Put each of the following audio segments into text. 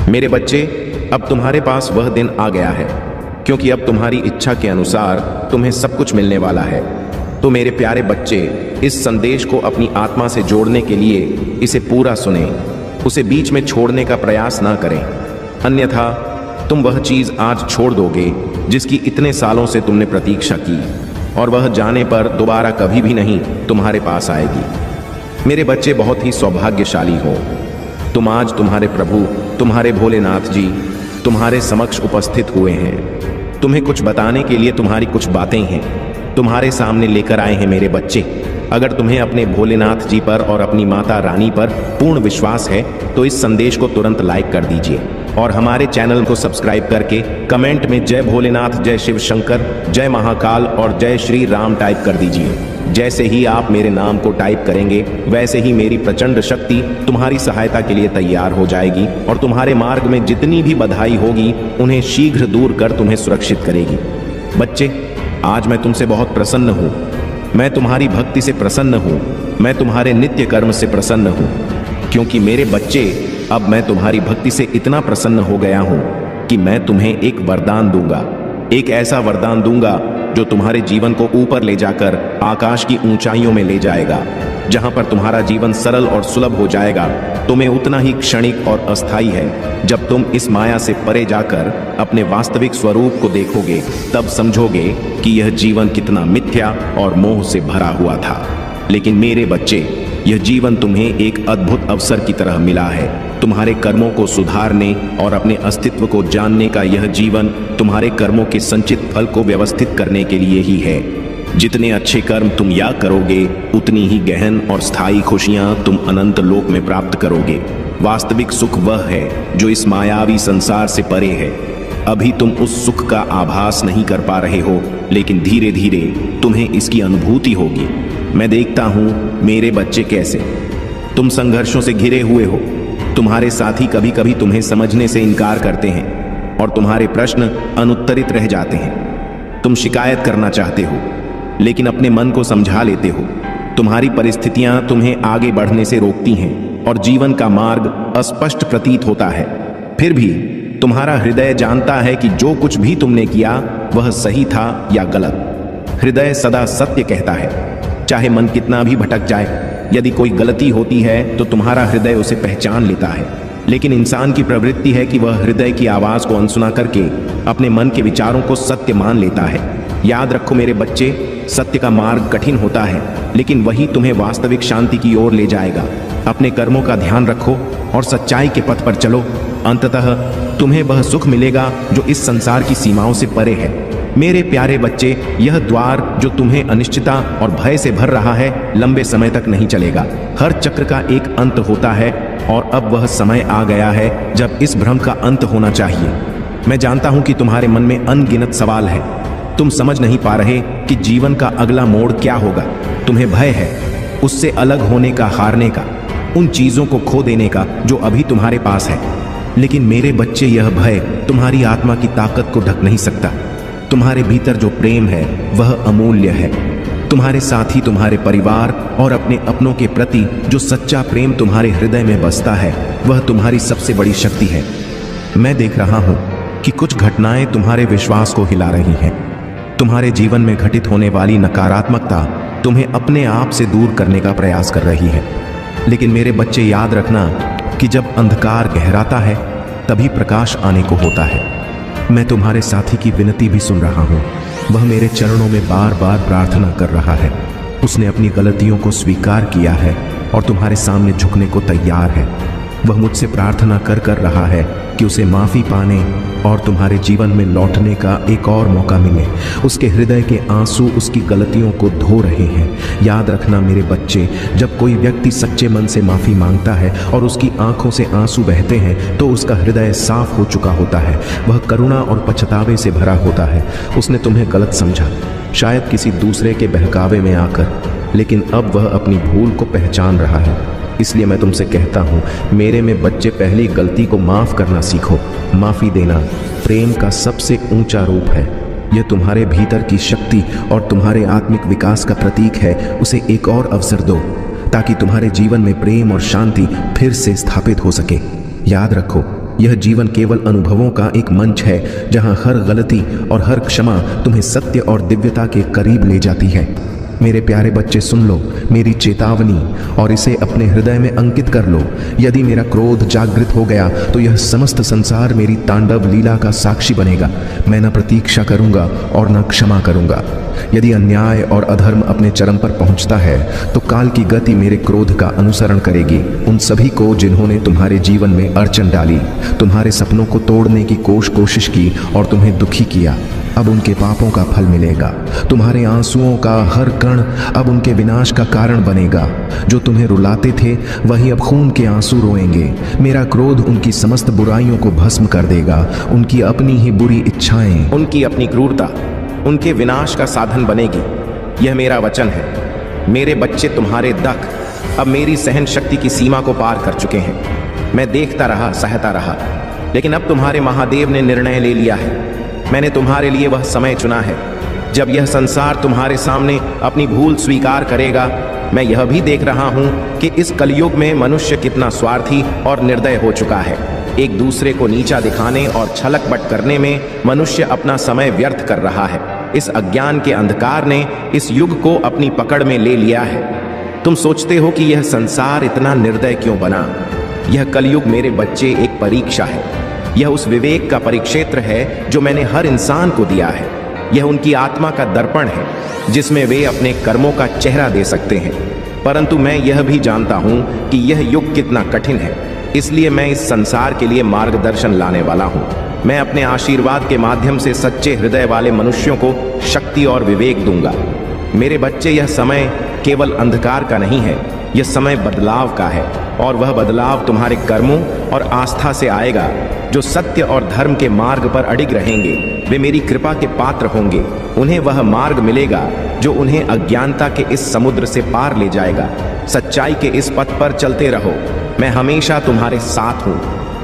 मेरे बच्चे, अब तुम्हारे पास वह दिन आ गया है, क्योंकि अब तुम्हारी इच्छा के अनुसार तुम्हें सब कुछ मिलने वाला है। तो मेरे प्यारे बच्चे, इस संदेश को अपनी आत्मा से जोड़ने के लिए इसे पूरा सुने, उसे बीच में छोड़ने का प्रयास ना करें, अन्यथा तुम वह चीज आज छोड़ दोगे जिसकी इतने सालों से तुमने प्रतीक्षा की, और वह जाने पर दोबारा कभी भी नहीं तुम्हारे पास आएगी। मेरे बच्चे, बहुत ही सौभाग्यशाली हो तुम। आज तुम्हारे प्रभु, तुम्हारे भोलेनाथ जी तुम्हारे समक्ष उपस्थित हुए हैं। तुम्हें कुछ बताने के लिए तुम्हारी कुछ बातें हैं, तुम्हारे सामने लेकर आए हैं। मेरे बच्चे, अगर तुम्हें अपने भोलेनाथ जी पर और अपनी माता रानी पर पूर्ण विश्वास है तो इस संदेश को तुरंत लाइक कर दीजिए और हमारे चैनल को सब्सक्राइब करके कमेंट में जय भोलेनाथ, जय शिव शंकर, जय महाकाल और जय श्री राम टाइप कर दीजिए। जैसे ही आप मेरे नाम को टाइप करेंगे वैसे ही मेरी प्रचंड शक्ति तुम्हारी सहायता के लिए तैयार हो जाएगी और तुम्हारे मार्ग में जितनी भी बाधाएं होगी उन्हें शीघ्र दूर कर तुम्हें सुरक्षित करेगी। बच्चे, आज मैं तुमसे बहुत प्रसन्न हूँ। मैं तुम्हारी भक्ति से प्रसन्न हूँ, मैं तुम्हारे नित्य कर्म से प्रसन्न हूँ, क्योंकि मेरे बच्चे, अब मैं तुम्हारी भक्ति से इतना प्रसन्न हो गया हूँ कि मैं तुम्हें एक वरदान दूंगा। एक ऐसा वरदान दूंगा जो तुम्हारे जीवन को ऊपर ले जाकर आकाश की ऊंचाइयों में ले जाएगा, जहां पर तुम्हारा जीवन सरल और सुलभ हो जाएगा। तुम्हें उतना ही क्षणिक और अस्थायी है। जब तुम इस माया से परे जाकर अपने वास्तविक स्वरूप को देखोगे तब समझोगे कि यह जीवन कितना मिथ्या और मोह से भरा हुआ था। लेकिन मेरे बच्चे, यह जीवन तुम्हें एक अद्भुत अवसर की तरह मिला है। तुम्हारे कर्मों को सुधारने और अपने अस्तित्व को जानने का यह जीवन तुम्हारे कर्मों के संचित फल को व्यवस्थित करने के लिए ही है। जितने अच्छे कर्म तुम याद करोगे उतनी ही गहन और स्थायी खुशियां तुम अनंत लोक में प्राप्त करोगे। वास्तविक सुख वह है जो इस मायावी संसार से परे है। अभी तुम उस सुख का आभास नहीं कर पा रहे हो, लेकिन धीरे धीरे तुम्हें इसकी अनुभूति होगी। मैं देखता हूं मेरे बच्चे कैसे तुम संघर्षों से घिरे हुए हो। तुम्हारे साथी कभी कभी तुम्हें समझने से इनकार करते हैं और तुम्हारे प्रश्न अनुत्तरित रह जाते हैं। तुम शिकायत करना चाहते हो लेकिन अपने मन को समझा लेते हो। तुम्हारी परिस्थितियां तुम्हें आगे बढ़ने से रोकती हैं और जीवन का मार्ग अस्पष्ट प्रतीत होता है। फिर भी तुम्हारा हृदय जानता है कि जो कुछ भी तुमने किया वह सही था या गलत। हृदय सदा सत्य कहता है, चाहे मन कितना भी भटक जाए। यदि कोई गलती होती है तो तुम्हारा हृदय उसे पहचान लेता है, लेकिन इंसान की प्रवृत्ति है कि वह हृदय की आवाज को अनसुना करके अपने मन के विचारों को सत्य मान लेता है। याद रखो मेरे बच्चे, सत्य का मार्ग कठिन होता है, लेकिन वही तुम्हें वास्तविक शांति की ओर ले जाएगा। अपने कर्मों का ध्यान रखो और सच्चाई के पथ पर चलो। अंततः तुम्हें वह सुख मिलेगा जो इस संसार की सीमाओं से परे है। मेरे प्यारे बच्चे, यह द्वार जो तुम्हें अनिश्चितता और भय से भर रहा है लंबे समय तक नहीं चलेगा। हर चक्र का एक अंत होता है और अब वह समय आ गया है जब इस भ्रम का अंत होना चाहिए। मैं जानता हूं कि तुम्हारे मन में अनगिनत सवाल है। तुम समझ नहीं पा रहे कि जीवन का अगला मोड़ क्या होगा। तुम्हें भय है उससे अलग होने का, हारने का, उन चीजों को खो देने का जो अभी तुम्हारे पास है। लेकिन मेरे बच्चे, यह भय तुम्हारी आत्मा की ताकत को ढक नहीं सकता। तुम्हारे भीतर जो प्रेम है वह अमूल्य है। तुम्हारे साथी, तुम्हारे परिवार और अपने अपनों के प्रति जो सच्चा प्रेम तुम्हारे हृदय में बसता है वह तुम्हारी सबसे बड़ी शक्ति है। मैं देख रहा हूं कि कुछ घटनाएं तुम्हारे विश्वास को हिला रही हैं। तुम्हारे जीवन में घटित होने वाली नकारात्मकता तुम्हें अपने आप से दूर करने का प्रयास कर रही है। लेकिन मेरे बच्चे, याद रखना कि जब अंधकार गहराता है तभी प्रकाश आने को होता है। मैं तुम्हारे साथी की विनती भी सुन रहा हूँ। वह मेरे चरणों में बार बार प्रार्थना कर रहा है। उसने अपनी गलतियों को स्वीकार किया है और तुम्हारे सामने झुकने को तैयार है। वह मुझसे प्रार्थना कर रहा है कि उसे माफ़ी पाने और तुम्हारे जीवन में लौटने का एक और मौका मिले। उसके हृदय के आंसू उसकी गलतियों को धो रहे हैं। याद रखना मेरे बच्चे, जब कोई व्यक्ति सच्चे मन से माफ़ी मांगता है और उसकी आंखों से आंसू बहते हैं तो उसका हृदय साफ हो चुका होता है। वह करुणा और पछतावे से भरा होता है। उसने तुम्हें गलत समझा, शायद किसी दूसरे के बहकावे में आकर, लेकिन अब वह अपनी भूल को पहचान रहा है। इसलिए मैं तुमसे कहता हूँ मेरे में बच्चे, पहली गलती को माफ़ करना सीखो। माफ़ी देना प्रेम का सबसे ऊंचा रूप है। यह तुम्हारे भीतर की शक्ति और तुम्हारे आत्मिक विकास का प्रतीक है। उसे एक और अवसर दो ताकि तुम्हारे जीवन में प्रेम और शांति फिर से स्थापित हो सके। याद रखो, यह जीवन केवल अनुभवों का एक मंच है जहां हर गलती और हर क्षमा तुम्हें सत्य और दिव्यता के करीब ले जाती है। मेरे प्यारे बच्चे, सुन लो मेरी चेतावनी और इसे अपने हृदय में अंकित कर लो। यदि मेरा क्रोध जागृत हो गया तो यह समस्त संसार मेरी तांडव लीला का साक्षी बनेगा। मैं न प्रतीक्षा करूंगा और न क्षमा करूंगा। यदि अन्याय और अधर्म अपने चरम पर पहुंचता है तो काल की गति मेरे क्रोध का अनुसरण करेगी। उन सभी को जिन्होंने तुम्हारे जीवन में अड़चन डाली, तुम्हारे सपनों को तोड़ने की कोशिश की और तुम्हें दुखी किया, अब उनके पापों का फल मिलेगा। तुम्हारे आंसुओं का हर कण अब उनके विनाश का कारण बनेगा। जो तुम्हें रुलाते थे वही अब खून के आंसू रोएंगे। मेरा क्रोध उनकी समस्त बुराइयों को भस्म कर देगा। उनकी अपनी ही बुरी इच्छाएं, उनकी अपनी क्रूरता उनके विनाश का साधन बनेगी। यह मेरा वचन है। मेरे बच्चे, तुम्हारे दख अब मेरी सहन शक्ति की सीमा को पार कर चुके हैं। मैं देखता रहा, सहता रहा, लेकिन अब तुम्हारे महादेव ने निर्णय ले लिया है। मैंने तुम्हारे लिए वह समय चुना है जब यह संसार तुम्हारे सामने अपनी भूल स्वीकार करेगा। मैं यह भी देख रहा हूं कि इस कलयुग में मनुष्य कितना स्वार्थी और निर्दय हो चुका है। एक दूसरे को नीचा दिखाने और छलक बट करने में मनुष्य अपना समय व्यर्थ कर रहा है। इस अज्ञान के अंधकार ने इस युग को अपनी पकड़ में ले लिया है। तुम सोचते हो कि यह संसार इतना निर्दय क्यों बना? यह कलयुग मेरे बच्चे एक परीक्षा है। यह उस विवेक का परिक्षेत्र है जो मैंने हर इंसान को दिया है। यह उनकी आत्मा का दर्पण है जिसमें वे अपने कर्मों का चेहरा दे सकते हैं। परंतु मैं यह भी जानता हूं कि यह युग कितना कठिन है, इसलिए मैं इस संसार के लिए मार्गदर्शन लाने वाला हूं। मैं अपने आशीर्वाद के माध्यम से सच्चे हृदय वाले मनुष्यों को शक्ति और विवेक दूंगा। मेरे बच्चे, यह समय केवल अंधकार का नहीं है, यह समय बदलाव का है। और वह बदलाव तुम्हारे कर्मों और आस्था से आएगा। जो सत्य और धर्म के मार्ग पर अडिग रहेंगे वे मेरी कृपा के पात्र होंगे। उन्हें वह मार्ग मिलेगा जो उन्हें अज्ञानता के इस समुद्र से पार ले जाएगा। सच्चाई के इस पथ पर चलते रहो, मैं हमेशा तुम्हारे साथ हूँ।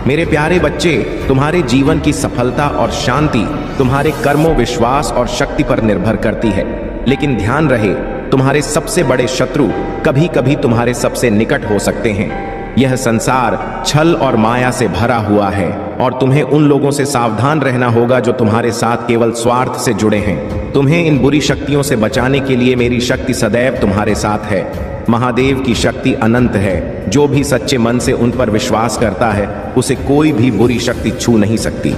मेरे प्यारे बच्चे, तुम्हारे जीवन की सफलता और शांति तुम्हारे कर्मों, विश्वास और शक्ति पर निर्भर करती है। लेकिन ध्यान रहे, तुम्हारे सबसे बड़े शत्रु कभी कभी तुम्हारे सबसे निकट हो सकते हैं। यह संसार छल और माया से भरा हुआ है और तुम्हें उन लोगों से सावधान रहना होगा जो तुम्हारे साथ केवल स्वार्थ से जुड़े हैं। तुम्हें इन बुरी शक्तियों से बचाने के लिए मेरी शक्ति सदैव तुम्हारे साथ है। महादेव की शक्ति अनंत है। जो भी सच्चे मन से उन पर विश्वास करता है उसे कोई भी बुरी शक्ति छू नहीं सकती।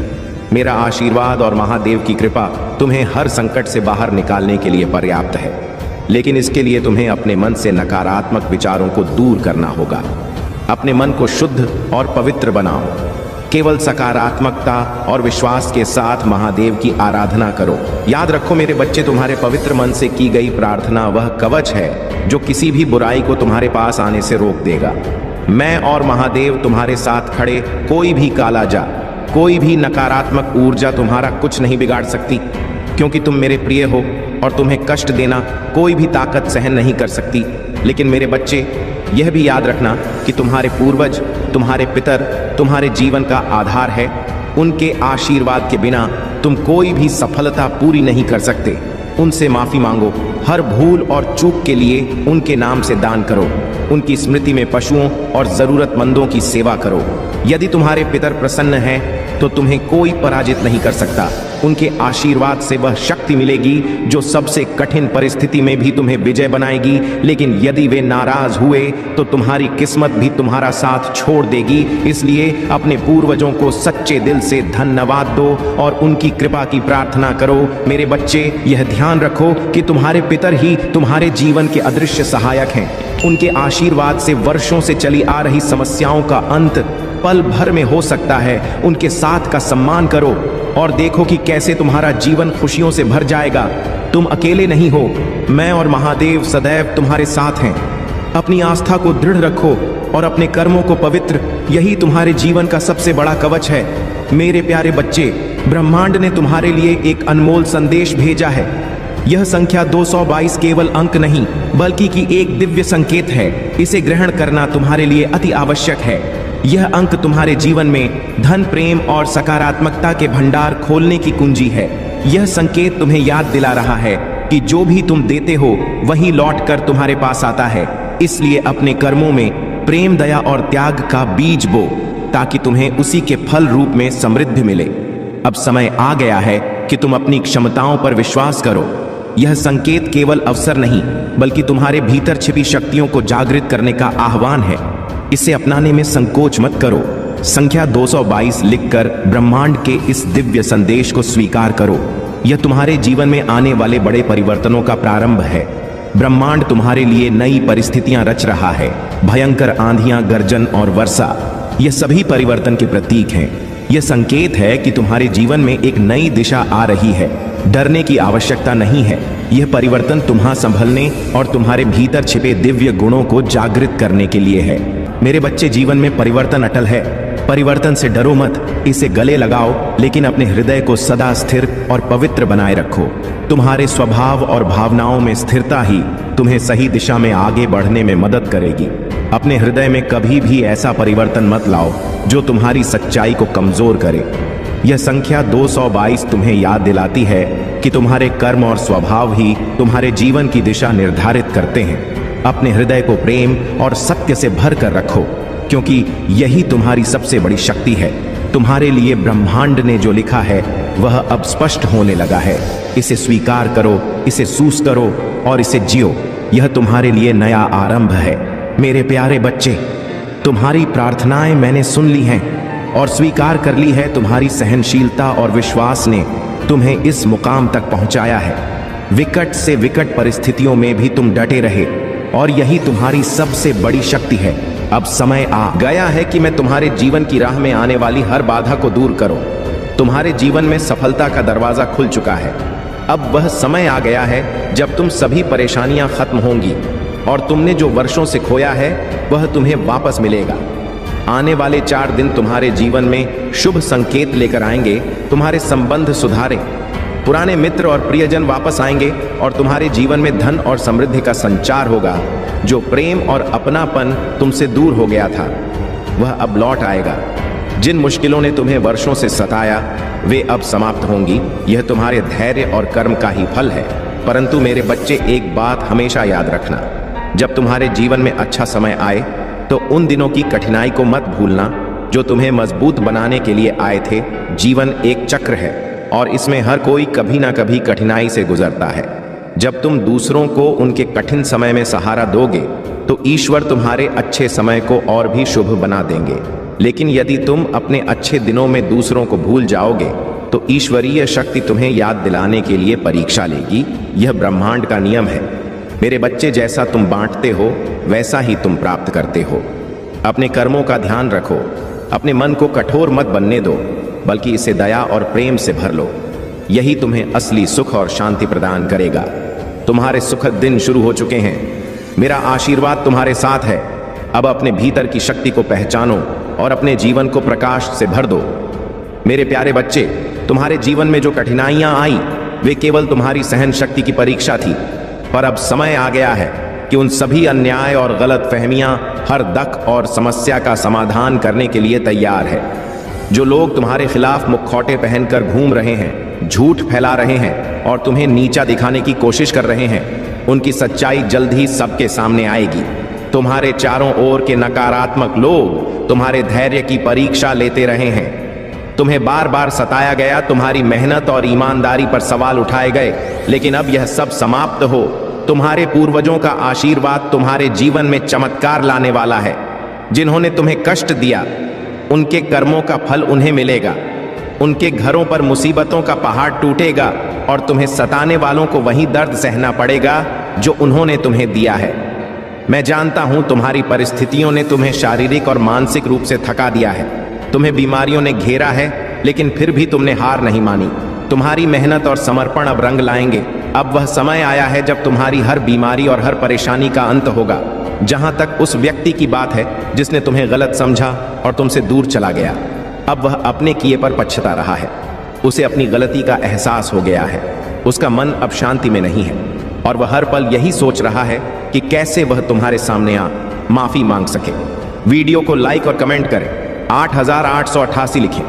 मेरा आशीर्वाद और महादेव की कृपा तुम्हें हर संकट से बाहर निकालने के लिए पर्याप्त है। लेकिन इसके लिए तुम्हें अपने मन से नकारात्मक विचारों को दूर करना होगा। अपने मन को शुद्ध और पवित्र बनाओ। केवल सकारात्मकता और विश्वास के साथ महादेव की आराधना करो। याद रखो मेरे बच्चे, तुम्हारे पवित्र मन से की गई प्रार्थना वह कवच है जो किसी भी बुराई को तुम्हारे पास आने से रोक देगा। मैं और महादेव तुम्हारे साथ खड़े, कोई भी कालाजा, कोई भी नकारात्मक ऊर्जा तुम्हारा कुछ नहीं बिगाड़ सकती, क्योंकि तुम मेरे प्रिय हो और तुम्हें कष्ट देना कोई भी ताकत सहन नहीं कर सकती। लेकिन मेरे बच्चे, यह भी याद रखना कि तुम्हारे पूर्वज, तुम्हारे पितर तुम्हारे जीवन का आधार है। उनके आशीर्वाद के बिना तुम कोई भी सफलता पूरी नहीं कर सकते। उनसे माफी मांगो। हर भूल और चूक के लिए उनके नाम से दान करो। उनकी स्मृति में पशुओं और जरूरतमंदों की सेवा करो। यदि तुम्हारे पितर प्रसन्न हैं तो तुम्हें कोई पराजित नहीं कर सकता। उनके आशीर्वाद से वह शक्ति मिलेगी जो सबसे कठिन परिस्थिति में भी तुम्हें विजय बनाएगी। लेकिन यदि वे नाराज हुए तो तुम्हारी किस्मत भी तुम्हारा साथ छोड़ देगी। इसलिए अपने पूर्वजों को सच्चे दिल से धन्यवाद दो और उनकी कृपा की प्रार्थना करो। मेरे बच्चे, यह ध्यान रखो कि तुम्हारे पितर ही तुम्हारे जीवन के अदृश्य सहायक हैं। उनके आशीर्वाद से वर्षों से चली आ रही समस्याओं का अंत पल भर में हो सकता है। उनके साथ का सम्मान करो और देखो कि कैसे तुम्हारा जीवन खुशियों से भर जाएगा। तुम अकेले नहीं हो, मैं और महादेव सदैव तुम्हारे साथ हैं। अपनी आस्था को दृढ़ रखो और अपने कर्मों को पवित्र, यही तुम्हारे जीवन का सबसे बड़ा कवच है। मेरे प्यारे बच्चे, ब्रह्मांड ने तुम्हारे लिए एक अनमोल संदेश भेजा है। यह संख्या 222 केवल अंक नहीं बल्कि कि एक दिव्य संकेत है। इसे ग्रहण करना तुम्हारे लिए अति आवश्यक है। यह अंक तुम्हारे जीवन में धन, प्रेम और सकारात्मकता के भंडार खोलने की कुंजी है। यह संकेत तुम्हें याद दिला रहा है कि जो भी तुम देते हो वही लौटकर तुम्हारे पास आता है। इसलिए अपने कर्मों में प्रेम, दया और त्याग का बीज बो। ताकि तुम्हें उसी के फल रूप में समृद्धि मिले। अब समय आ गया है कि तुम अपनी क्षमताओं पर विश्वास करो। यह संकेत केवल अवसर नहीं, बल्कि तुम्हारे भीतर छिपी शक्तियों को जागृत करने का आह्वान है। इसे अपनाने में संकोच मत करो। संख्या 222 लिखकर ब्रह्मांड के इस दिव्य संदेश को स्वीकार करो। यह तुम्हारे जीवन में आने वाले बड़े परिवर्तनों का प्रारंभ है। ब्रह्मांड तुम्हारे लिए नई परिस्थितियां रच रहा है। भयंकर आंधियां, गर्जन और वर्षा, यह सभी परिवर्तन के प्रतीक हैं। यह संकेत है कि तुम्हारे जीवन में एक नई दिशा आ रही है। डरने की आवश्यकता नहीं है। यह परिवर्तन तुम्हां संभलने और तुम्हारे भीतर छिपे दिव्य गुणों को जागृत करने के लिए है। मेरे बच्चे, जीवन में परिवर्तन अटल है। परिवर्तन से डरो मत, इसे गले लगाओ, लेकिन अपने हृदय को सदा स्थिर और पवित्र बनाए रखो। तुम्हारे स्वभाव और भावनाओं में स्थिरता ही तुम्हें सही दिशा में आगे बढ़ने में मदद करेगी। अपने हृदय में कभी भी ऐसा परिवर्तन मत लाओ जो तुम्हारी सच्चाई को कमजोर करे। यह संख्या 222 तुम्हें याद दिलाती है कि तुम्हारे कर्म और स्वभाव ही तुम्हारे जीवन की दिशा निर्धारित करते हैं। अपने हृदय को प्रेम और सत्य से भर कर रखो, क्योंकि यही तुम्हारी सबसे बड़ी शक्ति है। तुम्हारे लिए ब्रह्मांड ने जो लिखा है वह अब स्पष्ट होने लगा है। इसे स्वीकार करो, इसे सूस करो और इसे जियो। यह तुम्हारे लिए नया आरंभ है। मेरे प्यारे बच्चे, तुम्हारी प्रार्थनाएं मैंने सुन ली हैं और स्वीकार कर ली है। तुम्हारी सहनशीलता और विश्वास ने तुम्हें इस मुकाम तक पहुंचाया है। विकट से विकट परिस्थितियों में भी तुम डटे रहे और यही तुम्हारी सबसे बड़ी शक्ति है। अब समय आ गया है कि मैं तुम्हारे जीवन की राह में आने वाली हर बाधा को दूर करूं। तुम्हारे जीवन में सफलता का दरवाजा खुल चुका है। अब वह समय आ गया है जब तुम सभी परेशानियां खत्म होंगी और तुमने जो वर्षों से खोया है वह तुम्हें वापस मिलेगा। आने वाले 4 दिन तुम्हारे जीवन में शुभ संकेत लेकर आएंगे। तुम्हारे संबंध सुधारे, पुराने मित्र और प्रियजन वापस आएंगे और तुम्हारे जीवन में धन और समृद्धि का संचार होगा। जो प्रेम और अपनापन तुमसे दूर हो गया था वह अब लौट आएगा। जिन मुश्किलों ने तुम्हें वर्षों से सताया वे अब समाप्त होंगी। यह तुम्हारे धैर्य और कर्म का ही फल है। परंतु मेरे बच्चे, एक बात हमेशा याद रखना, जब तुम्हारे जीवन में अच्छा समय आए तो उन दिनों की कठिनाई को मत भूलना जो तुम्हें मजबूत बनाने के लिए आए थे। जीवन एक चक्र है और इसमें हर कोई कभी ना कभी कठिनाई से गुजरता है। जब तुम दूसरों को उनके कठिन समय में सहारा दोगे तो ईश्वर तुम्हारे अच्छे समय को और भी शुभ बना देंगे। लेकिन यदि तुम अपने अच्छे दिनों में दूसरों को भूल जाओगे तो ईश्वरीय शक्ति तुम्हें याद दिलाने के लिए परीक्षा लेगी। यह ब्रह्मांड का नियम है। मेरे बच्चे, जैसा तुम बांटते हो वैसा ही तुम प्राप्त करते हो। अपने कर्मों का ध्यान रखो। अपने मन को कठोर मत बनने दो, बल्कि इसे दया और प्रेम से भर लो। यही तुम्हें असली सुख और शांति प्रदान करेगा। तुम्हारे सुखद दिन शुरू हो चुके हैं। मेरा आशीर्वाद तुम्हारे साथ है। अब अपने भीतर की शक्ति को पहचानो और अपने जीवन को प्रकाश से भर दो। मेरे प्यारे बच्चे, तुम्हारे जीवन में जो कठिनाइयां आई वे केवल तुम्हारी सहन शक्ति की परीक्षा थी। पर अब समय आ गया है कि उन सभी अन्याय और गलत फहमियां, हर दक और समस्या का समाधान करने के लिए तैयार है। जो लोग तुम्हारे खिलाफ मुखौटे पहनकर घूम रहे हैं, झूठ फैला रहे हैं और तुम्हें नीचा दिखाने की कोशिश कर रहे हैं, उनकी सच्चाई जल्द ही सबके सामने आएगी। तुम्हारे चारों ओर के नकारात्मक लोग तुम्हारे धैर्य की परीक्षा लेते रहे हैं। तुम्हें बार बार सताया गया, तुम्हारी मेहनत और ईमानदारी पर सवाल उठाए गए, लेकिन अब यह सब समाप्त हो। तुम्हारे पूर्वजों का आशीर्वाद तुम्हारे जीवन में चमत्कार लाने वाला है। जिन्होंने तुम्हें कष्ट दिया उनके कर्मों का फल उन्हें मिलेगा। उनके घरों पर मुसीबतों का पहाड़ टूटेगा और तुम्हें सताने वालों को वही दर्द सहना पड़ेगा जो उन्होंने तुम्हें दिया है। मैं जानता हूं तुम्हारी परिस्थितियों ने तुम्हें शारीरिक और मानसिक रूप से थका दिया है। तुम्हें बीमारियों ने घेरा है, लेकिन फिर भी तुमने हार नहीं मानी। तुम्हारी मेहनत और समर्पण अब रंग लाएंगे। अब वह समय आया है जब तुम्हारी हर बीमारी और हर परेशानी का अंत होगा। जहां तक उस व्यक्ति की बात है जिसने तुम्हें गलत समझा और तुमसे दूर चला गया, अब वह अपने किए पर पछता रहा है। उसे अपनी गलती का एहसास हो गया है। उसका मन अब शांति में नहीं है और वह हर पल यही सोच रहा है कि कैसे वह तुम्हारे सामने आ माफी मांग सके। वीडियो को लाइक और कमेंट करें। 8888 लिखें।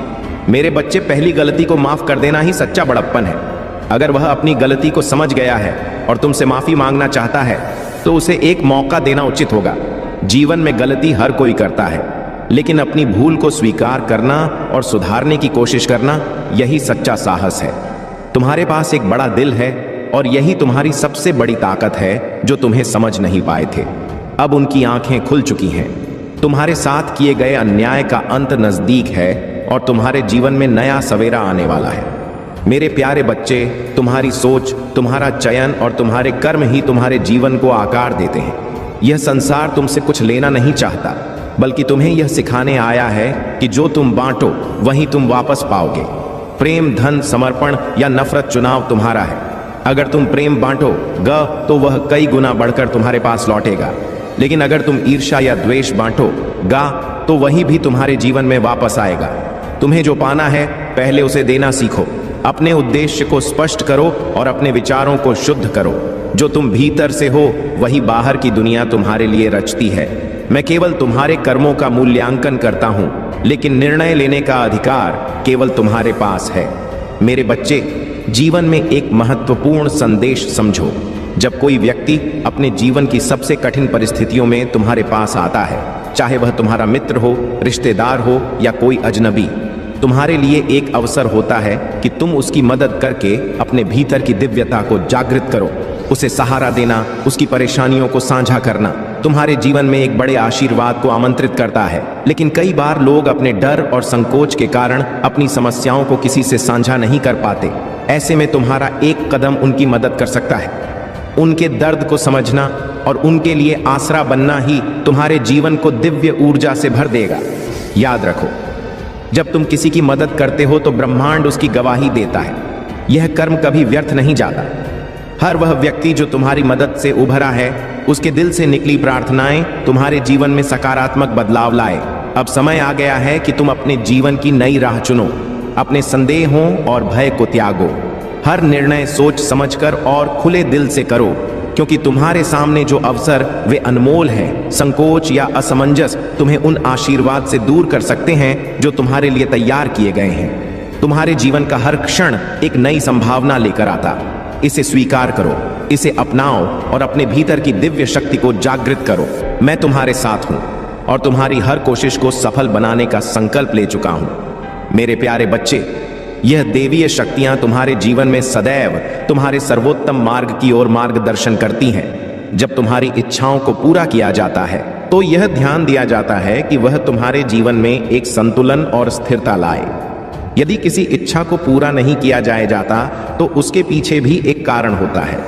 मेरे बच्चे, पहली गलती को माफ कर देना ही सच्चा बड़प्पन है। अगर वह अपनी गलती को समझ गया है और तुमसे माफी मांगना चाहता है तो उसे एक मौका देना उचित होगा। जीवन में गलती हर कोई करता है, लेकिन अपनी भूल को स्वीकार करना और सुधारने की कोशिश करना, यही सच्चा साहस है। तुम्हारे पास एक बड़ा दिल है और यही तुम्हारी सबसे बड़ी ताकत है जो तुम्हें समझ नहीं पाए थे। अब उनकी आंखें खुल चुकी हैं। तुम्हारे साथ किए गए अन्याय का अंत नजदीक है और तुम्हारे जीवन में नया सवेरा आने वाला है। मेरे प्यारे बच्चे, तुम्हारी सोच, तुम्हारा चयन और तुम्हारे कर्म ही तुम्हारे जीवन को आकार देते हैं। यह संसार तुमसे कुछ लेना नहीं चाहता, बल्कि तुम्हें यह सिखाने आया है कि जो तुम बांटो वही तुम वापस पाओगे। प्रेम, धन, समर्पण या नफरत, चुनाव तुम्हारा है। अगर तुम प्रेम बांटोगे तो वह कई गुना बढ़कर तुम्हारे पास लौटेगा, लेकिन अगर तुम ईर्ष्या या द्वेष बांटोगे तो वही भी तुम्हारे जीवन में वापस आएगा। तुम्हें जो पाना है, पहले उसे देना सीखो। अपने उद्देश्य को स्पष्ट करो और अपने विचारों को शुद्ध करो। जो तुम भीतर से हो वही बाहर की दुनिया तुम्हारे लिए रचती है। मैं केवल तुम्हारे कर्मों का मूल्यांकन करता हूं, लेकिन निर्णय लेने का अधिकार केवल तुम्हारे पास है। मेरे बच्चे, जीवन में एक महत्वपूर्ण संदेश समझो। जब कोई व्यक्ति अपने जीवन की सबसे कठिन परिस्थितियों में तुम्हारे पास आता है, चाहे वह तुम्हारा मित्र हो, रिश्तेदार हो या कोई अजनबी, तुम्हारे लिए एक अवसर होता है कि तुम उसकी मदद करके अपने भीतर की दिव्यता को जागृत करो। उसे सहारा देना, उसकी परेशानियों को साझा करना तुम्हारे जीवन में एक बड़े आशीर्वाद को आमंत्रित करता है। लेकिन कई बार लोग अपने डर और संकोच के कारण अपनी समस्याओं को किसी से साझा नहीं कर पाते। ऐसे में तुम्हारा एक कदम उनकी मदद कर सकता है। उनके दर्द को समझना और उनके लिए आसरा बनना ही तुम्हारे जीवन को दिव्य ऊर्जा से भर देगा। याद रखो, जब तुम किसी की मदद करते हो तो ब्रह्मांड उसकी गवाही देता है। यह कर्म कभी व्यर्थ नहीं जाता। हर वह व्यक्ति जो तुम्हारी मदद से उभरा है, उसके दिल से निकली प्रार्थनाएं तुम्हारे जीवन में सकारात्मक बदलाव लाए। अब समय आ गया है कि तुम अपने जीवन की नई राह चुनो। अपने संदेहों और भय को त्यागो। हर निर्णय सोच समझकर और खुले दिल से करो, क्योंकि तुम्हारे सामने जो अवसर वे अनमोल हैं। संकोच या असमंजस तुम्हें उन आशीर्वाद से दूर कर सकते हैं जो तुम्हारे लिए तैयार किए गए हैं। तुम्हारे जीवन का हर क्षण एक नई संभावना लेकर आता। इसे स्वीकार करो, इसे अपनाओ और अपने भीतर की दिव्य शक्ति को जागृत करो। मैं तुम्हारे साथ हूं और तुम्हारी हर कोशिश को सफल बनाने का संकल्प ले चुका हूं। मेरे प्यारे बच्चे, यह देवीय शक्तियां तुम्हारे जीवन में सदैव तुम्हारे सर्वोत्तम मार्ग की ओर मार्गदर्शन करती हैं। जब तुम्हारी इच्छाओं को पूरा किया जाता है तो यह ध्यान दिया जाता है कि वह तुम्हारे जीवन में एक संतुलन और स्थिरता लाए। यदि किसी इच्छा को पूरा नहीं किया जाता तो उसके पीछे भी एक कारण होता है।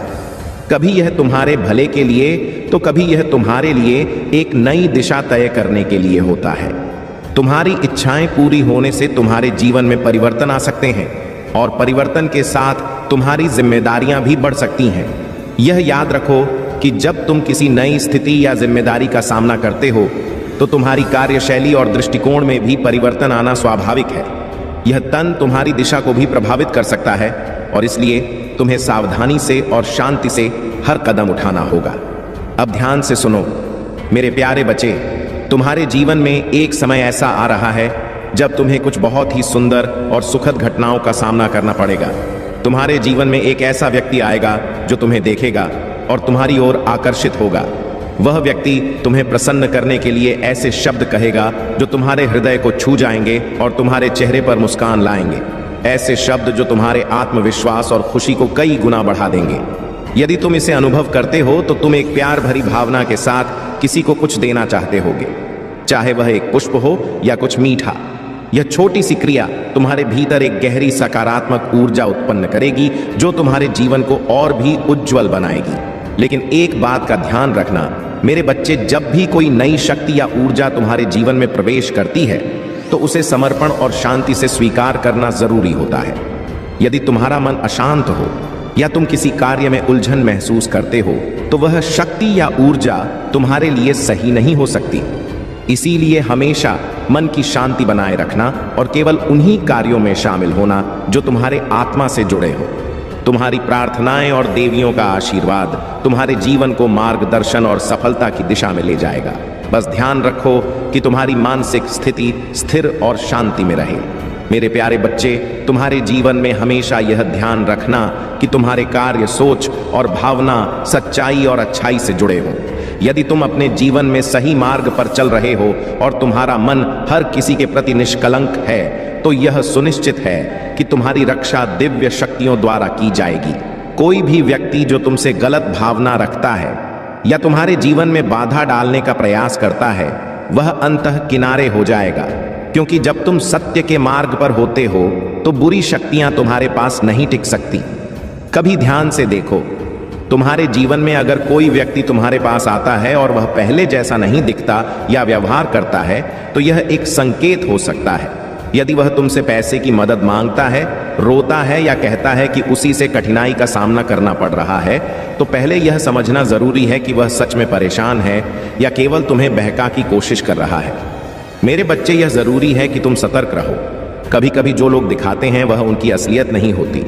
कभी यह तुम्हारे भले के लिए तो कभी यह तुम्हारे लिए एक नई दिशा तय करने के लिए होता है। तुम्हारी इच्छाएं पूरी होने से तुम्हारे जीवन में परिवर्तन आ सकते हैं और परिवर्तन के साथ तुम्हारी जिम्मेदारियां भी बढ़ सकती हैं। यह याद रखो कि जब तुम किसी नई स्थिति या जिम्मेदारी का सामना करते हो तो तुम्हारी कार्यशैली और दृष्टिकोण में भी परिवर्तन आना स्वाभाविक है। यह तन तुम्हारी दिशा को भी प्रभावित कर सकता है और इसलिए तुम्हें सावधानी से और शांति से हर कदम उठाना होगा। अब ध्यान से सुनो मेरे प्यारे बच्चे, तुम्हारे जीवन में एक समय ऐसा आ रहा है जब तुम्हें कुछ बहुत ही सुंदर और सुखद घटनाओं का सामना करना पड़ेगा। तुम्हारे जीवन में एक ऐसा व्यक्ति आएगा जो तुम्हें देखेगा और तुम्हारी ओर आकर्षित होगा। वह व्यक्ति तुम्हें प्रसन्न करने के लिए ऐसे शब्द कहेगा जो तुम्हारे हृदय को छू जाएंगे और तुम्हारे चेहरे पर मुस्कान लाएंगे। ऐसे शब्द जो तुम्हारे आत्मविश्वास और खुशी को कई गुना बढ़ा देंगे। यदि तुम इसे अनुभव करते हो तो तुम एक प्यार भरी भावना के साथ किसी को कुछ देना चाहते होगे, चाहे वह एक पुष्प हो या कुछ मीठा। यह छोटी सी क्रिया तुम्हारे भीतर एक गहरी सकारात्मक ऊर्जा उत्पन्न करेगी जो तुम्हारे जीवन को और भी उज्जवल बनाएगी। लेकिन एक बात का ध्यान रखना मेरे बच्चे, जब भी कोई नई शक्ति या ऊर्जा तुम्हारे जीवन में प्रवेश करती है तो उसे समर्पण और शांति से स्वीकार करना जरूरी होता है। यदि तुम्हारा मन अशांत हो या तुम किसी कार्य में उलझन महसूस करते हो तो वह शक्ति या ऊर्जा तुम्हारे लिए सही नहीं हो सकती। इसीलिए हमेशा मन की शांति बनाए रखना और केवल उन्हीं कार्यों में शामिल होना जो तुम्हारे आत्मा से जुड़े हो। तुम्हारी प्रार्थनाएं और देवियों का आशीर्वाद तुम्हारे जीवन को मार्गदर्शन और सफलता की दिशा में ले जाएगा। बस ध्यान रखो कि तुम्हारी मानसिक स्थिति स्थिर और शांति में रहे। मेरे प्यारे बच्चे, तुम्हारे जीवन में हमेशा यह ध्यान रखना कि तुम्हारे कार्य, सोच और भावना सच्चाई और अच्छाई से जुड़े हों। यदि तुम अपने जीवन में सही मार्ग पर चल रहे हो और तुम्हारा मन हर किसी के प्रति निष्कलंक है, तो यह सुनिश्चित है कि तुम्हारी रक्षा दिव्य शक्तियों द्वारा की जाएगी। कोई भी व्यक्ति जो तुमसे गलत भावना रखता है या तुम्हारे जीवन में बाधा डालने का प्रयास करता है, वह अंततः किनारे हो जाएगा, क्योंकि जब तुम सत्य के मार्ग पर होते हो तो बुरी शक्तियां तुम्हारे पास नहीं टिक सकती। कभी ध्यान से देखो, तुम्हारे जीवन में अगर कोई व्यक्ति तुम्हारे पास आता है और वह पहले जैसा नहीं दिखता या व्यवहार करता है, तो यह एक संकेत हो सकता है। यदि वह तुमसे पैसे की मदद मांगता है, रोता है या कहता है कि उसी से कठिनाई का सामना करना पड़ रहा है, तो पहले यह समझना जरूरी है कि वह सच में परेशान है या केवल तुम्हें बहका की कोशिश कर रहा है। मेरे बच्चे, यह जरूरी है कि तुम सतर्क रहो। कभी कभी जो लोग दिखाते हैं वह उनकी असलियत नहीं होती।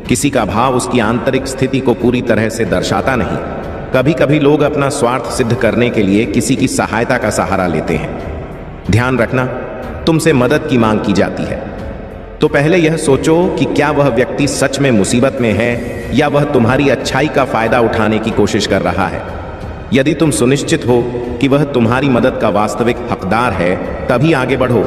किसी का भाव उसकी आंतरिक स्थिति को पूरी तरह से दर्शाता नहीं। कभी कभी लोग अपना स्वार्थ सिद्ध करने के लिए किसी की सहायता का सहारा लेते हैं। ध्यान रखना, तुमसे मदद की मांग की जाती है तो पहले यह सोचो कि क्या वह व्यक्ति सच में मुसीबत में है या वह तुम्हारी अच्छाई का फायदा उठाने की कोशिश कर रहा है। यदि तुम सुनिश्चित हो कि वह तुम्हारी मदद का वास्तविक हकदार है, तभी आगे बढ़ो।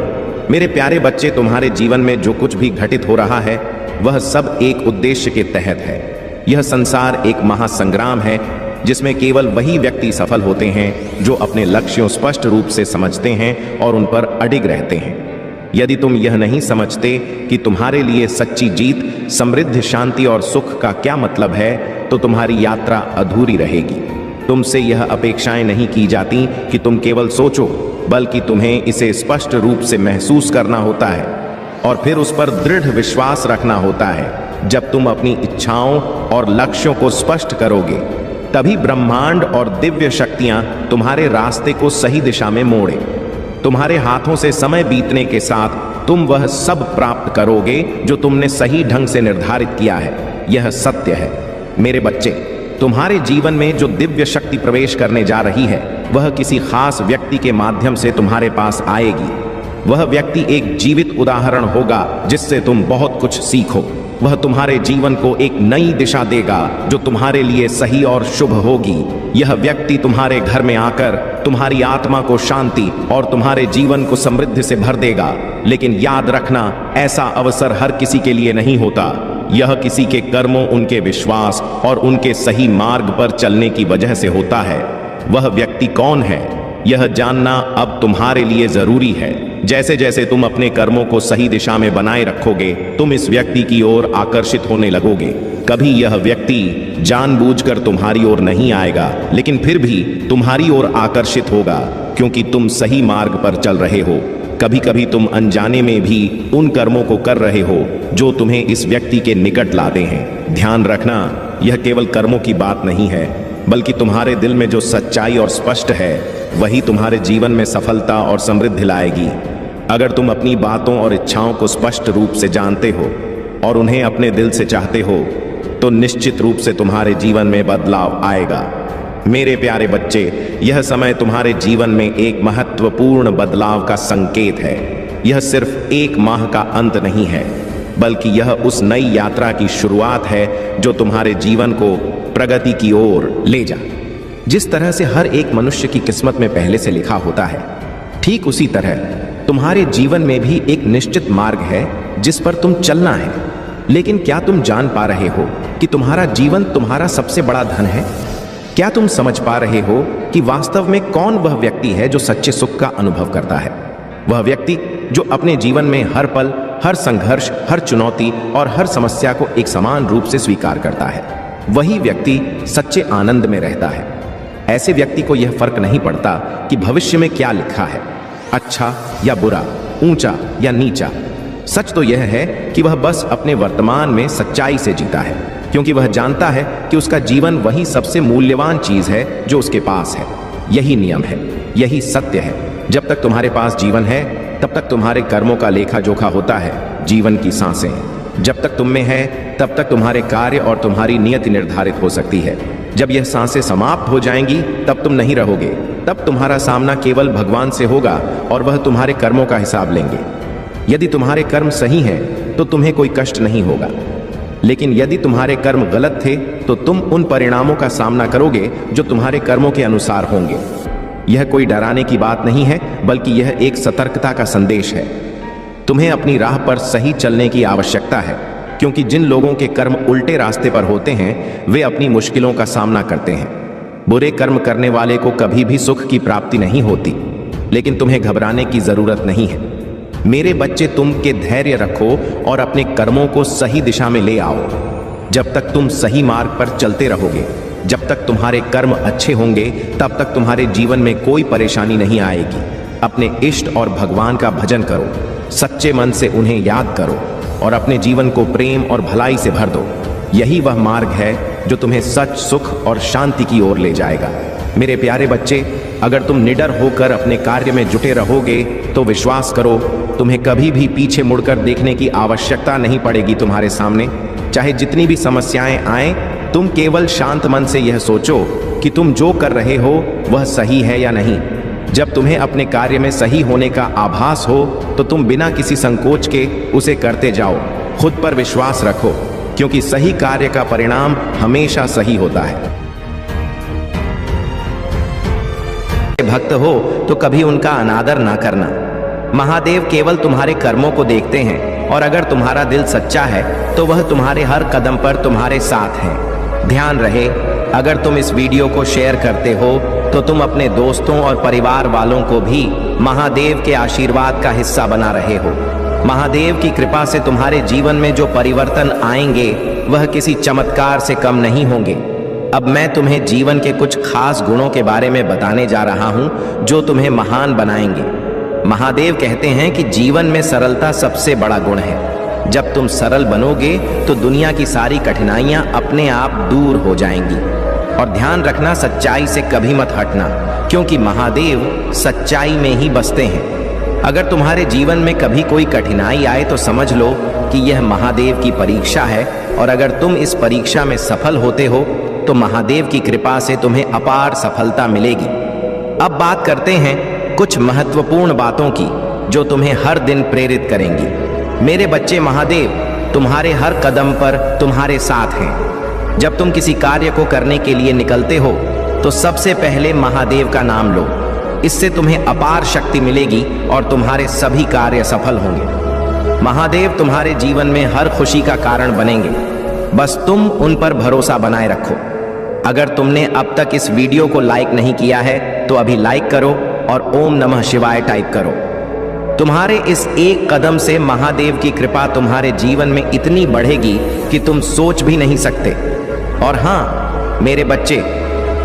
मेरे प्यारे बच्चे, तुम्हारे जीवन में जो कुछ भी घटित हो रहा है वह सब एक उद्देश्य के तहत है। यह संसार एक महासंग्राम है जिसमें केवल वही व्यक्ति सफल होते हैं जो अपने लक्ष्यों स्पष्ट रूप से समझते हैं और उन पर अडिग रहते हैं। यदि तुम यह नहीं समझते कि तुम्हारे लिए सच्ची जीत, समृद्धि, शांति और सुख का क्या मतलब है, तो तुम्हारी यात्रा अधूरी रहेगी। तुमसे यह अपेक्षाएं नहीं की जाती कि तुम केवल सोचो, बल्कि तुम्हें इसे स्पष्ट रूप से महसूस करना होता है और फिर उस पर दृढ़ विश्वास रखना होता है। जब तुम अपनी इच्छाओं और लक्ष्यों को स्पष्ट करोगे, तभी ब्रह्मांड और दिव्य शक्तियां तुम्हारे रास्ते को सही दिशा में मोड़े। तुम्हारे हाथों से समय बीतने के साथ तुम वह सब प्राप्त करोगे जो तुमने सही ढंग से निर्धारित किया है। यह सत्य है। मेरे बच्चे, तुम्हारे जीवन में जो दिव्य शक्ति प्रवेश करने जा रही है, वह किसी खास व्यक्ति के माध्यम से तुम्हारे पास आएगी। वह व्यक्ति एक जीवित उदाहरण होगा जिससे तुम बहुत कुछ सीखो। वह तुम्हारे जीवन को एक नई दिशा देगा जो तुम्हारे लिए सही और शुभ होगी। यह व्यक्ति तुम्हारे घर में आकर तुम्हारी आत्मा को शांति और तुम्हारे जीवन को समृद्धि से भर देगा। लेकिन याद रखना, ऐसा अवसर हर किसी के लिए नहीं होता। यह किसी के कर्मों, उनके विश्वास और उनके सही मार्ग पर चलने की वजह से होता है। वह व्यक्ति कौन है, यह जानना अब तुम्हारे लिए जरूरी है। जैसे जैसे तुम अपने कर्मों को सही दिशा में बनाए रखोगे, तुम इस व्यक्ति की ओर आकर्षित होने लगोगे। कभी यह व्यक्ति जानबूझकर तुम्हारी ओर नहीं आएगा, लेकिन फिर भी तुम्हारी ओर आकर्षित होगा, क्योंकि तुम सही मार्ग पर चल रहे हो। कभी कभी तुम अनजाने में भी उन कर्मों को कर रहे हो जो तुम्हें इस व्यक्ति के निकट लाते हैं। ध्यान रखना, यह केवल कर्मों की बात नहीं है, बल्कि तुम्हारे दिल में जो सच्चाई और स्पष्ट है, वही तुम्हारे जीवन में सफलता और समृद्धि लाएगी। अगर तुम अपनी बातों और इच्छाओं को स्पष्ट रूप से जानते हो और उन्हें अपने दिल से चाहते हो, तो निश्चित रूप से तुम्हारे जीवन में बदलाव आएगा। मेरे प्यारे बच्चे, यह समय तुम्हारे जीवन में एक महत्वपूर्ण बदलाव का संकेत है। यह सिर्फ एक माह का अंत नहीं है, बल्कि यह उस नई यात्रा की शुरुआत है जो तुम्हारे जीवन को प्रगति की ओर ले जा। जिस तरह से हर एक मनुष्य की किस्मत में पहले से लिखा होता है, ठीक उसी तरह तुम्हारे जीवन में भी एक निश्चित मार्ग है जिस पर तुम चलना है। लेकिन क्या तुम जान पा रहे हो कि तुम्हारा जीवन तुम्हारा सबसे बड़ा धन है? क्या तुम समझ पा रहे हो कि वास्तव में कौन वह व्यक्ति है जो सच्चे सुख का अनुभव करता है? वह व्यक्ति जो अपने जीवन में हर पल, हर संघर्ष, हर चुनौती और हर समस्या को एक समान रूप से स्वीकार करता है। वही व्यक्ति सच्चे आनंद में रहता है। ऐसे व्यक्ति को यह फर्क नहीं पड़ता कि भविष्य में क्या लिखा है, अच्छा या बुरा, ऊंचा या नीचा। सच तो यह है कि वह बस अपने वर्तमान में सच्चाई से जीता है, क्योंकि वह जानता है कि उसका जीवन वही सबसे मूल्यवान चीज है जो उसके पास है। यही नियम है, यही सत्य है। जब तक तुम्हारे पास जीवन है, तब तक तुम्हारे कर्मों का लेखा जोखा होता है। जीवन की सांसें जब तक तुम में है, तब तक तुम्हारे कार्य और तुम्हारी नियति निर्धारित हो सकती है। जब यह सांसें समाप्त हो जाएंगी, तब तुम नहीं रहोगे। तब तुम्हारा सामना केवल भगवान से होगा और वह तुम्हारे कर्मों का हिसाब लेंगे। यदि तुम्हारे कर्म सही हैं, तो तुम्हें कोई कष्ट नहीं होगा। लेकिन यदि तुम्हारे कर्म गलत थे तो तुम उन परिणामों का सामना करोगे जो तुम्हारे कर्मों के अनुसार होंगे। यह कोई डराने की बात नहीं है, बल्कि यह एक सतर्कता का संदेश है। तुम्हें अपनी राह पर सही चलने की आवश्यकता है, क्योंकि जिन लोगों के कर्म उल्टे रास्ते पर होते हैं वे अपनी मुश्किलों का सामना करते हैं। बुरे कर्म करने वाले को कभी भी सुख की प्राप्ति नहीं होती, लेकिन तुम्हें घबराने की जरूरत नहीं है। मेरे बच्चे, तुम के धैर्य रखो और अपने कर्मों को सही दिशा में ले आओ। जब तक तुम सही मार्ग पर चलते रहोगे, जब तक तुम्हारे कर्म अच्छे होंगे, तब तक तुम्हारे जीवन में कोई परेशानी नहीं आएगी। अपने इष्ट और भगवान का भजन करो, सच्चे मन से उन्हें याद करो और अपने जीवन को प्रेम और भलाई से भर दो। यही वह मार्ग है जो तुम्हें सच, सुख और शांति की ओर ले जाएगा। मेरे प्यारे बच्चे, अगर तुम निडर होकर अपने कार्य में जुटे रहोगे तो विश्वास करो, तुम्हें कभी भी पीछे मुड़कर देखने की आवश्यकता नहीं पड़ेगी। तुम्हारे सामने चाहे जितनी भी समस्याएं आएं, तुम केवल शांत मन से यह सोचो कि तुम जो कर रहे हो वह सही है या नहीं। जब तुम्हें अपने कार्य में सही होने का आभास हो तो तुम बिना किसी संकोच के उसे करते जाओ। खुद पर विश्वास रखो, क्योंकि सही कार्य का परिणाम हमेशा सही होता है। भक्त हो तो कभी उनका अनादर ना करना। महादेव केवल तुम्हारे कर्मों को देखते हैं, और अगर तुम्हारा दिल सच्चा है तो वह तुम्हारे हर कदम पर तुम्हारे साथ हैं। ध्यान रहे, अगर तुम इस वीडियो को शेयर करते हो तो तुम अपने दोस्तों और परिवार वालों को भी महादेव के आशीर्वाद का हिस्सा बना रहे हो। महादेव की कृपा से तुम्हारे जीवन में जो परिवर्तन आएंगे वह किसी चमत्कार से कम नहीं होंगे। अब मैं तुम्हें जीवन के कुछ खास गुणों के बारे में बताने जा रहा हूं जो तुम्हें महान बनाएंगे। महादेव कहते हैं कि जीवन में सरलता सबसे बड़ा गुण है। जब तुम सरल बनोगे तो दुनिया की सारी कठिनाइयां अपने आप दूर हो जाएंगी। और ध्यान रखना, सच्चाई से कभी मत हटना, क्योंकि महादेव सच्चाई में ही बसते हैं। अगर तुम्हारे जीवन में कभी कोई कठिनाई आए तो समझ लो कि यह महादेव की परीक्षा है, और अगर तुम इस परीक्षा में सफल होते हो तो महादेव की कृपा से तुम्हें अपार सफलता मिलेगी। अब बात करते हैं कुछ महत्वपूर्ण बातों की जो तुम्हें हर दिन प्रेरित करेंगी। मेरे बच्चे, महादेव तुम्हारे हर कदम पर तुम्हारे साथ हैं। जब तुम किसी कार्य को करने के लिए निकलते हो तो सबसे पहले महादेव का नाम लो। इससे तुम्हें अपार शक्ति मिलेगी और तुम्हारे सभी कार्य सफल होंगे। महादेव तुम्हारे जीवन में हर खुशी का कारण बनेंगे, बस तुम उन पर भरोसा बनाए रखो। अगर तुमने अब तक इस वीडियो को लाइक नहीं किया है तो अभी लाइक करो और ओम नमः शिवाय टाइप करो। तुम्हारे इस एक कदम से महादेव की कृपा तुम्हारे जीवन में इतनी बढ़ेगी कि तुम सोच भी नहीं सकते। और हाँ मेरे बच्चे,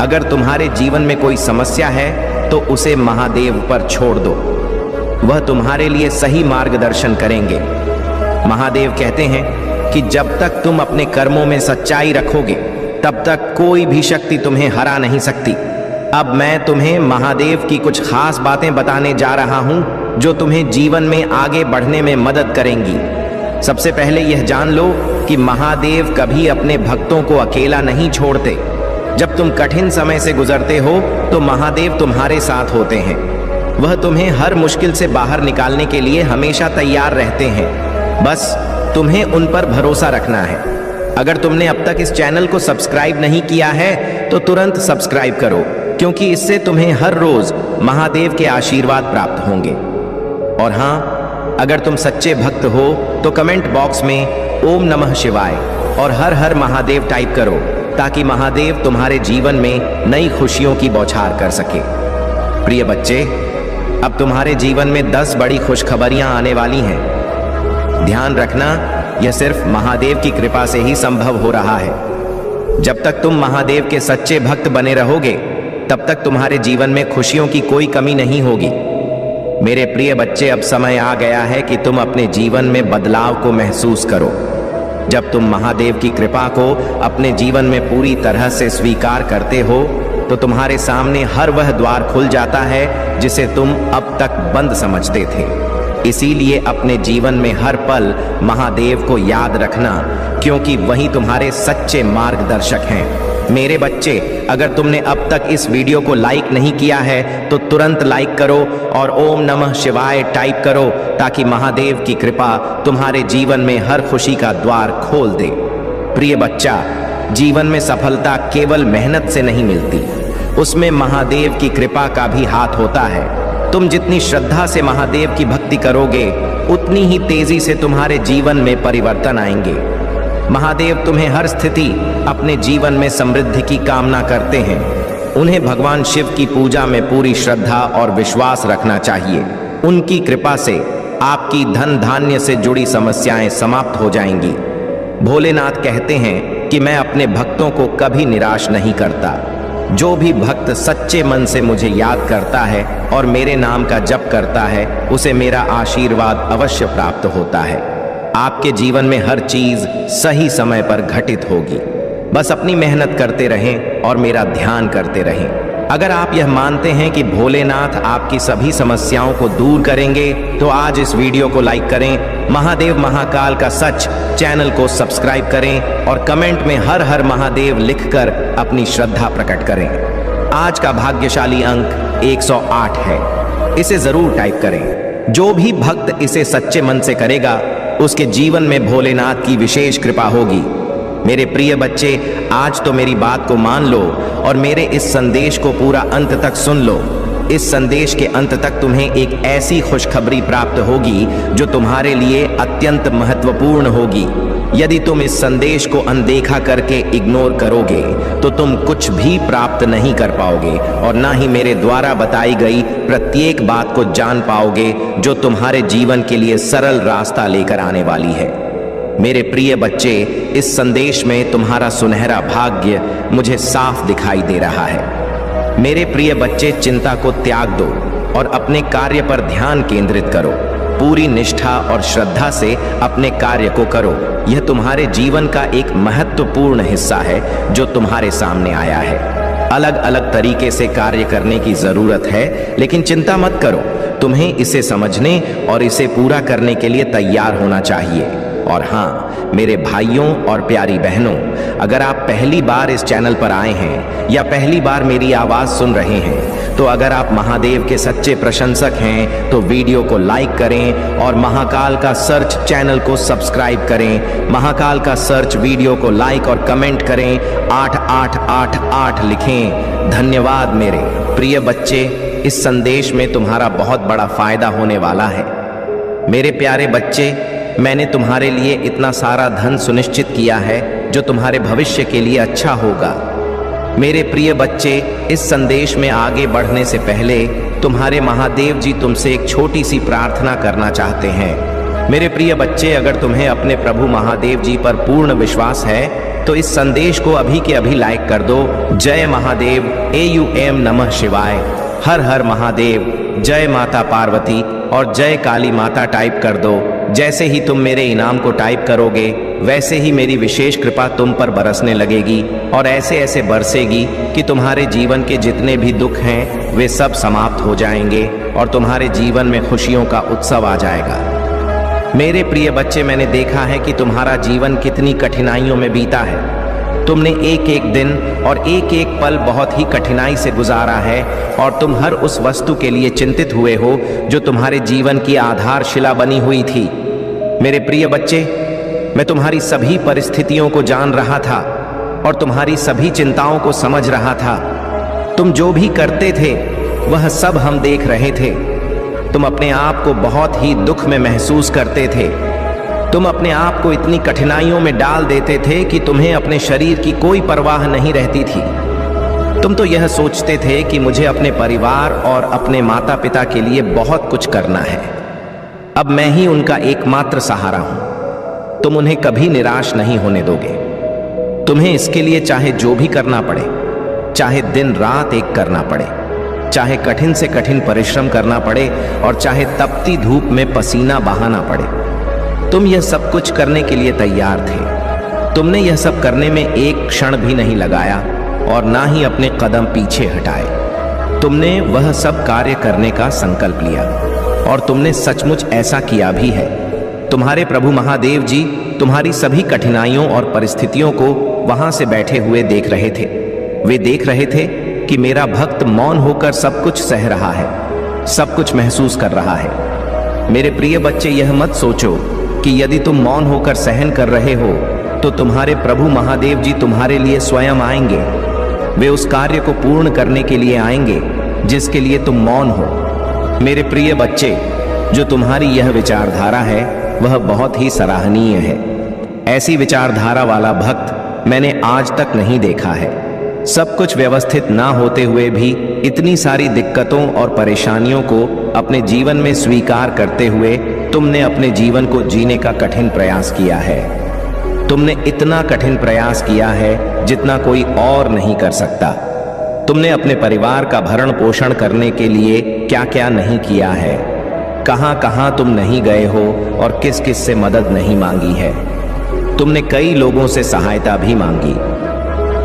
अगर तुम्हारे जीवन में कोई समस्या है तो उसे महादेव पर छोड़ दो, वह तुम्हारे लिए सही मार्गदर्शन करेंगे। महादेव कहते हैं कि जब तक तुम अपने कर्मों में सच्चाई रखोगे तब तक कोई भी शक्ति तुम्हें हरा नहीं सकती। अब मैं तुम्हें महादेव की कुछ खास बातें बताने जा रहा हूं जो तुम्हें जीवन में आगे बढ़ने में मदद करेंगी। सबसे पहले यह जान लो कि महादेव कभी अपने भक्तों को अकेला नहीं छोड़ते। जब तुम कठिन समय से गुजरते हो तो महादेव तुम्हारे साथ होते हैं। वह तुम्हें हर मुश्किल से बाहर निकालने के लिए हमेशा तैयार रहते हैं। बस तुम्हें उन पर भरोसा रखना है। अगर तुमने अब तक इस चैनल को सब्सक्राइब नहीं किया है तो तुरंत सब्सक्राइब करो, क्योंकि इससे तुम्हें हर रोज महादेव के आशीर्वाद प्राप्त होंगे। और हाँ, अगर तुम सच्चे भक्त हो तो कमेंट बॉक्स में ओम नमः शिवाय और हर हर महादेव टाइप करो, ताकि महादेव तुम्हारे जीवन में नई खुशियों की बौछार कर सके। प्रिय बच्चे, अब तुम्हारे जीवन में 10 बड़ी खुशखबरियां आने वाली हैं। ध्यान रखना, यह सिर्फ महादेव की कृपा से ही संभव हो रहा है। जब तक तुम महादेव के सच्चे भक्त बने रहोगे तब तक तुम्हारे जीवन में खुशियों की कोई कमी नहीं होगी। मेरे प्रिय बच्चे, अब समय आ गया है कि तुम अपने जीवन में बदलाव को महसूस करो। जब तुम महादेव की कृपा को अपने जीवन में पूरी तरह से स्वीकार करते हो तो तुम्हारे सामने हर वह द्वार खुल जाता है जिसे तुम अब तक बंद समझते थे। इसीलिए अपने जीवन में हर पल महादेव को याद रखना, क्योंकि वही तुम्हारे सच्चे मार्गदर्शक हैं। मेरे बच्चे, अगर तुमने अब तक इस वीडियो को लाइक नहीं किया है तो तुरंत लाइक करो और ओम नमः शिवाय टाइप करो, ताकि महादेव की कृपा तुम्हारे जीवन में हर खुशी का द्वार खोल दे। प्रिय बच्चा, जीवन में सफलता केवल मेहनत से नहीं मिलती, उसमें महादेव की कृपा का भी हाथ होता है। तुम जितनी श्रद्धा से महादेव की भक्ति करोगे, उतनी ही तेजी से तुम्हारे जीवन में परिवर्तन आएंगे। महादेव तुम्हें हर स्थिति अपने जीवन में समृद्धि की कामना करते हैं। उन्हें भगवान शिव की पूजा में पूरी श्रद्धा और विश्वास रखना चाहिए। उनकी कृपा से आपकी धन धान्य से जुड़ी समस्याएं समाप्त हो जाएंगी। भोलेनाथ कहते हैं कि मैं अपने भक्तों को कभी निराश नहीं करता। जो भी भक्त सच्चे मन से मुझे याद करता है और मेरे नाम का जप करता है, उसे मेरा आशीर्वाद अवश्य प्राप्त होता है। आपके जीवन में हर चीज सही समय पर घटित होगी। बस अपनी मेहनत करते रहें और मेरा ध्यान करते रहें। अगर आप यह मानते हैं कि भोलेनाथ आपकी सभी समस्याओं को दूर करेंगे, तो आज इस वीडियो को लाइक करें, महादेव महाकाल का सच चैनल को सब्सक्राइब करें और कमेंट में हर हर महादेव लिखकर अपनी श्रद्धा प्रकट करें। आज का भाग्यशाली अंक 108 है, इसे जरूर टाइप करें। जो भी भक्त इसे सच्चे मन से करेगा, उसके जीवन में भोलेनाथ की विशेष कृपा होगी। मेरे प्रिय बच्चे, आज तो मेरी बात को मान लो और मेरे इस संदेश को पूरा अंत तक सुन लो। इस संदेश के अंत तक तुम्हें एक ऐसी खुशखबरी प्राप्त होगी जो तुम्हारे लिए अत्यंत महत्वपूर्ण होगी। यदि तुम इस संदेश को अनदेखा करके इग्नोर करोगे, तो तुम कुछ भी प्राप्त नहीं कर पाओगे और ना ही मेरे द्वारा बताई गई प्रत्येक बात को जान पाओगे, जो तुम्हारे जीवन के लिए सरल रास्ता लेकर आने वाली है। मेरे प्रिय बच्चे, इस संदेश में तुम्हारा सुनहरा भाग्य मुझे साफ दिखाई दे रहा है। मेरे प्रिय बच्चे, चिंता को त्याग दो और अपने कार्य पर ध्यान केंद्रित करो। पूरी निष्ठा और श्रद्धा से अपने कार्य को करो। यह तुम्हारे जीवन का एक महत्वपूर्ण हिस्सा है जो तुम्हारे सामने आया है। अलग अलग तरीके से कार्य करने की जरूरत है, लेकिन चिंता मत करो। तुम्हें इसे समझने और इसे पूरा करने के लिए तैयार होना चाहिए। और हाँ, मेरे भाइयों और प्यारी बहनों, अगर आप पहली बार इस चैनल पर आए हैं या पहली बार मेरी आवाज सुन रहे हैं, तो अगर आप महादेव के सच्चे प्रशंसक हैं, तो वीडियो को लाइक करें और महाकाल का सर्च चैनल को सब्सक्राइब करें। महाकाल का सर्च वीडियो को लाइक और कमेंट करें, 8888 लिखें। धन्यवाद मेरे प्रिय बच्चे, इस संदेश में तुम्हारा बहुत बड़ा फायदा होने वाला है। मेरे प्यारे बच्चे, मैंने तुम्हारे लिए इतना सारा धन सुनिश्चित किया है जो तुम्हारे भविष्य के लिए अच्छा होगा। मेरे प्रिय बच्चे, इस संदेश में आगे बढ़ने से पहले तुम्हारे महादेव जी तुमसे एक छोटी सी प्रार्थना करना चाहते हैं। मेरे प्रिय बच्चे, अगर तुम्हें अपने प्रभु महादेव जी पर पूर्ण विश्वास है, तो इस संदेश को अभी के अभी लाइक कर दो। जय महादेव, AUM नमः शिवाय, हर हर महादेव, जय माता पार्वती और जय काली माता टाइप कर दो। जैसे ही तुम मेरे इनाम को टाइप करोगे, वैसे ही मेरी विशेष कृपा तुम पर बरसने लगेगी और ऐसे ऐसे बरसेगी कि तुम्हारे जीवन के जितने भी दुख हैं, वे सब समाप्त हो जाएंगे और तुम्हारे जीवन में खुशियों का उत्सव आ जाएगा। मेरे प्रिय बच्चे, मैंने देखा है कि तुम्हारा जीवन कितनी कठिनाइयों में बीता है। तुमने एक एक दिन और एक एक पल बहुत ही कठिनाई से गुजारा है और तुम हर उस वस्तु के लिए चिंतित हुए हो जो तुम्हारे जीवन की आधारशिला बनी हुई थी। मेरे प्रिय बच्चे, मैं तुम्हारी सभी परिस्थितियों को जान रहा था और तुम्हारी सभी चिंताओं को समझ रहा था। तुम जो भी करते थे, वह सब हम देख रहे थे। तुम अपने आप को बहुत ही दुख में महसूस करते थे। तुम अपने आप को इतनी कठिनाइयों में डाल देते थे कि तुम्हें अपने शरीर की कोई परवाह नहीं रहती थी। तुम तो यह सोचते थे कि मुझे अपने परिवार और अपने माता पिता के लिए बहुत कुछ करना है। अब मैं ही उनका एकमात्र सहारा हूं। तुम उन्हें कभी निराश नहीं होने दोगे। तुम्हें इसके लिए चाहे जो भी करना पड़े, चाहे दिन रात एक करना पड़े, चाहे कठिन से कठिन परिश्रम करना पड़े और चाहे तपती धूप में पसीना बहाना पड़े, तुम यह सब कुछ करने के लिए तैयार थे। तुमने यह सब करने में एक क्षण भी नहीं लगाया और ना ही अपने कदम पीछे हटाए। तुमने वह सब कार्य करने का संकल्प लिया और तुमने सचमुच ऐसा किया भी है। तुम्हारे प्रभु महादेव जी तुम्हारी सभी कठिनाइयों और परिस्थितियों को वहां से बैठे हुए देख रहे थे। वे देख रहे थे कि मेरा भक्त मौन होकर सब कुछ सह रहा है, सब कुछ महसूस कर रहा है। मेरे प्रिय बच्चे, यह मत सोचो कि यदि तुम मौन होकर सहन कर रहे हो तो तुम्हारे प्रभु महादेव जी तुम्हारे लिए स्वयं आएंगे। वे उस कार्य को पूर्ण करने के लिए आएंगे जिसके लिए तुम मौन हो। मेरे प्रिय बच्चे, जो तुम्हारी यह विचारधारा है वह बहुत ही सराहनीय है। ऐसी विचारधारा वाला भक्त मैंने आज तक नहीं देखा है। सब कुछ व्यवस्थित ना होते हुए भी इतनी सारी दिक्कतों और परेशानियों को अपने जीवन में स्वीकार करते हुए तुमने अपने जीवन को जीने का कठिन प्रयास किया है। तुमने इतना कठिन प्रयास किया है जितना कोई और नहीं कर सकता। तुमने अपने परिवार का भरण पोषण करने के लिए क्या क्या नहीं किया है, कहां कहां तुम नहीं गए हो और किस किस से मदद नहीं मांगी है। तुमने कई लोगों से सहायता भी मांगी,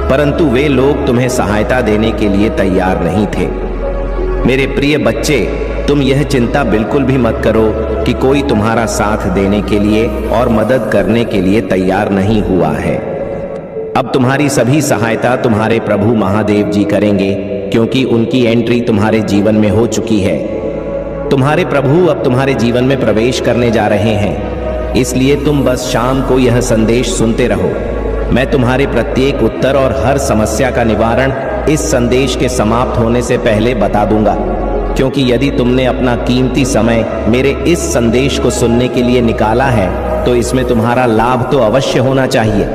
परंतु वे लोग तुम्हें सहायता देने के लिए तैयार नहीं थे। मेरे प्रिय बच्चे, तुम यह चिंता बिल्कुल भी मत करो कि कोई तुम्हारा साथ देने के लिए और मदद करने के लिए तैयार नहीं हुआ है। अब तुम्हारी सभी सहायता तुम्हारे प्रभु महादेव जी करेंगे, क्योंकि उनकी एंट्री तुम्हारे जीवन में हो चुकी है। तुम्हारे प्रभु अब तुम्हारे जीवन में प्रवेश करने जा रहे हैं, इसलिए तुम बस शाम को यह संदेश सुनते रहो। मैं तुम्हारे प्रत्येक उत्तर और हर समस्या का निवारण इस संदेश के समाप्त होने से पहले बता दूंगा, क्योंकि यदि तुमने अपना कीमती समय मेरे इस संदेश को सुनने के लिए निकाला है तो इसमें तुम्हारा लाभ तो अवश्य होना चाहिए।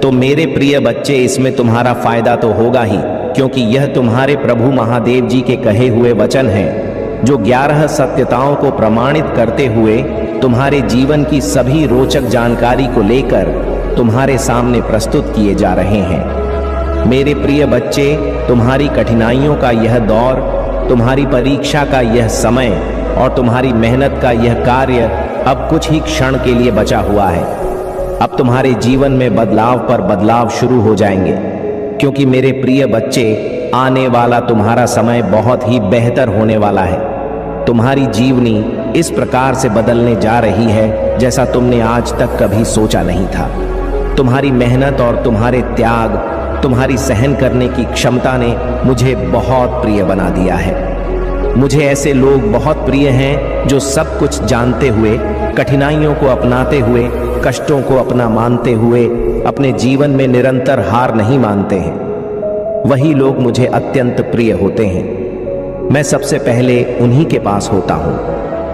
तो मेरे प्रिय बच्चे, इसमें तुम्हारा फायदा तो होगा ही, क्योंकि यह तुम्हारे प्रभु महादेव जी के कहे हुए वचन हैं, जो 11 सत्यताओं को प्रमाणित करते हुए तुम्हारे जीवन की सभी रोचक जानकारी को लेकर तुम्हारे सामने प्रस्तुत किए जा रहे हैं। मेरे प्रिय बच्चे, तुम्हारी कठिनाइयों का यह दौर, तुम्हारी परीक्षा का यह समय और तुम्हारी मेहनत का यह कार्य अब कुछ ही क्षण के लिए बचा हुआ है। अब तुम्हारे जीवन में बदलाव पर बदलाव शुरू हो जाएंगे, क्योंकि मेरे प्रिय बच्चे, आने वाला तुम्हारा समय बहुत ही बेहतर होने वाला है। तुम्हारी जीवनी इस प्रकार से बदलने जा रही है जैसा तुमने आज तक कभी सोचा नहीं था। तुम्हारी मेहनत और तुम्हारे त्याग, तुम्हारी सहन करने की क्षमता ने मुझे बहुत प्रिय बना दिया है। मुझे ऐसे लोग बहुत प्रिय हैं जो सब कुछ जानते हुए, कठिनाइयों को अपनाते हुए, कष्टों को अपना मानते हुए अपने जीवन में निरंतर हार नहीं मानते हैं। वही लोग मुझे अत्यंत प्रिय होते हैं। मैं सबसे पहले उन्हीं के पास होता हूँ,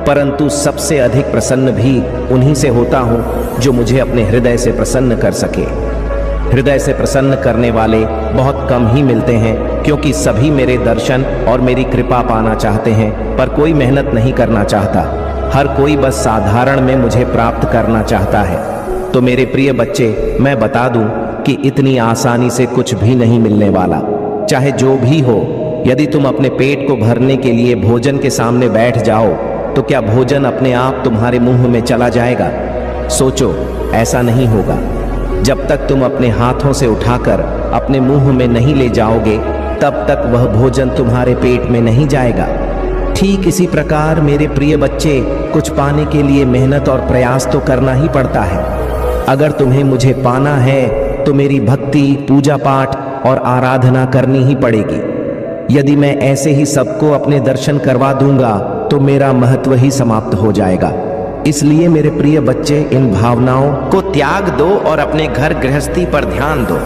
परंतु सबसे अधिक प्रसन्न भी उन्हीं से होता हूँ जो मुझे अपने हृदय से प्रसन्न कर सके। हृदय से प्रसन्न करने वाले बहुत कम ही मिलते हैं, क्योंकि सभी मेरे दर्शन और मेरी कृपा पाना चाहते हैं, पर कोई मेहनत नहीं करना चाहता। हर कोई बस साधारण में मुझे प्राप्त करना चाहता है। तो मेरे प्रिय बच्चे, मैं बता दूं कि इतनी आसानी से कुछ भी नहीं मिलने वाला। चाहे जो भी हो, यदि तुम अपने पेट को भरने के लिए भोजन के सामने बैठ जाओ तो क्या भोजन अपने आप तुम्हारे मुंह में चला जाएगा? सोचो, ऐसा नहीं होगा। जब तक तुम अपने हाथों से उठाकर अपने मुंह में नहीं ले जाओगे, तब तक वह भोजन तुम्हारे पेट में नहीं जाएगा। ठीक इसी प्रकार मेरे प्रिय बच्चे, कुछ पाने के लिए मेहनत और प्रयास तो करना ही पड़ता है। अगर तुम्हें मुझे पाना है तो मेरी भक्ति, पूजा पाठ और आराधना करनी ही पड़ेगी। यदि मैं ऐसे ही सबको अपने दर्शन करवा दूंगा तो मेरा महत्व ही समाप्त हो जाएगा। इसलिए मेरे प्रिय बच्चे, इन भावनाओं को त्याग दो और अपने घर गृहस्थी पर ध्यान दो,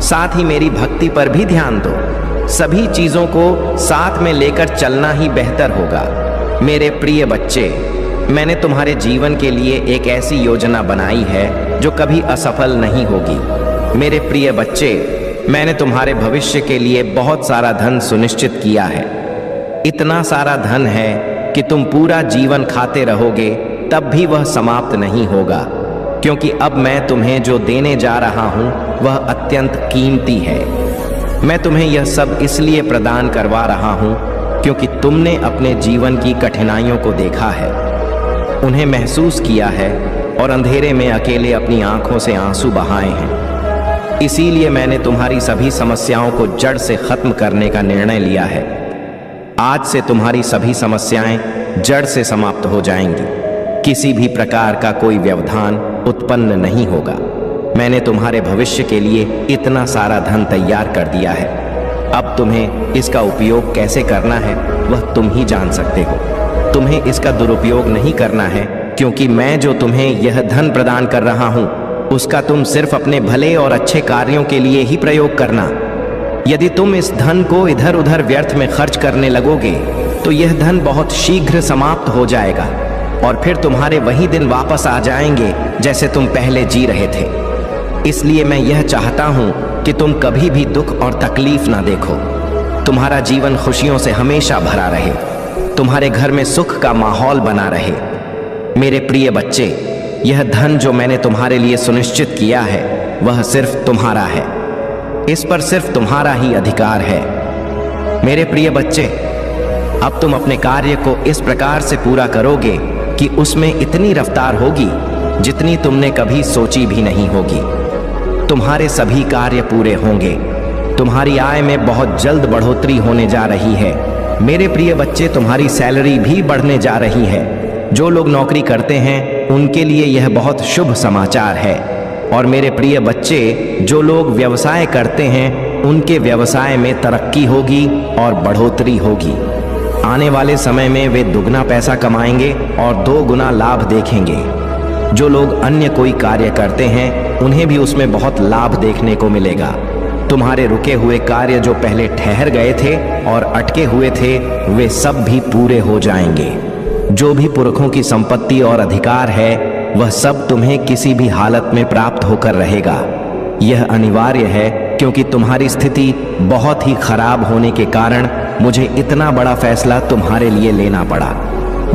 साथ ही मेरी भक्ति पर भी ध्यान दो। सभी चीजों को साथ में लेकर चलना ही बेहतर होगा। मेरे प्रिय बच्चे, मैंने तुम्हारे जीवन के लिए एक ऐसी योजना बनाई है जो कभी असफल नहीं होगी। मेरे प्रिय बच्चे, मैंने तुम्हारे भविष्य के लिए बहुत सारा धन सुनिश्चित किया है। इतना सारा धन है कि तुम पूरा जीवन खाते रहोगे तब भी वह समाप्त नहीं होगा, क्योंकि अब मैं तुम्हें जो देने जा रहा हूं वह अत्यंत कीमती है। मैं तुम्हें यह सब इसलिए प्रदान करवा रहा हूं क्योंकि तुमने अपने जीवन की कठिनाइयों को देखा है, उन्हें महसूस किया है और अंधेरे में अकेले अपनी आंखों से आंसू बहाए हैं। इसीलिए मैंने तुम्हारी सभी समस्याओं को जड़ से खत्म करने का निर्णय लिया है। आज से तुम्हारी सभी समस्याएं जड़ से समाप्त हो जाएंगी। किसी भी प्रकार का कोई व्यवधान उत्पन्न नहीं होगा। मैंने तुम्हारे भविष्य के लिए इतना सारा धन तैयार कर दिया है। अब तुम्हें इसका उपयोग कैसे करना है वह तुम ही जान सकते हो। तुम्हें इसका दुरुपयोग नहीं करना है, क्योंकि मैं जो तुम्हें यह धन प्रदान कर रहा हूं उसका तुम सिर्फ अपने भले और अच्छे कार्यों के लिए ही प्रयोग करना। यदि तुम इस धन को इधर उधर व्यर्थ में खर्च करने लगोगे तो यह धन बहुत शीघ्र समाप्त हो जाएगा और फिर तुम्हारे वही दिन वापस आ जाएंगे जैसे तुम पहले जी रहे थे। इसलिए मैं यह चाहता हूं कि तुम कभी भी दुख और तकलीफ ना देखो। तुम्हारा जीवन खुशियों से हमेशा भरा रहे, तुम्हारे घर में सुख का माहौल बना रहे। मेरे प्रिय बच्चे, यह धन जो मैंने तुम्हारे लिए सुनिश्चित किया है वह सिर्फ तुम्हारा है। इस पर सिर्फ तुम्हारा ही अधिकार है। मेरे प्रिय बच्चे, अब तुम अपने कार्य को इस प्रकार से पूरा करोगे कि उसमें इतनी रफ्तार होगी जितनी तुमने कभी सोची भी नहीं होगी। तुम्हारे सभी कार्य पूरे होंगे। तुम्हारी आय में बहुत जल्द बढ़ोतरी होने जा रही है। मेरे प्रिय बच्चे, तुम्हारी सैलरी भी बढ़ने जा रही है। जो लोग नौकरी करते हैं उनके लिए यह बहुत शुभ समाचार है। और मेरे प्रिय बच्चे, जो लोग व्यवसाय करते हैं उनके व्यवसाय में तरक्की होगी और बढ़ोतरी होगी। आने वाले समय में वे दुगना पैसा कमाएंगे और 2 गुना लाभ देखेंगे। जो लोग अन्य कोई कार्य करते हैं उन्हें भी उसमें बहुत लाभ देखने को मिलेगा। तुम्हारे रुके हुए कार्य जो पहले ठहर गए थे और अटके हुए थे वे सब भी पूरे हो जाएंगे। जो भी पुरखों की संपत्ति और अधिकार है वह सब तुम्हें किसी भी हालत में प्राप्त होकर रहेगा। यह अनिवार्य है क्योंकि तुम्हारी स्थिति बहुत ही खराब होने के कारण मुझे इतना बड़ा फैसला तुम्हारे लिए लेना पड़ा।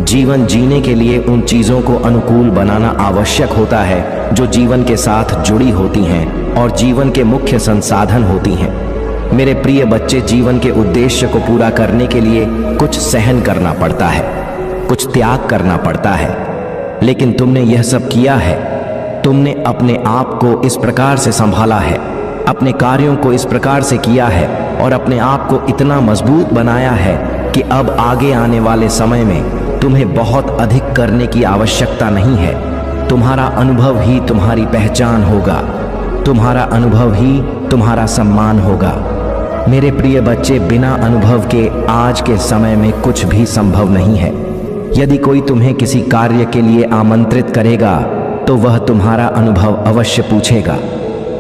जीवन जीने के लिए उन चीज़ों को अनुकूल बनाना आवश्यक होता है जो जीवन के साथ जुड़ी होती हैं और जीवन के मुख्य संसाधन होती हैं। मेरे प्रिय बच्चे, जीवन के उद्देश्य को पूरा करने के लिए कुछ सहन करना पड़ता है, कुछ त्याग करना पड़ता है, लेकिन तुमने यह सब किया है। तुमने अपने आप को इस प्रकार से संभाला है, अपने कार्यों को इस प्रकार से किया है और अपने आप को इतना मजबूत बनाया है कि अब आगे आने वाले समय में तुम्हें बहुत अधिक करने की आवश्यकता नहीं है। तुम्हारा अनुभव ही तुम्हारी पहचान होगा, तुम्हारा अनुभव ही तुम्हारा सम्मान होगा। मेरे प्रिय बच्चे, बिना अनुभव के आज के समय में कुछ भी संभव नहीं है। यदि कोई तुम्हें किसी कार्य के लिए आमंत्रित करेगा तो वह तुम्हारा अनुभव अवश्य पूछेगा।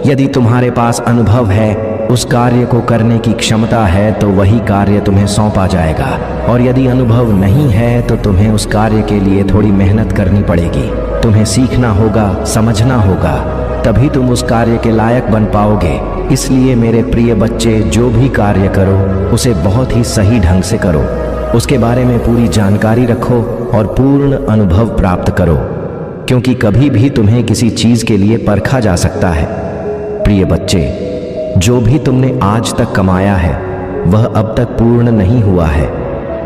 यदि तुम्हारे पास अनुभव है, उस कार्य को करने की क्षमता है, तो वही कार्य तुम्हें सौंपा जाएगा। और यदि अनुभव नहीं है तो तुम्हें उस कार्य के लिए थोड़ी मेहनत करनी पड़ेगी। तुम्हें सीखना होगा, समझना होगा, तभी तुम उस कार्य के लायक बन पाओगे। इसलिए मेरे प्रिय बच्चे, जो भी कार्य करो उसे बहुत ही सही ढंग से करो, उसके बारे में पूरी जानकारी रखो और पूर्ण अनुभव प्राप्त करो, क्योंकि कभी भी तुम्हें किसी चीज़ के लिए परखा जा सकता है। प्रिय बच्चे, जो भी तुमने आज तक कमाया है वह अब तक पूर्ण नहीं हुआ है।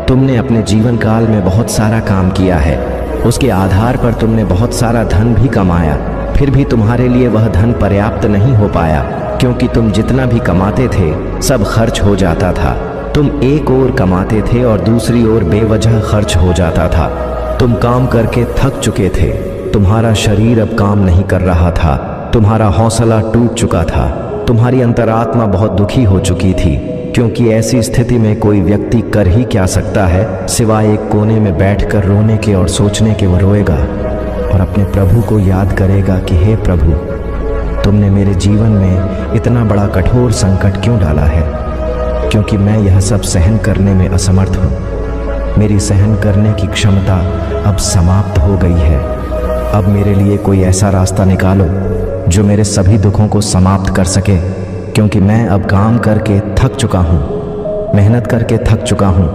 तुमने अपने जीवन काल में बहुत सारा काम किया है, उसके आधार पर तुमने बहुत सारा धन भी कमाया, फिर भी तुम्हारे लिए वह धन पर्याप्त नहीं हो पाया, क्योंकि तुम जितना भी कमाते थे सब खर्च हो जाता था। तुम एक ओर कमाते थे और दूसरी ओर बेवजह खर्च हो जाता था। तुम काम करके थक चुके थे, तुम्हारा शरीर अब काम नहीं कर रहा था, तुम्हारा हौसला टूट चुका था, तुम्हारी अंतरात्मा बहुत दुखी हो चुकी थी, क्योंकि ऐसी स्थिति में कोई व्यक्ति कर ही क्या सकता है सिवाय एक कोने में बैठकर रोने के और सोचने के। वो रोएगा और अपने प्रभु को याद करेगा कि हे प्रभु, तुमने मेरे जीवन में इतना बड़ा कठोर संकट क्यों डाला है, क्योंकि मैं यह सब सहन करने में असमर्थ हूँ। मेरी सहन करने की क्षमता अब समाप्त हो गई है। अब मेरे लिए कोई ऐसा रास्ता निकालो जो मेरे सभी दुखों को समाप्त कर सके, क्योंकि मैं अब काम करके थक चुका हूँ, मेहनत करके थक चुका हूँ,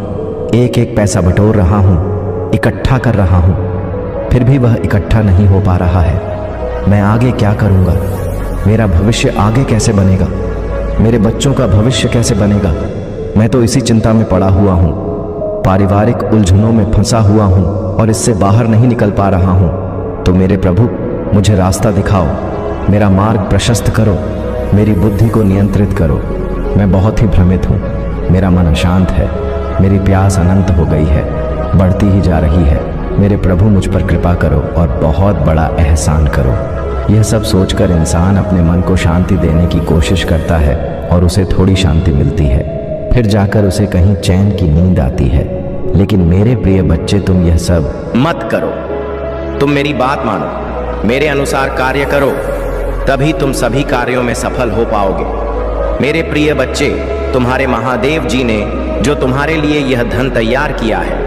एक एक पैसा बटोर रहा हूँ, इकट्ठा कर रहा हूँ, फिर भी वह इकट्ठा नहीं हो पा रहा है। मैं आगे क्या करूँगा? मेरा भविष्य आगे कैसे बनेगा? मेरे बच्चों का भविष्य कैसे बनेगा? मैं तो इसी चिंता में पड़ा हुआ हूँ, पारिवारिक उलझनों में फंसा हुआ हूँ और इससे बाहर नहीं निकल पा रहा हूँ। तो मेरे प्रभु, मुझे रास्ता दिखाओ, मेरा मार्ग प्रशस्त करो, मेरी बुद्धि को नियंत्रित करो। मैं बहुत ही भ्रमित हूँ, मेरा मन अशांत है, मेरी प्यास अनंत हो गई है, बढ़ती ही जा रही है। मेरे प्रभु, मुझ पर कृपा करो और बहुत बड़ा एहसान करो। यह सब सोचकर इंसान अपने मन को शांति देने की कोशिश करता है और उसे थोड़ी शांति मिलती है, फिर जाकर उसे कहीं चैन की नींद आती है। लेकिन मेरे प्रिय बच्चे, तुम यह सब मत करो। तुम मेरी बात मानो, मेरे अनुसार कार्य करो तभी तुम सभी कार्यों में सफल हो पाओगे। मेरे प्रिय बच्चे, तुम्हारे महादेव जी ने जो तुम्हारे लिए यह धन तैयार किया है,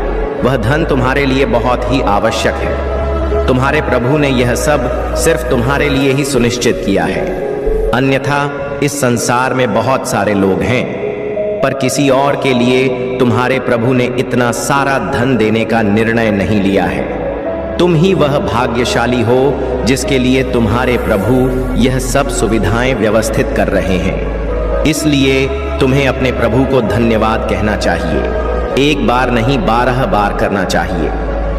वह धन तुम्हारे लिए बहुत ही आवश्यक है। तुम्हारे प्रभु ने यह सब सिर्फ तुम्हारे लिए ही सुनिश्चित किया है। अन्यथा इस संसार में बहुत सारे लोग हैं, पर किसी और के लिए तुम्हारे प्रभु ने इतना सारा धन देने का निर्णय नहीं लिया है। तुम ही वह भाग्यशाली हो जिसके लिए तुम्हारे प्रभु यह सब सुविधाएं व्यवस्थित कर रहे हैं। इसलिए तुम्हें अपने प्रभु को धन्यवाद कहना चाहिए। एक बार नहीं 12 बार करना चाहिए।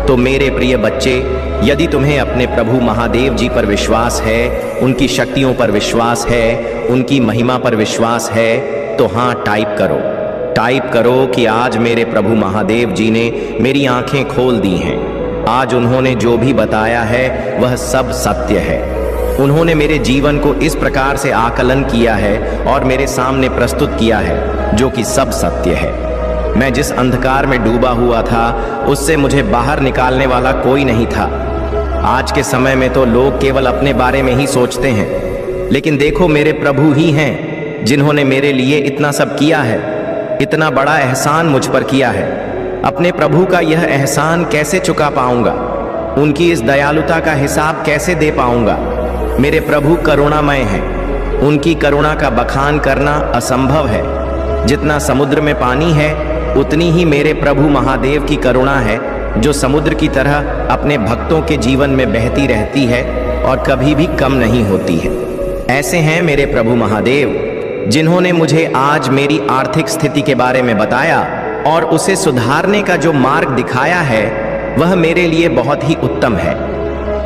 तो मेरे प्रिय बच्चे, यदि तुम्हें अपने प्रभु महादेव जी पर विश्वास है, उनकी शक्तियों पर विश्वास है, उनकी महिमा पर विश्वास है, तो हाँ टाइप करो कि आज मेरे प्रभु महादेव जी ने मेरी आंखें खोल दी हैं। आज उन्होंने जो भी बताया है वह सब सत्य है। उन्होंने मेरे जीवन को इस प्रकार से आकलन किया है और मेरे सामने प्रस्तुत किया है जो कि सब सत्य है। मैं जिस अंधकार में डूबा हुआ था उससे मुझे बाहर निकालने वाला कोई नहीं था। आज के समय में तो लोग केवल अपने बारे में ही सोचते हैं, लेकिन देखो मेरे प्रभु ही हैं जिन्होंने मेरे लिए इतना सब किया है, इतना बड़ा एहसान मुझ पर किया है। अपने प्रभु का यह एहसान कैसे चुका पाऊंगा? उनकी इस दयालुता का हिसाब कैसे दे पाऊंगा? मेरे प्रभु करुणामय हैं। उनकी करुणा का बखान करना असंभव है। जितना समुद्र में पानी है उतनी ही मेरे प्रभु महादेव की करुणा है, जो समुद्र की तरह अपने भक्तों के जीवन में बहती रहती है और कभी भी कम नहीं होती है। ऐसे हैं मेरे प्रभु महादेव जिन्होंने मुझे आज मेरी आर्थिक स्थिति के बारे में बताया और उसे सुधारने का जो मार्ग दिखाया है वह मेरे लिए बहुत ही उत्तम है।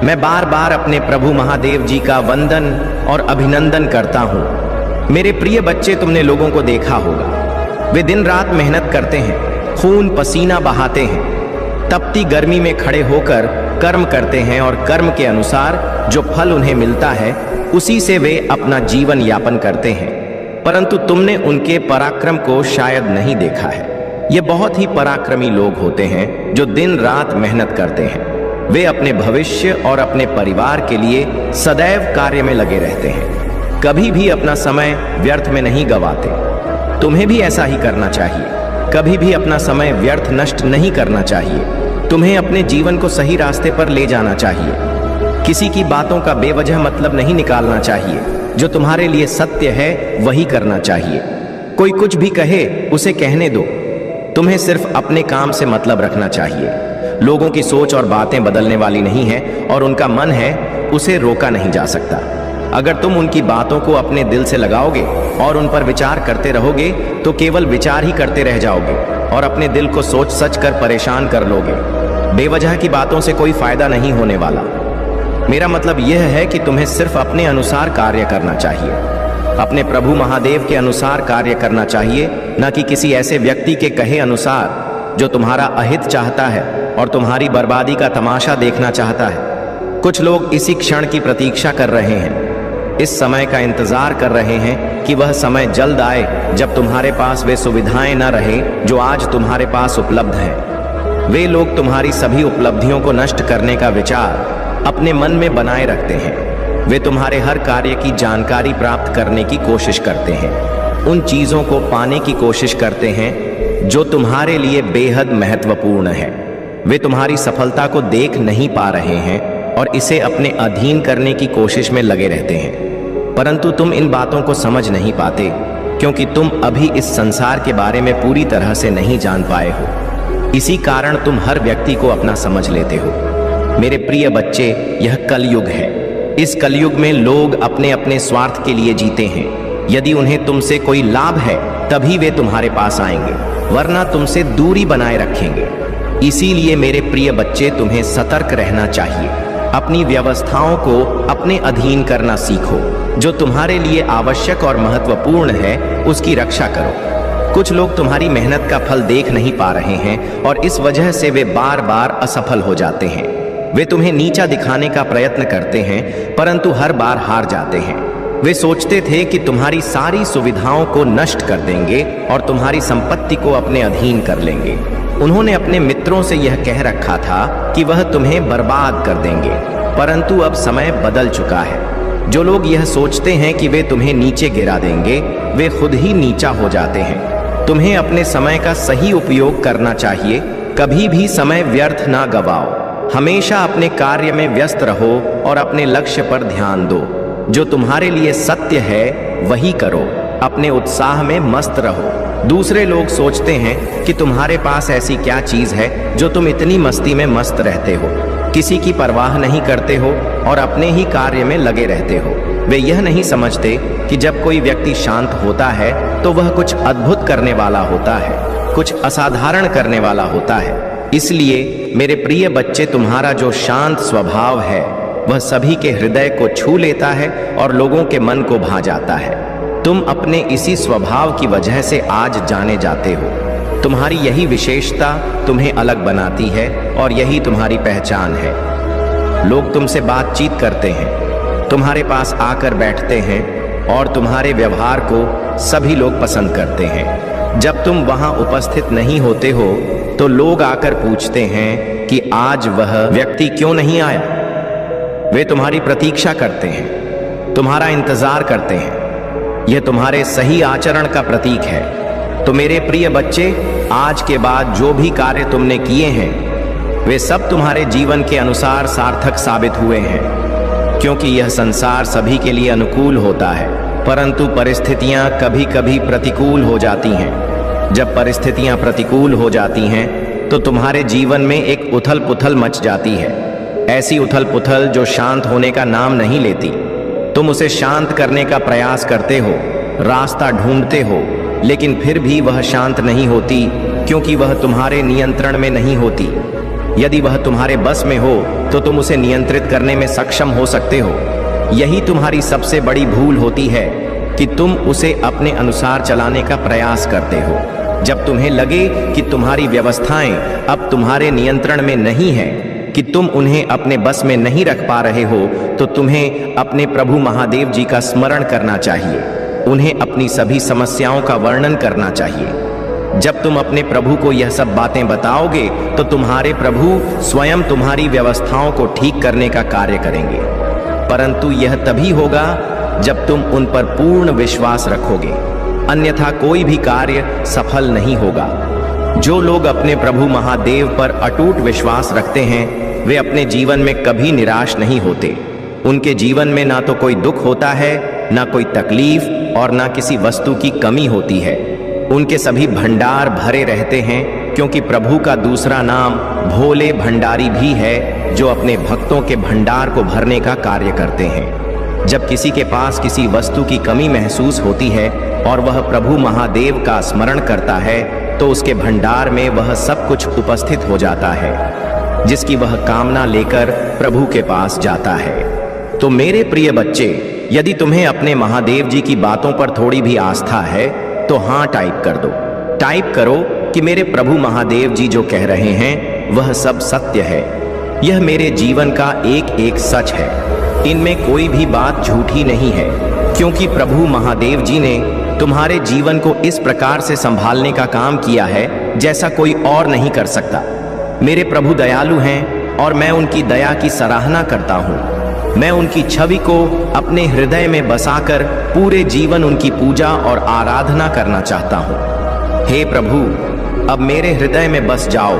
मैं बार बार अपने प्रभु महादेव जी का वंदन और अभिनंदन करता हूँ। मेरे प्रिय बच्चे, तुमने लोगों को देखा होगा, वे दिन रात मेहनत करते हैं, खून पसीना बहाते हैं, तपती गर्मी में खड़े होकर कर्म करते हैं और कर्म के अनुसार जो फल उन्हें मिलता है उसी से वे अपना जीवन यापन करते हैं। परंतु तुमने उनके पराक्रम को शायद नहीं देखा है। ये बहुत ही पराक्रमी लोग होते हैं जो दिन रात मेहनत करते हैं। वे अपने भविष्य और अपने परिवार के लिए सदैव कार्य में लगे रहते हैं, कभी भी अपना समय व्यर्थ में नहीं गवाते। तुम्हें भी ऐसा ही करना चाहिए। कभी भी अपना समय व्यर्थ नष्ट नहीं करना चाहिए। तुम्हें अपने जीवन को सही रास्ते पर ले जाना चाहिए। किसी की बातों का बेवजह मतलब नहीं निकालना चाहिए। जो तुम्हारे लिए सत्य है वही करना चाहिए। कोई कुछ भी कहे उसे कहने दो। तुम्हें सिर्फ अपने काम से मतलब रखना चाहिए। लोगों की सोच और बातें बदलने वाली नहीं है और उनका मन है उसे रोका नहीं जा सकता। अगर तुम उनकी बातों को अपने दिल से लगाओगे और उन पर विचार करते रहोगे तो केवल विचार ही करते रह जाओगे और अपने दिल को सोच सच कर परेशान कर लोगे। बेवजह की बातों से कोई फायदा नहीं होने वाला। मेरा मतलब यह है कि तुम्हें सिर्फ अपने अनुसार कार्य करना चाहिए, अपने प्रभु महादेव के अनुसार कार्य करना चाहिए, न कि किसी ऐसे व्यक्ति के कहे अनुसार जो तुम्हारा अहित चाहता है और तुम्हारी बर्बादी का तमाशा देखना चाहता है। कुछ लोग इसी क्षण की प्रतीक्षा कर रहे हैं, इस समय का इंतजार कर रहे हैं कि वह समय जल्द आए जब तुम्हारे पास वे सुविधाएं न रहे जो आज तुम्हारे पास उपलब्ध हैं। वे लोग तुम्हारी सभी उपलब्धियों को नष्ट करने का विचार अपने मन में बनाए रखते हैं। वे तुम्हारे हर कार्य की जानकारी प्राप्त करने की कोशिश करते हैं, उन चीजों को पाने की कोशिश करते हैं जो तुम्हारे लिए बेहद महत्वपूर्ण है। वे तुम्हारी सफलता को देख नहीं पा रहे हैं और इसे अपने अधीन करने की कोशिश में लगे रहते हैं, परंतु तुम इन बातों को समझ नहीं पाते क्योंकि तुम अभी इस संसार के बारे में पूरी तरह से नहीं जान पाए हो। इसी कारण तुम हर व्यक्ति को अपना समझ लेते हो। मेरे प्रिय बच्चे, यह कलयुग है। इस कलयुग में लोग अपने अपने स्वार्थ के लिए जीते हैं। यदि उन्हें तुमसे कोई लाभ है तभी वे तुम्हारे पास आएंगे, वरना तुमसे दूरी बनाए रखेंगे। इसीलिए मेरे प्रिय बच्चे, तुम्हें सतर्क रहना चाहिए। अपनी व्यवस्थाओं को अपने अधीन करना सीखो। जो तुम्हारे लिए आवश्यक और महत्वपूर्ण है उसकी रक्षा करो। कुछ लोग तुम्हारी मेहनत का फल देख नहीं पा रहे हैं और इस वजह से वे बार बार असफल हो जाते हैं। वे तुम्हें नीचा दिखाने का प्रयत्न करते हैं परंतु हर बार हार जाते हैं। वे सोचते थे कि तुम्हारी सारी सुविधाओं को नष्ट कर देंगे और तुम्हारी संपत्ति को अपने अधीन कर लेंगे। उन्होंने अपने मित्रों से यह कह रखा था कि वह तुम्हें बर्बाद कर देंगे, परंतु अब समय बदल चुका है। जो लोग यह सोचते हैं कि वे तुम्हें नीचे गिरा देंगे, वे खुद ही नीचा हो जाते हैं। तुम्हें अपने समय का सही उपयोग करना चाहिए। कभी भी समय व्यर्थ ना गवाओ। हमेशा अपने कार्य में व्यस्त रहो और अपने लक्ष्य पर ध्यान दो। जो तुम्हारे लिए सत्य है वही करो। अपने उत्साह में मस्त रहो। दूसरे लोग सोचते हैं कि तुम्हारे पास ऐसी क्या चीज है जो तुम इतनी मस्ती में मस्त रहते हो, किसी की परवाह नहीं करते हो और अपने ही कार्य में लगे रहते हो। वे यह नहीं समझते कि जब कोई व्यक्ति शांत होता है तो वह कुछ अद्भुत करने वाला होता है, कुछ असाधारण करने वाला होता है। इसलिए मेरे प्रिय बच्चे, तुम्हारा जो शांत स्वभाव है वह सभी के हृदय को छू लेता है और लोगों के मन को भा जाता है। तुम अपने इसी स्वभाव की वजह से आज जाने जाते हो। तुम्हारी यही विशेषता तुम्हें अलग बनाती है और यही तुम्हारी पहचान है। लोग तुमसे बातचीत करते हैं, तुम्हारे पास आकर बैठते हैं और तुम्हारे व्यवहार को सभी लोग पसंद करते हैं। जब तुम वहां उपस्थित नहीं होते हो तो लोग आकर पूछते हैं कि आज वह व्यक्ति क्यों नहीं आया। वे तुम्हारी प्रतीक्षा करते हैं, तुम्हारा इंतजार करते हैं। यह तुम्हारे सही आचरण का प्रतीक है। तो मेरे प्रिय बच्चे, आज के बाद जो भी कार्य तुमने किए हैं वे सब तुम्हारे जीवन के अनुसार सार्थक साबित हुए हैं, क्योंकि यह संसार सभी के लिए अनुकूल होता है, परंतु परिस्थितियां कभी कभी प्रतिकूल हो जाती हैं। जब परिस्थितियां प्रतिकूल हो जाती हैं तो तुम्हारे जीवन में एक उथल पुथल मच जाती है। ऐसी उथल पुथल जो शांत होने का नाम नहीं लेती। तुम उसे शांत करने का प्रयास करते हो, रास्ता ढूंढते हो, लेकिन फिर भी वह शांत नहीं होती, क्योंकि वह तुम्हारे नियंत्रण में नहीं होती। यदि वह तुम्हारे बस में हो तो तुम उसे नियंत्रित करने में सक्षम हो सकते हो। यही तुम्हारी सबसे बड़ी भूल होती है कि तुम उसे अपने अनुसार चलाने का प्रयास करते हो। जब तुम्हें लगे कि तुम्हारी व्यवस्थाएं अब तुम्हारे नियंत्रण में नहीं है, कि तुम उन्हें अपने बस में नहीं रख पा रहे हो, तो तुम्हें अपने प्रभु महादेव जी का स्मरण करना चाहिए। उन्हें अपनी सभी समस्याओं का वर्णन करना चाहिए। जब तुम अपने प्रभु को यह सब बातें बताओगे तो तुम्हारे प्रभु स्वयं तुम्हारी व्यवस्थाओं को ठीक करने का कार्य करेंगे। परंतु यह तभी होगा जब तुम उन पर पूर्ण विश्वास रखोगे, अन्यथा कोई भी कार्य सफल नहीं होगा। जो लोग अपने प्रभु महादेव पर अटूट विश्वास रखते हैं वे अपने जीवन में कभी निराश नहीं होते। उनके जीवन में ना तो कोई दुख होता है, ना कोई तकलीफ और ना किसी वस्तु की कमी होती है। उनके सभी भंडार भरे रहते हैं, क्योंकि प्रभु का दूसरा नाम भोले भंडारी भी है, जो अपने भक्तों के भंडार को भरने का कार्य करते हैं। जब किसी के पास किसी वस्तु की कमी महसूस होती है और वह प्रभु महादेव का स्मरण करता है तो उसके भंडार में वह सब कुछ उपस्थित हो जाता है जिसकी वह कामना लेकर प्रभु के पास जाता है। तो मेरे प्रिय बच्चे, यदि तुम्हें अपने महादेव जी की बातों पर थोड़ी भी आस्था है तो हाँ टाइप कर दो। टाइप करो कि मेरे प्रभु महादेव जी जो कह रहे हैं वह सब सत्य है। यह मेरे जीवन का एक एक सच है। इनमें कोई भी बात झूठी नहीं है, क्योंकि प्रभु महादेव जी ने तुम्हारे जीवन को इस प्रकार से संभालने का काम किया है जैसा कोई और नहीं कर सकता। मेरे प्रभु दयालु हैं और मैं उनकी दया की सराहना करता हूँ। मैं उनकी छवि को अपने हृदय में बसाकर पूरे जीवन उनकी पूजा और आराधना करना चाहता हूँ। हे प्रभु, अब मेरे हृदय में बस जाओ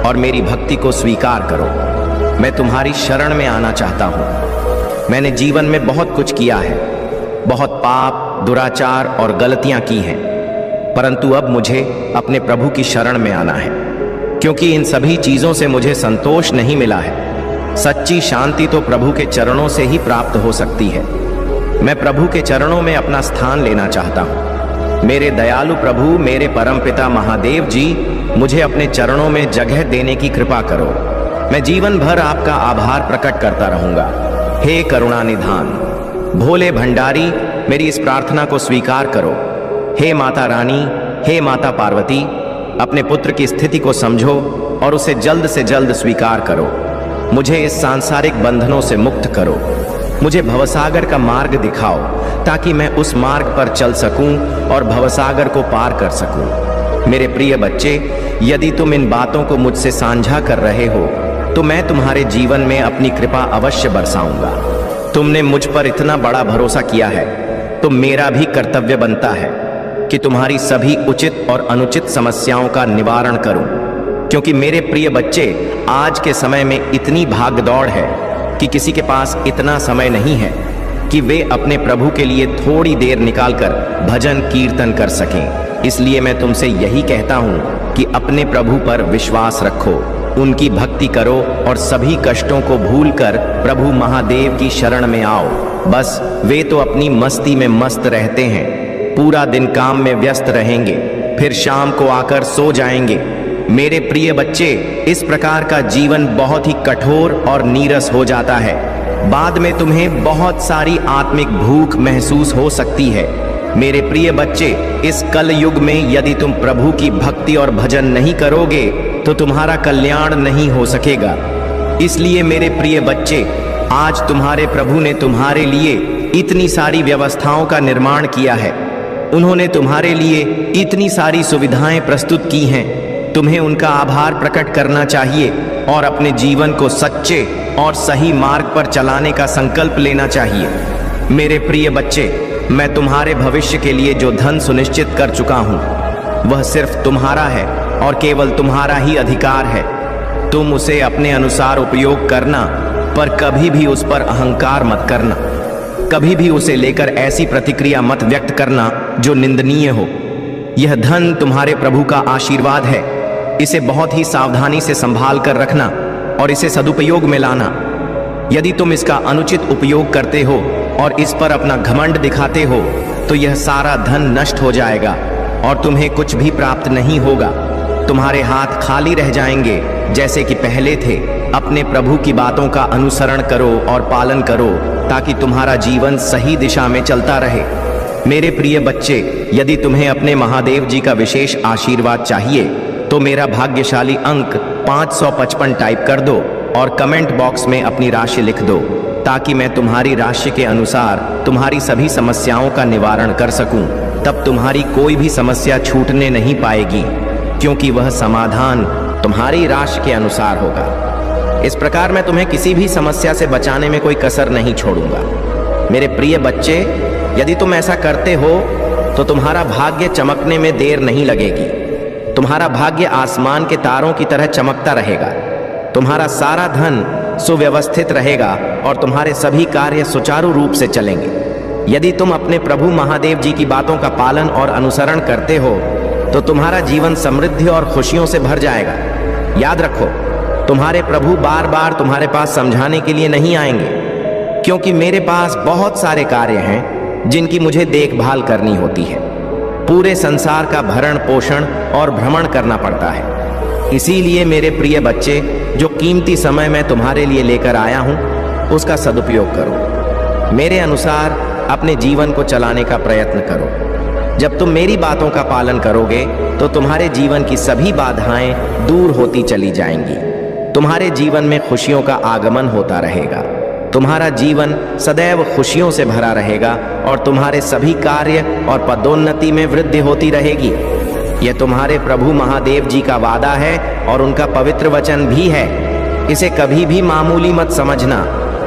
और मेरी भक्ति को स्वीकार करो। मैं तुम्हारी शरण में आना चाहता हूँ। मैंने जीवन में बहुत कुछ किया है, बहुत पाप, दुराचार और गलतियां की हैं, परंतु अब मुझे अपने प्रभु की शरण में आना है, क्योंकि इन सभी चीजों से मुझे संतोष नहीं मिला है। सच्ची शांति तो प्रभु के चरणों से ही प्राप्त हो सकती है। मैं प्रभु के चरणों में अपना स्थान लेना चाहता हूँ। मेरे दयालु प्रभु, मेरे परमपिता महादेव जी, मुझे अपने चरणों में जगह देने की कृपा करो। मैं जीवन भर आपका आभार प्रकट करता रहूंगा। हे करुणा निधान, भोले भंडारी, मेरी इस प्रार्थना को स्वीकार करो। हे माता रानी, हे माता पार्वती, अपने पुत्र की स्थिति को समझो और उसे जल्द से जल्द स्वीकार करो। मुझे इस सांसारिक बंधनों से मुक्त करो। मुझे भवसागर का मार्ग दिखाओ ताकि मैं उस मार्ग पर चल सकूं और भवसागर को पार कर सकूं। मेरे प्रिय बच्चे, यदि तुम इन बातों को मुझसे साझा कर रहे हो तो मैं तुम्हारे जीवन में अपनी कृपा अवश्य बरसाऊंगा। तुमने मुझ पर इतना बड़ा भरोसा किया है तो मेरा भी कर्तव्य बनता है कि तुम्हारी सभी उचित और अनुचित समस्याओं का निवारण करूं, क्योंकि मेरे प्रिय बच्चे, आज के समय में इतनी भागदौड़ है कि किसी के पास इतना समय नहीं है कि वे अपने प्रभु के लिए थोड़ी देर निकालकर भजन कीर्तन कर सकें। इसलिए मैं तुमसे यही कहता हूं कि अपने प्रभु पर विश्वास रखो, उनकी भक्ति करो और सभी कष्टों को भूलकर प्रभु महादेव की शरण में आओ। बस वे तो अपनी मस्ती में मस्त रहते हैं, पूरा दिन काम में व्यस्त रहेंगे, फिर शाम को आकर सो जाएंगे। मेरे प्रिय बच्चे, इस प्रकार का जीवन बहुत ही कठोर और नीरस हो जाता है। बाद में तुम्हें बहुत सारी आत्मिक भूख महसूस हो सकती है। मेरे प्रिय बच्चे, इस कल युग में यदि तुम प्रभु की भक्ति और भजन नहीं करोगे तो तुम्हारा कल्याण नहीं हो सकेगा। इसलिए मेरे प्रिय बच्चे, आज तुम्हारे प्रभु ने तुम्हारे लिए इतनी सारी व्यवस्थाओं का निर्माण किया है। उन्होंने तुम्हारे लिए इतनी सारी सुविधाएं प्रस्तुत की हैं। तुम्हें उनका आभार प्रकट करना चाहिए और अपने जीवन को सच्चे और सही मार्ग पर चलाने का संकल्प लेना चाहिए। मेरे प्रिय बच्चे, मैं तुम्हारे भविष्य के लिए जो धन सुनिश्चित कर चुका हूँ वह सिर्फ तुम्हारा है और केवल तुम्हारा ही अधिकार है। तुम उसे अपने अनुसार उपयोग करना, पर कभी भी उस पर अहंकार मत करना। कभी भी उसे लेकर ऐसी प्रतिक्रिया मत व्यक्त करना जो निंदनीय हो। यह धन तुम्हारे प्रभु का आशीर्वाद है। इसे बहुत ही सावधानी से संभाल कर रखना और इसे सदुपयोग में लाना। यदि तुम इसका अनुचित उपयोग करते हो और इस पर अपना घमंड दिखाते हो तो यह सारा धन नष्ट हो जाएगा और तुम्हें कुछ भी प्राप्त नहीं होगा। तुम्हारे हाथ खाली रह जाएंगे जैसे कि पहले थे। अपने प्रभु की बातों का अनुसरण करो और पालन करो ताकि तुम्हारा जीवन सही दिशा में चलता रहे। मेरे प्रिय बच्चे, यदि तुम्हें अपने महादेव जी का विशेष आशीर्वाद चाहिए तो मेरा भाग्यशाली अंक 555 टाइप कर दो और कमेंट बॉक्स में अपनी राशि लिख दो, ताकि मैं तुम्हारी राशि के अनुसार तुम्हारी सभी समस्याओं का निवारण कर सकूं। तब तुम्हारी कोई भी समस्या छूटने नहीं पाएगी, क्योंकि वह समाधान तुम्हारी राशि के अनुसार होगा। इस प्रकार मैं तुम्हें किसी भी समस्या से बचाने में कोई कसर नहीं छोड़ूंगा। मेरे प्रिय बच्चे, यदि तुम ऐसा करते हो तो तुम्हारा भाग्य चमकने में देर नहीं लगेगी। तुम्हारा भाग्य आसमान के तारों की तरह चमकता रहेगा। तुम्हारा सारा धन सुव्यवस्थित रहेगा और तुम्हारे सभी कार्य सुचारू रूप से चलेंगे। यदि तुम अपने प्रभु महादेव जी की बातों का पालन और अनुसरण करते हो तो तुम्हारा जीवन समृद्धि और खुशियों से भर जाएगा। याद रखो, तुम्हारे प्रभु बार बार तुम्हारे पास समझाने के लिए नहीं आएंगे, क्योंकि मेरे पास बहुत सारे कार्य हैं जिनकी मुझे देखभाल करनी होती है। पूरे संसार का भरण पोषण और भ्रमण करना पड़ता है। इसीलिए मेरे प्रिय बच्चे, जो कीमती समय मैं तुम्हारे लिए लेकर आया हूं उसका सदुपयोग करो। मेरे अनुसार अपने जीवन को चलाने का प्रयत्न करो। जब तुम मेरी बातों का पालन करोगे तो तुम्हारे जीवन की सभी बाधाएं दूर होती चली जाएंगी। तुम्हारे जीवन में खुशियों का आगमन होता रहेगा। तुम्हारा जीवन सदैव खुशियों से भरा रहेगा और तुम्हारे सभी कार्य और पदोन्नति में वृद्धि होती रहेगी। यह तुम्हारे प्रभु महादेव जी का वादा है और उनका पवित्र वचन भी है। इसे कभी भी मामूली मत समझना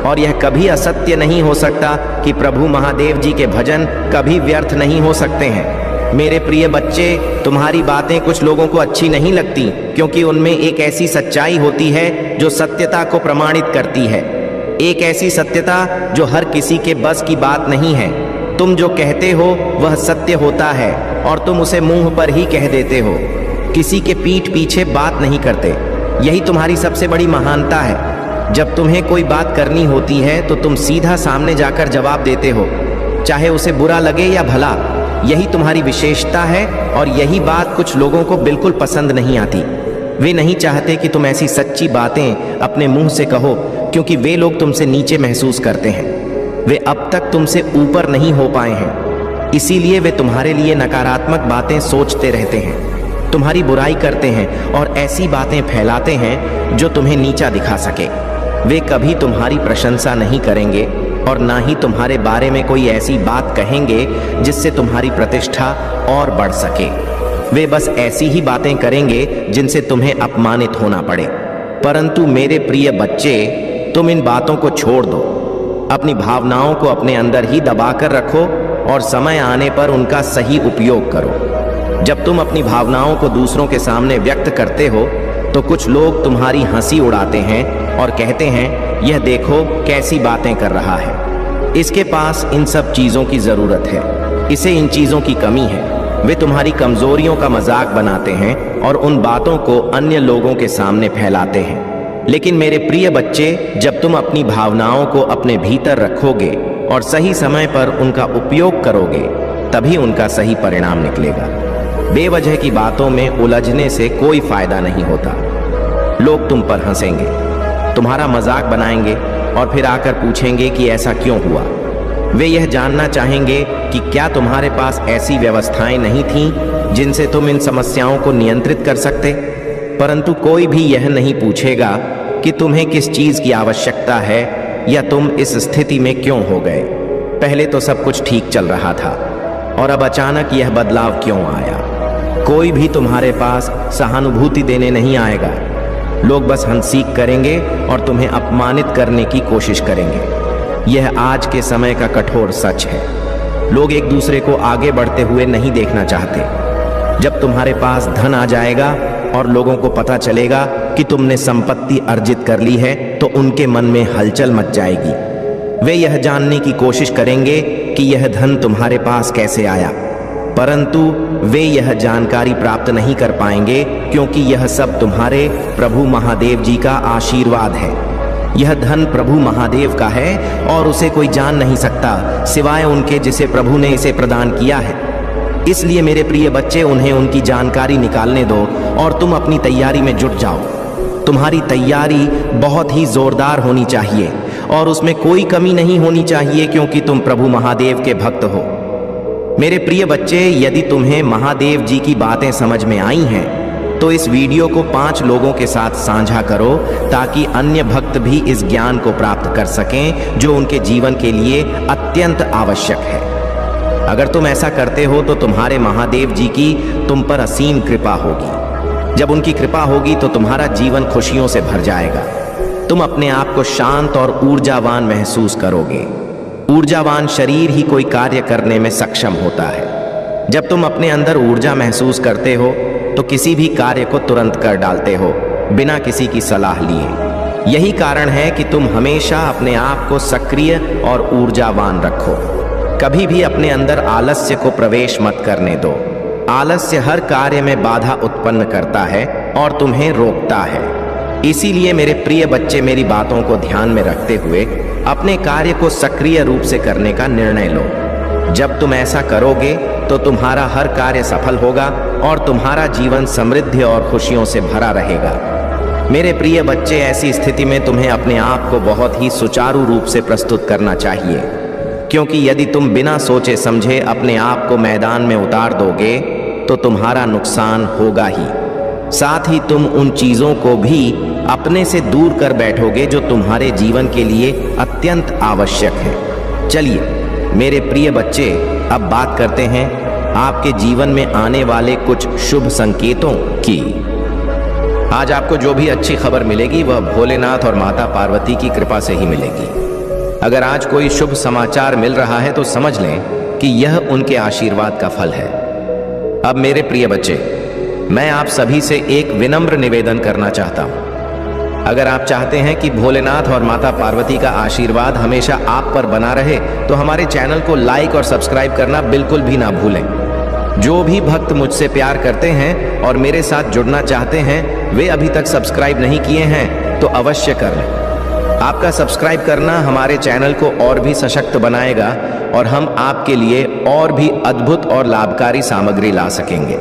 और यह कभी असत्य नहीं हो सकता कि प्रभु महादेव जी के भजन कभी व्यर्थ नहीं हो सकते हैं। मेरे प्रिय बच्चे, तुम्हारी बातें कुछ लोगों को अच्छी नहीं लगती, क्योंकि उनमें एक ऐसी सच्चाई होती है जो सत्यता को प्रमाणित करती है। एक ऐसी सत्यता जो हर किसी के बस की बात नहीं है। तुम जो कहते हो वह सत्य होता है और तुम उसे मुंह पर ही कह देते हो। किसी के पीठ पीछे बात नहीं करते। यही तुम्हारी सबसे बड़ी महानता है। जब तुम्हें कोई बात करनी होती है तो तुम सीधा सामने जाकर जवाब देते हो, चाहे उसे बुरा लगे या भला। यही तुम्हारी विशेषता है और यही बात कुछ लोगों को बिल्कुल पसंद नहीं आती। वे नहीं चाहते कि तुम ऐसी सच्ची बातें अपने मुंह से कहो, क्योंकि वे लोग तुमसे नीचे महसूस करते हैं। वे अब तक तुमसे ऊपर नहीं हो पाए हैं, इसीलिए वे तुम्हारे लिए नकारात्मक बातें सोचते रहते हैं, तुम्हारी बुराई करते हैं और ऐसी बातें फैलाते हैं जो तुम्हें नीचा दिखा सके। वे कभी तुम्हारी प्रशंसा नहीं करेंगे और ना ही तुम्हारे बारे में कोई ऐसी बात कहेंगे जिससे तुम्हारी प्रतिष्ठा और बढ़ सके। वे बस ऐसी ही बातें करेंगे जिनसे तुम्हें अपमानित होना पड़े। परंतु मेरे प्रिय बच्चे, तुम इन बातों को छोड़ दो अपनी भावनाओं को अपने अंदर ही दबाकर रखो और समय आने पर उनका सही उपयोग करो। जब तुम अपनी भावनाओं को दूसरों के सामने व्यक्त करते हो तो कुछ लोग तुम्हारी हंसी उड़ाते हैं और कहते हैं, यह देखो कैसी बातें कर रहा है, इसके पास इन सब चीजों की जरूरत है, इसे इन चीजों की कमी है। वे तुम्हारी कमजोरियों का मजाक बनाते हैं और उन बातों को अन्य लोगों के सामने फैलाते हैं। लेकिन मेरे प्रिय बच्चे, जब तुम अपनी भावनाओं को अपने भीतर रखोगे और सही समय पर उनका उपयोग करोगे, तभी उनका सही परिणाम निकलेगा। बेवजह की बातों में उलझने से कोई फायदा नहीं होता। लोग तुम पर हंसेंगे, तुम्हारा मजाक बनाएंगे और फिर आकर पूछेंगे कि ऐसा क्यों हुआ। वे यह जानना चाहेंगे कि क्या तुम्हारे पास ऐसी व्यवस्थाएं नहीं थीं जिनसे तुम इन समस्याओं को नियंत्रित कर सकते। परंतु कोई भी यह नहीं पूछेगा कि तुम्हें किस चीज की आवश्यकता है या तुम इस स्थिति में क्यों हो गए। पहले तो सब कुछ ठीक चल रहा था और अब अचानक यह बदलाव क्यों आया। कोई भी तुम्हारे पास सहानुभूति देने नहीं आएगा। लोग बस हंसीक करेंगे और तुम्हें अपमानित करने की कोशिश करेंगे। यह आज के समय का कठोर सच है। लोग एक दूसरे को आगे बढ़ते हुए नहीं देखना चाहते। जब तुम्हारे पास धन आ जाएगा और लोगों को पता चलेगा कि तुमने संपत्ति अर्जित कर ली है, तो उनके मन में हलचल मच जाएगी। वे यह जानने की कोशिश करेंगे कि यह धन तुम्हारे पास कैसे आया, परंतु वे यह जानकारी प्राप्त नहीं कर पाएंगे क्योंकि यह सब तुम्हारे प्रभु महादेव जी का आशीर्वाद है। यह धन प्रभु महादेव का है और उसे कोई जान नहीं सकता सिवाय उनके जिसे प्रभु ने इसे प्रदान किया है। इसलिए मेरे प्रिय बच्चे, उन्हें उनकी जानकारी निकालने दो और तुम अपनी तैयारी में जुट जाओ। तुम्हारी तैयारी बहुत ही जोरदार होनी चाहिए और उसमें कोई कमी नहीं होनी चाहिए क्योंकि तुम प्रभु महादेव के भक्त हो। मेरे प्रिय बच्चे, यदि तुम्हें महादेव जी की बातें समझ में आई हैं तो इस वीडियो को 5 लोगों के साथ साझा करो ताकि अन्य भक्त भी इस ज्ञान को प्राप्त कर सकें जो उनके जीवन के लिए अत्यंत आवश्यक है। अगर तुम ऐसा करते हो तो तुम्हारे महादेव जी की तुम पर असीम कृपा होगी। जब उनकी कृपा होगी तो तुम्हारा जीवन खुशियों से भर जाएगा। तुम अपने आप को शांत और ऊर्जावान महसूस करोगे। ऊर्जावान शरीर ही कोई कार्य करने में सक्षम होता है। जब तुम अपने अंदर ऊर्जा महसूस करते हो तो किसी भी कार्य को तुरंत कर डालते हो बिना किसी की सलाह लिए। यही कारण है कि तुम हमेशा अपने आप को सक्रिय और ऊर्जावान रखो। कभी भी अपने अंदर आलस्य को प्रवेश मत करने दो। आलस्य हर कार्य में बाधा उत्पन्न करता है और तुम्हें रोकता है। इसीलिए मेरे प्रिय बच्चे, मेरी बातों को ध्यान में रखते हुए अपने कार्य को सक्रिय रूप से करने का निर्णय लो। जब तुम ऐसा करोगे तो तुम्हारा हर कार्य सफल होगा और तुम्हारा जीवन समृद्धि और खुशियों से भरा रहेगा। मेरे प्रिय बच्चे, ऐसी स्थिति में तुम्हें अपने आप को बहुत ही सुचारू रूप से प्रस्तुत करना चाहिए, क्योंकि यदि तुम बिना सोचे समझे अपने आप को मैदान में उतार दोगे तो तुम्हारा नुकसान होगा ही। साथ ही तुम उन चीजों को भी अपने से दूर कर बैठोगे जो तुम्हारे जीवन के लिए अत्यंत आवश्यक है। चलिए मेरे प्रिय बच्चे, अब बात करते हैं आपके जीवन में आने वाले कुछ शुभ संकेतों की। आज आपको जो भी अच्छी खबर मिलेगी वह भोलेनाथ और माता पार्वती की कृपा से ही मिलेगी। अगर आज कोई शुभ समाचार मिल रहा है तो समझ लें कि यह उनके आशीर्वाद का फल है। अब मेरे प्रिय बच्चे, मैं आप सभी से एक विनम्र निवेदन करना चाहता हूं। अगर आप चाहते हैं कि भोलेनाथ और माता पार्वती का आशीर्वाद हमेशा आप पर बना रहे तो हमारे चैनल को लाइक और सब्सक्राइब करना बिल्कुल भी ना भूलें। जो भी भक्त मुझसे प्यार करते हैं और मेरे साथ जुड़ना चाहते हैं, वे अभी तक सब्सक्राइब नहीं किए हैं तो अवश्य कर लें। आपका सब्सक्राइब करना हमारे चैनल को और भी सशक्त बनाएगा और हम आपके लिए और भी अद्भुत और लाभकारी सामग्री ला सकेंगे।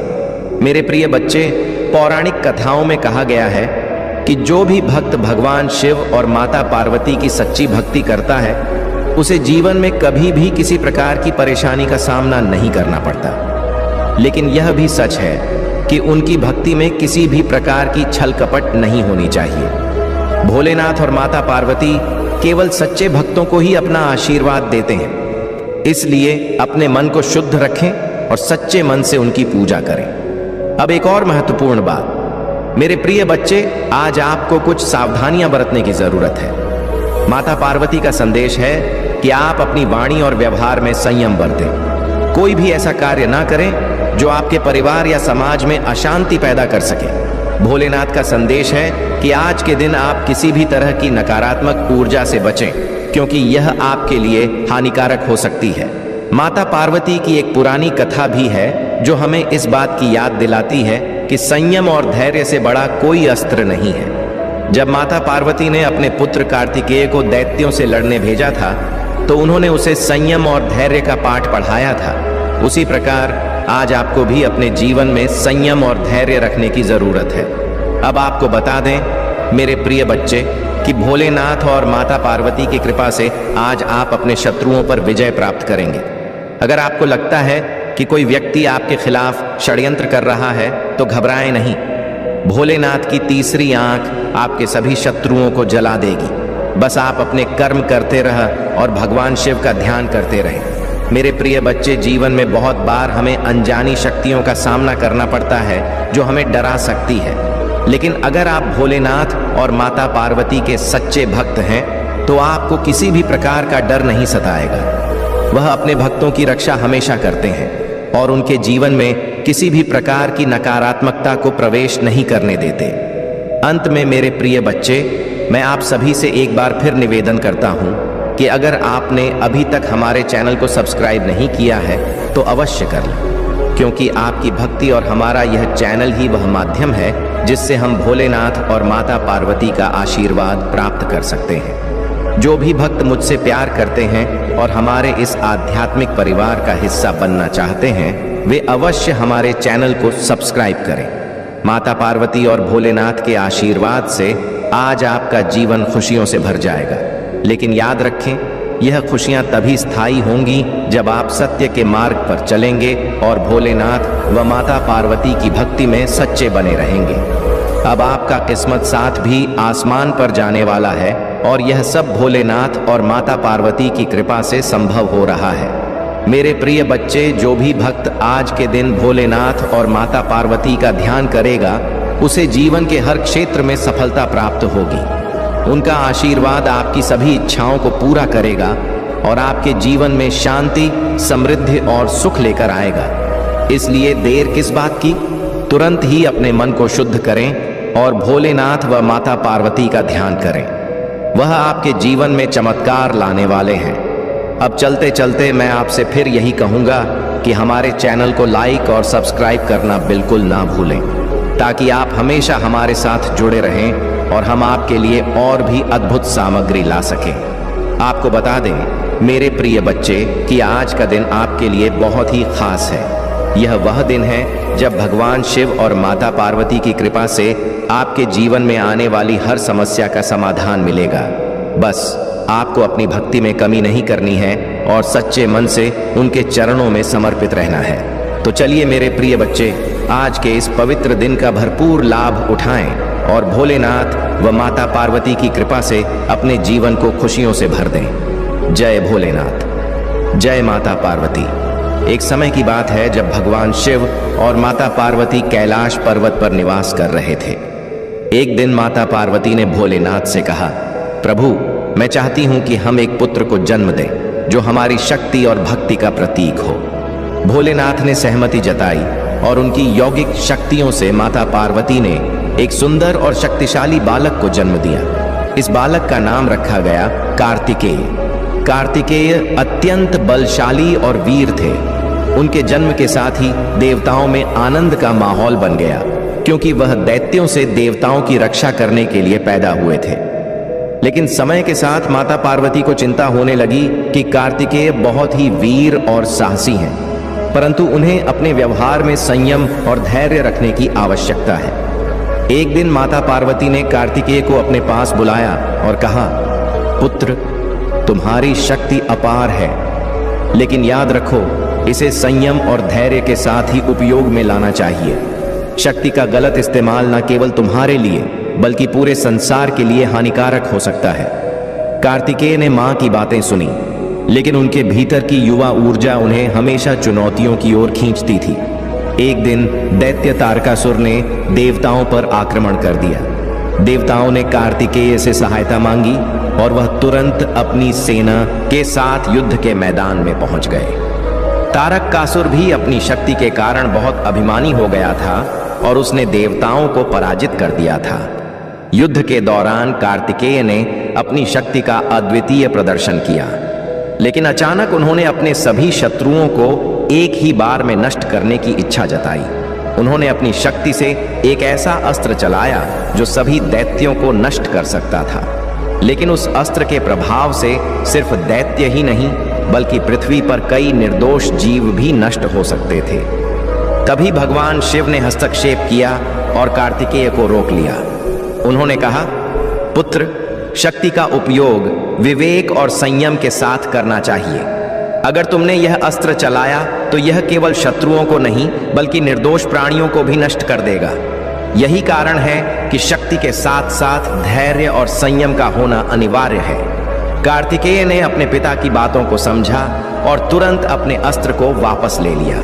मेरे प्रिय बच्चे, पौराणिक कथाओं में कहा गया है कि जो भी भक्त भगवान शिव और माता पार्वती की सच्ची भक्ति करता है उसे जीवन में कभी भी किसी प्रकार की परेशानी का सामना नहीं करना पड़ता। लेकिन यह भी सच है कि उनकी भक्ति में किसी भी प्रकार की छल कपट नहीं होनी चाहिए। भोलेनाथ और माता पार्वती केवल सच्चे भक्तों को ही अपना आशीर्वाद देते हैं। इसलिए अपने मन को शुद्ध रखें और सच्चे मन से उनकी पूजा करें। अब एक और महत्वपूर्ण बात, मेरे प्रिय बच्चे, आज आपको कुछ सावधानियां बरतने की जरूरत है। माता पार्वती का संदेश है कि आप अपनी वाणी और व्यवहार में संयम बरतें। कोई भी ऐसा कार्य ना करें जो आपके परिवार या समाज में अशांति पैदा कर सके। भोलेनाथ का संदेश है कि आज के दिन आप किसी भी तरह की नकारात्मक ऊर्जा से बचें, क्योंकि यह आपके लिए हानिकारक हो सकती है। माता पार्वती की एक पुरानी कथा भी है जो हमें इस बात की याद दिलाती है कि संयम और धैर्य से बड़ा कोई अस्त्र नहीं है। जब माता पार्वती ने अपने पुत्र कार्तिकेय को दैत्यों से लड़ने भेजा था तो उन्होंने उसे संयम और धैर्य का पाठ पढ़ाया था। उसी प्रकार आज आपको भी अपने जीवन में संयम और धैर्य रखने की जरूरत है। अब आपको बता दें मेरे प्रिय बच्चे कि भोलेनाथ और माता पार्वती की कृपा से आज आप अपने शत्रुओं पर विजय प्राप्त करेंगे। अगर आपको लगता है कि कोई व्यक्ति आपके खिलाफ षड्यंत्र कर रहा है तो घबराएं नहीं। भोलेनाथ की तीसरी आंख आपके सभी शत्रुओं को जला देगी। बस आप अपने कर्म करते रह और भगवान शिव का ध्यान करते रहें। मेरे प्रिय बच्चे, जीवन में बहुत बार हमें अनजानी शक्तियों का सामना करना पड़ता है जो हमें डरा सकती है, लेकिन अगर आप भोलेनाथ और माता पार्वती के सच्चे भक्त हैं तो आपको किसी भी प्रकार का डर नहीं सताएगा। वह अपने भक्तों की रक्षा हमेशा करते हैं और उनके जीवन में किसी भी प्रकार की नकारात्मकता को प्रवेश नहीं करने देते। अंत में मेरे प्रिय बच्चे, मैं आप सभी से एक बार फिर निवेदन करता हूं कि अगर आपने अभी तक हमारे चैनल को सब्सक्राइब नहीं किया है तो अवश्य कर लें, क्योंकि आपकी भक्ति और हमारा यह चैनल ही वह माध्यम है जिससे हम भोलेनाथ और माता पार्वती का आशीर्वाद प्राप्त कर सकते हैं। जो भी भक्त मुझसे प्यार करते हैं और हमारे इस आध्यात्मिक परिवार का हिस्सा बनना चाहते हैं वे अवश्य हमारे चैनल को सब्सक्राइब करें। माता पार्वती और भोलेनाथ के आशीर्वाद से आज आपका जीवन खुशियों से भर जाएगा। लेकिन याद रखें, यह खुशियां तभी स्थायी होंगी जब आप सत्य के मार्ग पर चलेंगे और भोलेनाथ व माता पार्वती की भक्ति में सच्चे बने रहेंगे। अब आपका किस्मत साथ भी आसमान पर जाने वाला है और यह सब भोलेनाथ और माता पार्वती की कृपा से संभव हो रहा है। मेरे प्रिय बच्चे, जो भी भक्त आज के दिन भोलेनाथ और माता पार्वती का ध्यान करेगा उसे जीवन के हर क्षेत्र में सफलता प्राप्त होगी। उनका आशीर्वाद आपकी सभी इच्छाओं को पूरा करेगा और आपके जीवन में शांति, समृद्धि और सुख लेकर आएगा। इसलिए देर किस बात की, तुरंत ही अपने मन को शुद्ध करें और भोलेनाथ व माता पार्वती का ध्यान करें। वह आपके जीवन में चमत्कार लाने वाले हैं। अब चलते चलते मैं आपसे फिर यही कहूंगा कि हमारे चैनल को लाइक और सब्सक्राइब करना बिल्कुल ना भूलें, ताकि आप हमेशा हमारे साथ जुड़े रहें और हम आपके लिए और भी अद्भुत सामग्री ला सकें। आपको बता दें मेरे प्रिय बच्चे कि आज का दिन आपके लिए बहुत ही खास है। यह वह दिन है जब भगवान शिव और माता पार्वती की कृपा से आपके जीवन में आने वाली हर समस्या का समाधान मिलेगा। बस आपको अपनी भक्ति में कमी नहीं करनी है और सच्चे मन से उनके चरणों में समर्पित रहना है। तो चलिए मेरे प्रिय बच्चे, आज के इस पवित्र दिन का भरपूर लाभ उठाएं और भोलेनाथ व माता पार्वती की कृपा से अपने जीवन को खुशियों से भर दें। जय भोलेनाथ, जय माता पार्वती। एक समय की बात है जब भगवान शिव और माता पार्वती कैलाश पर्वत पर निवास कर रहे थे। एक दिन माता पार्वती ने भोलेनाथ से कहा, प्रभु, मैं चाहती हूं कि हम एक पुत्र को जन्म दें जो हमारी शक्ति और भक्ति का प्रतीक हो। भोलेनाथ ने सहमति जताई और उनकी यौगिक शक्तियों से माता पार्वती ने एक सुंदर और शक्तिशाली बालक को जन्म दिया। इस बालक का नाम रखा गया कार्तिकेय। कार्तिकेय अत्यंत बलशाली और वीर थे। उनके जन्म के साथ ही देवताओं में आनंद का माहौल बन गया, क्योंकि वह दैत्यों से देवताओं की रक्षा करने के लिए पैदा हुए थे। लेकिन समय के साथ माता पार्वती को चिंता होने लगी कि कार्तिकेय बहुत ही वीर और साहसी हैं, परंतु उन्हें अपने व्यवहार में संयम और धैर्य रखने की आवश्यकता है। एक दिन माता पार्वती ने कार्तिकेय को अपने पास बुलाया और कहा, पुत्र, तुम्हारी शक्ति अपार है, लेकिन याद रखो इसे संयम और धैर्य के साथ ही उपयोग में लाना चाहिए। शक्ति का गलत इस्तेमाल न केवल तुम्हारे लिए बल्कि पूरे संसार के लिए हानिकारक हो सकता है। कार्तिकेय ने मां की बातें सुनी, लेकिन उनके भीतर की युवा ऊर्जा उन्हें हमेशा चुनौतियों की ओर खींचती थी। एक दिन दैत्य तारकासुर ने देवताओं पर आक्रमण कर दिया। देवताओं ने कार्तिकेय से सहायता मांगी और वह तुरंत अपनी सेना के साथ युद्ध के मैदान में पहुंच गए। तारकासुर भी अपनी शक्ति के कारण बहुत अभिमानी हो गया था और उसने देवताओं को पराजित कर दिया था। युद्ध के दौरान कार्तिकेय ने अपनी शक्ति का अद्वितीय प्रदर्शन किया, लेकिन अचानक उन्होंने अपने सभी शत्रुओं को एक ही बार में नष्ट करने की इच्छा जताई। उन्होंने अपनी शक्ति से एक ऐसा अस्त्र चलाया जो सभी दैत्यों को नष्ट कर सकता था, लेकिन उस अस्त्र के प्रभाव से सिर्फ दैत्य ही नहीं बल्कि पृथ्वी पर कई निर्दोष जीव भी नष्ट हो सकते थे। तभी भगवान शिव ने हस्तक्षेप किया और कार्तिकेय को रोक लिया। उन्होंने कहा, पुत्र, शक्ति का उपयोग विवेक और संयम के साथ करना चाहिए। अगर तुमने यह अस्त्र चलाया तो यह केवल शत्रुओं को नहीं बल्कि निर्दोष प्राणियों को भी नष्ट कर देगा। यही कारण है कि शक्ति के साथ साथ धैर्य और संयम का होना अनिवार्य है। कार्तिकेय ने अपने पिता की बातों को समझा और तुरंत अपने अस्त्र को वापस ले लिया।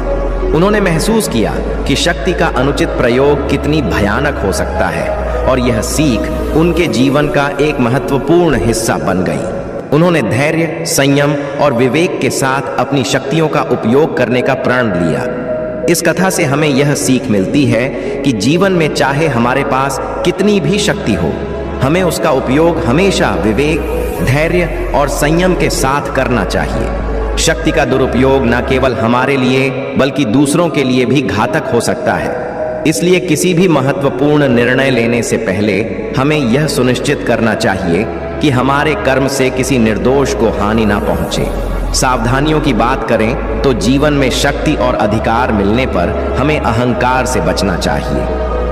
उन्होंने महसूस किया कि शक्ति का अनुचित प्रयोग कितनी भयानक हो सकता है और यह सीख उनके जीवन का एक महत्वपूर्ण हिस्सा बन गई। उन्होंने धैर्य, संयम और विवेक के साथ अपनी शक्तियों का उपयोग करने का प्रण लिया। इस कथा से हमें यह सीख मिलती है कि जीवन में चाहे हमारे पास कितनी भी शक्ति हो, हमें उसका उपयोग हमेशा विवेक, धैर्य और संयम के साथ करना चाहिए। शक्ति का दुरुपयोग न केवल हमारे लिए बल्कि दूसरों के लिए भी घातक हो सकता है। इसलिए किसी भी महत्वपूर्ण निर्णय लेने से पहले हमें यह सुनिश्चित करना चाहिए कि हमारे कर्म से किसी निर्दोष को हानि ना पहुंचे। सावधानियों की बात करें तो जीवन में शक्ति और अधिकार मिलने पर हमें अहंकार से बचना चाहिए।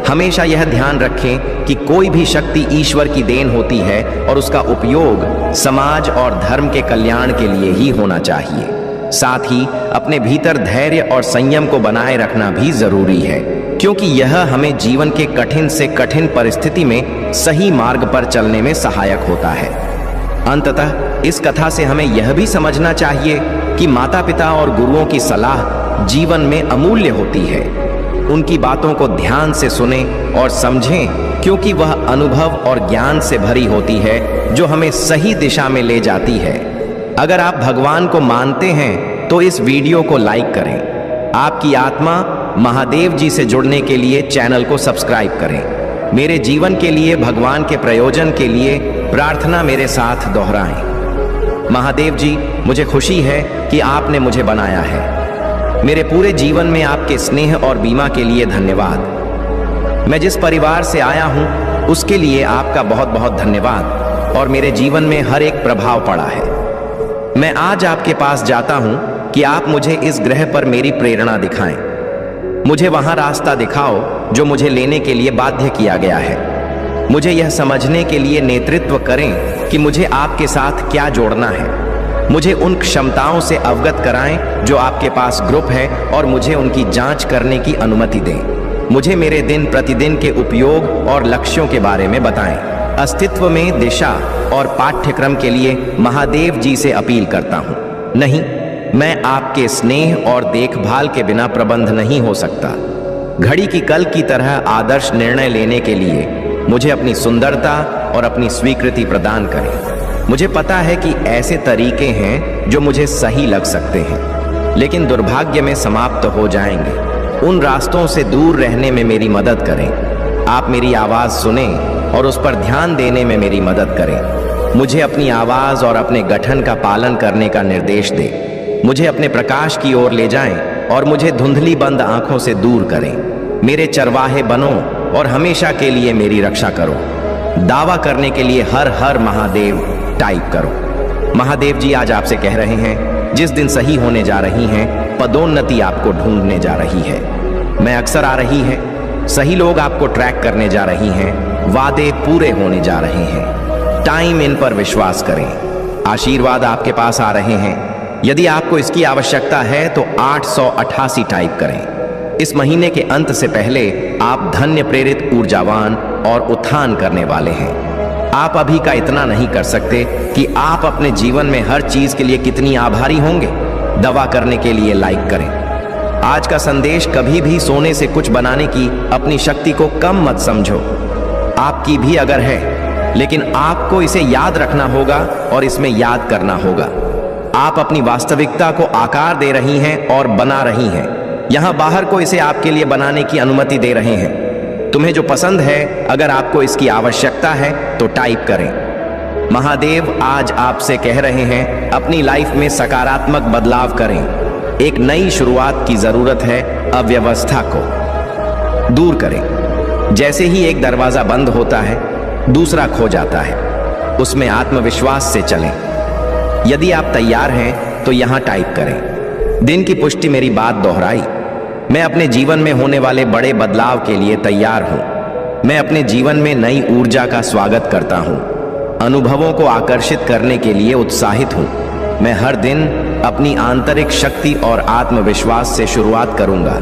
हमेशा यह ध्यान रखें कि कोई भी शक्ति ईश्वर की देन होती है और उसका उपयोग समाज और धर्म के कल्याण के लिए ही होना चाहिए। साथ ही अपने भीतर धैर्य और संयम को बनाए रखना भी जरूरी है, क्योंकि यह हमें जीवन के कठिन से कठिन परिस्थिति में सही मार्ग पर चलने में सहायक होता है। अंततः इस कथा से हमें यह भी समझना चाहिए कि माता पिता और गुरुओं की सलाह जीवन में अमूल्य होती है। उनकी बातों को ध्यान से सुने और समझें, क्योंकि वह अनुभव और ज्ञान से भरी होती है जो हमें सही दिशा में ले जाती है। अगर आप भगवान को मानते हैं तो इस वीडियो को लाइक करें। आपकी आत्मा महादेव जी से जुड़ने के लिए चैनल को सब्सक्राइब करें। मेरे जीवन के लिए भगवान के प्रयोजन के लिए प्रार्थना मेरे साथ दोहराएं। महादेव जी, मुझे खुशी है कि आपने मुझे बनाया है। मेरे पूरे जीवन में आपके स्नेह और बीमा के लिए धन्यवाद। मैं जिस परिवार से आया हूं उसके लिए आपका बहुत बहुत धन्यवाद और मेरे जीवन में हर एक प्रभाव पड़ा है। मैं आज आपके पास जाता हूं कि आप मुझे इस ग्रह पर मेरी प्रेरणा दिखाएं। मुझे वहां रास्ता दिखाओ जो मुझे लेने के लिए बाध्य किया गया है। मुझे यह समझने के लिए नेतृत्व करें कि मुझे आपके साथ क्या जोड़ना है। मुझे उन क्षमताओं से अवगत कराएं जो आपके पास ग्रुप है और मुझे उनकी जांच करने की अनुमति दें। मुझे मेरे दिन प्रतिदिन के उपयोग और लक्ष्यों के बारे में बताएं। अस्तित्व में दिशा और पाठ्यक्रम के लिए महादेव जी से अपील करता हूं। नहीं, मैं आपके स्नेह और देखभाल के बिना प्रबंध नहीं हो सकता। घड़ी की कल की तरह आदर्श निर्णय लेने के लिए मुझे अपनी सुंदरता और अपनी स्वीकृति प्रदान करें। मुझे पता है कि ऐसे तरीके हैं जो मुझे सही लग सकते हैं, लेकिन दुर्भाग्य में समाप्त हो जाएंगे। उन रास्तों से दूर रहने में मेरी मदद करें। आप मेरी आवाज़ सुने और उस पर ध्यान देने में मेरी मदद करें। मुझे अपनी आवाज़ और अपने गठन का पालन करने का निर्देश दें। मुझे अपने प्रकाश की ओर ले जाएं और मुझे धुंधली बंद आंखों से दूर करें। मेरे चरवाहे बनो और हमेशा के लिए मेरी रक्षा करो। दावा करने के लिए हर हर महादेव टाइप करो। महादेव जी आज आपसे कह रहे हैं, जिस दिन सही होने जा रही हैं, पदोन्नति आपको ढूंढने जा रही है। मैं अक्सर आ रही है, सही लोग आपको ट्रैक करने जा रही हैं, वादे पूरे होने जा रहे हैं। टाइम इन पर विश्वास करें। आशीर्वाद आपके पास आ रहे हैं। यदि आपको इसकी आवश्यकता है तो 888 टाइप करें। इस महीने के अंत से पहले आप धन्य प्रेरित, ऊर्जावान और उत्थान करने वाले हैं। आप अभी का इतना नहीं कर सकते कि आप अपने जीवन में हर चीज के लिए कितनी आभारी होंगे। दवा करने के लिए लाइक करें। आज का संदेश, कभी भी सोने से कुछ बनाने की अपनी शक्ति को कम मत समझो। आपकी भी अगर है, लेकिन आपको इसे याद रखना होगा और इसमें याद करना होगा। आप अपनी वास्तविकता को आकार दे रही हैं और बना रही हैं। यहां बाहर को इसे आपके लिए बनाने की अनुमति दे रहे हैं। तुम्हें जो पसंद है, अगर आपको इसकी आवश्यकता है तो टाइप करें। महादेव आज आपसे कह रहे हैं, अपनी लाइफ में सकारात्मक बदलाव करें। एक नई शुरुआत की जरूरत है। अव्यवस्था को दूर करें। जैसे ही एक दरवाजा बंद होता है, दूसरा खो जाता है। उसमें आत्मविश्वास से चलें। यदि आप तैयार हैं तो यहां टाइप करें। दिन की पुष्टि मेरी बात दोहराई। मैं अपने जीवन में होने वाले बड़े बदलाव के लिए तैयार हूं। मैं अपने जीवन में नई ऊर्जा का स्वागत करता हूं। अनुभवों को आकर्षित करने के लिए उत्साहित हूं। मैं हर दिन अपनी आंतरिक शक्ति और आत्मविश्वास से शुरुआत करूंगा,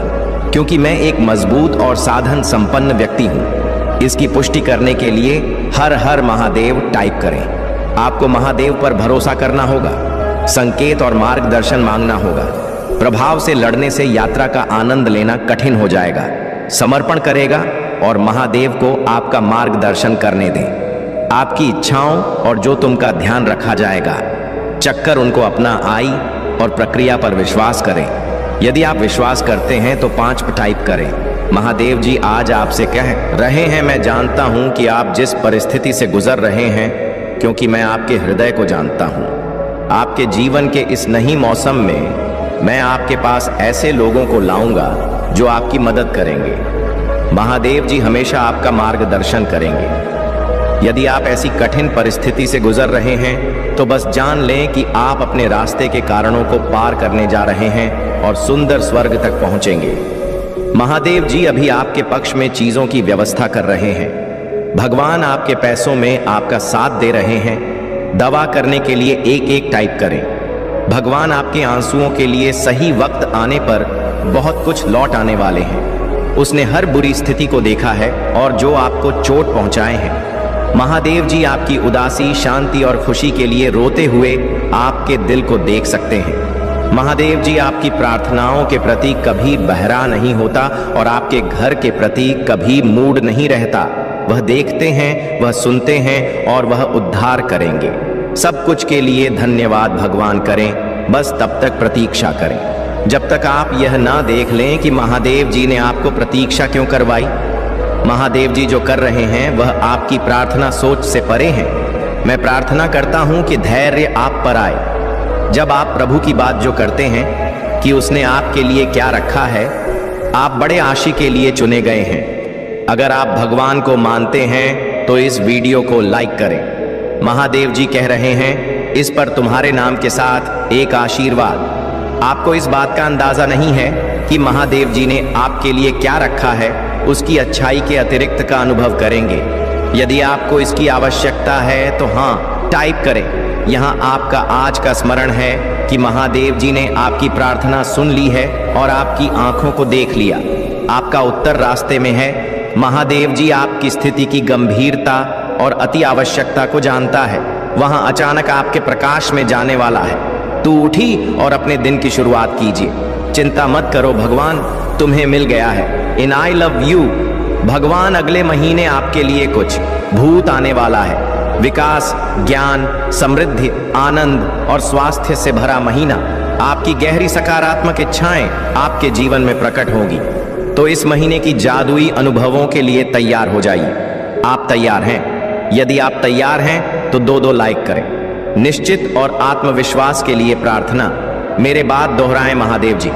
क्योंकि मैं एक मजबूत और साधन संपन्न व्यक्ति हूं। इसकी पुष्टि करने के लिए हर हर महादेव टाइप करें। आपको महादेव पर भरोसा करना होगा, संकेत और मार्गदर्शन मांगना होगा। प्रभाव से लड़ने से यात्रा का आनंद लेना कठिन हो जाएगा। समर्पण करेगा और महादेव को आपका मार्गदर्शन करने दें। आपकी इच्छाओं और जो तुम का ध्यान रखा जाएगा। चक्कर उनको अपना आई और प्रक्रिया पर विश्वास करें। यदि आप विश्वास करते हैं तो 5 पर टाइप करें। महादेव जी आज आपसे कह रहे हैं, मैं जानता हूं कि आप जिस परिस्थिति से गुजर रहे हैं, क्योंकि मैं आपके हृदय को जानता हूं। आपके जीवन के इस नई मौसम में मैं आपके पास ऐसे लोगों को लाऊंगा जो आपकी मदद करेंगे। महादेव जी हमेशा आपका मार्गदर्शन करेंगे। यदि आप ऐसी कठिन परिस्थिति से गुजर रहे हैं तो बस जान लें कि आप अपने रास्ते के कारणों को पार करने जा रहे हैं और सुंदर स्वर्ग तक पहुंचेंगे। महादेव जी अभी आपके पक्ष में चीजों की व्यवस्था कर रहे हैं। भगवान आपके पैसों में आपका साथ दे रहे हैं। दवा करने के लिए 1-1 टाइप करें। भगवान आपके आंसुओं के लिए सही वक्त आने पर बहुत कुछ लौट आने वाले हैं। उसने हर बुरी स्थिति को देखा है और जो आपको चोट पहुंचाए हैं। महादेव जी आपकी उदासी, शांति और खुशी के लिए रोते हुए आपके दिल को देख सकते हैं। महादेव जी आपकी प्रार्थनाओं के प्रति कभी बहरा नहीं होता और आपके घर के प्रति कभी मूड नहीं रहता। वह देखते हैं, वह सुनते हैं और वह उद्धार करेंगे। सब कुछ के लिए धन्यवाद भगवान करें। बस तब तक प्रतीक्षा करें जब तक आप यह ना देख लें कि महादेव जी ने आपको प्रतीक्षा क्यों करवाई। महादेव जी जो कर रहे हैं वह आपकी प्रार्थना सोच से परे है। मैं प्रार्थना करता हूं कि धैर्य आप पर आए। जब आप प्रभु की बात जो करते हैं कि उसने आपके लिए क्या रखा है, आप बड़े आशी के लिए चुने गए हैं। अगर आप भगवान को मानते हैं तो इस वीडियो को लाइक करें। महादेव जी कह रहे हैं, इस पर तुम्हारे नाम के साथ एक आशीर्वाद। आपको इस बात का अंदाजा नहीं है कि महादेव जी ने आपके लिए क्या रखा है। उसकी अच्छाई के अतिरिक्त का अनुभव करेंगे। यदि आपको इसकी आवश्यकता है तो हाँ टाइप करें। यहाँ आपका आज का स्मरण है कि महादेव जी ने आपकी प्रार्थना सुन ली है और आपकी आंखों को देख लिया। आपका उत्तर रास्ते में है। महादेव जी आपकी स्थिति की गंभीरता और अति आवश्यकता को जानता है। वहां अचानक आपके प्रकाश में जाने वाला है। तू उठी और अपने दिन की शुरुआत कीजिए। चिंता मत करो, भगवान तुम्हें मिल गया है। इन आई लव यू। भगवान अगले महीने आपके लिए कुछ भूत आने वाला है। विकास, ज्ञान, समृद्धि, आनंद और स्वास्थ्य से भरा महीना। आपकी गहरी सकारात्मक इच्छाएं आपके जीवन में प्रकट होगी। तो इस महीने की जादुई अनुभवों के लिए तैयार हो जाइए। आप तैयार हैं? यदि आप तैयार हैं तो 2-2 लाइक करें। निश्चित और आत्मविश्वास के लिए प्रार्थना। मेरे बात दोहराएं। महादेव जी,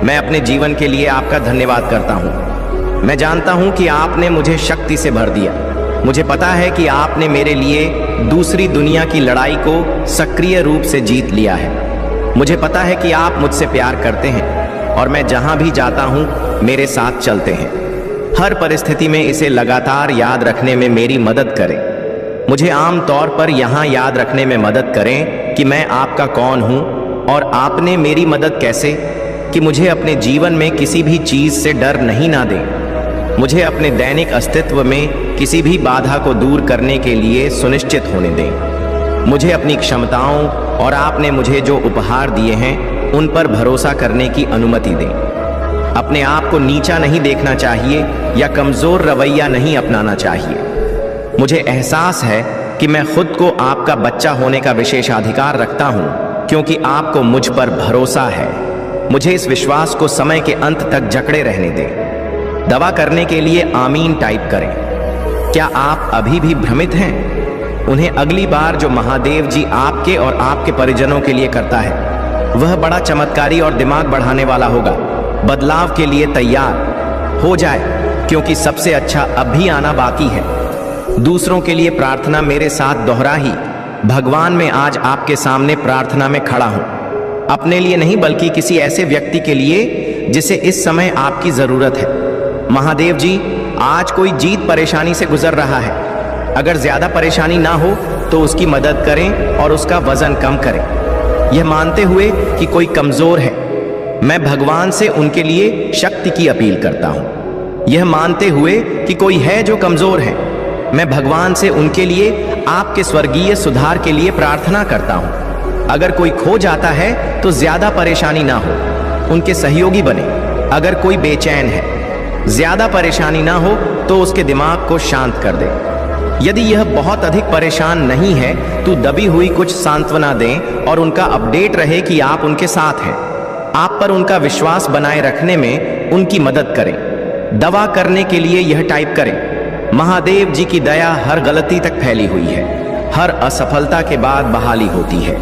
मैं अपने जीवन के लिए आपका धन्यवाद करता हूं। मैं जानता हूं कि आपने मुझे शक्ति से भर दिया। मुझे पता है कि आपने मेरे लिए दूसरी दुनिया की लड़ाई को सक्रिय रूप से जीत लिया है। मुझे पता है कि आप मुझसे प्यार करते हैं और मैं जहां भी जाता हूं मेरे साथ चलते हैं। हर परिस्थिति में इसे लगातार याद रखने में मेरी मदद करें। मुझे आम तौर पर यहाँ याद रखने में मदद करें कि मैं आपका कौन हूँ और आपने मेरी मदद कैसे, कि मुझे अपने जीवन में किसी भी चीज़ से डर नहीं ना दें। मुझे अपने दैनिक अस्तित्व में किसी भी बाधा को दूर करने के लिए सुनिश्चित होने दें। मुझे अपनी क्षमताओं और आपने मुझे जो उपहार दिए हैं उन पर भरोसा करने की अनुमति दें। अपने आप को नीचा नहीं देखना चाहिए या कमज़ोर रवैया नहीं अपनाना चाहिए। मुझे एहसास है कि मैं खुद को आपका बच्चा होने का विशेषाधिकार रखता हूं, क्योंकि आपको मुझ पर भरोसा है। मुझे इस विश्वास को समय के अंत तक जकड़े रहने दें। दवा करने के लिए आमीन टाइप करें। क्या आप अभी भी भ्रमित हैं? उन्हें अगली बार जो महादेव जी आपके और आपके परिजनों के लिए करता है वह बड़ा चमत्कारी और दिमाग बढ़ाने वाला होगा। बदलाव के लिए तैयार हो जाए, क्योंकि सबसे अच्छा अब भी आना बाकी है। दूसरों के लिए प्रार्थना मेरे साथ दोहराही। भगवान, मैं आज आपके सामने प्रार्थना में खड़ा हूं, अपने लिए नहीं बल्कि किसी ऐसे व्यक्ति के लिए जिसे इस समय आपकी जरूरत है। महादेव जी, आज कोई जीत परेशानी से गुजर रहा है। अगर ज्यादा परेशानी ना हो तो उसकी मदद करें और उसका वजन कम करें, यह मानते हुए कि कोई कमजोर है। मैं भगवान से उनके लिए शक्ति की अपील करता हूं, यह मानते हुए कि कोई है जो कमजोर है। मैं भगवान से उनके लिए आपके स्वर्गीय सुधार के लिए प्रार्थना करता हूं। अगर कोई खो जाता है तो ज्यादा परेशानी ना हो, उनके सहयोगी बने। अगर कोई बेचैन है, ज्यादा परेशानी ना हो तो उसके दिमाग को शांत कर दे। यदि यह बहुत अधिक परेशान नहीं है तो दबी हुई कुछ सांत्वना दें और उनका अपडेट रहे कि आप उनके साथ हैं। आप पर उनका विश्वास बनाए रखने में उनकी मदद करें। दवा करने के लिए यह टाइप करें, महादेव जी की दया हर गलती तक फैली हुई है। हर असफलता के बाद बहाली होती है।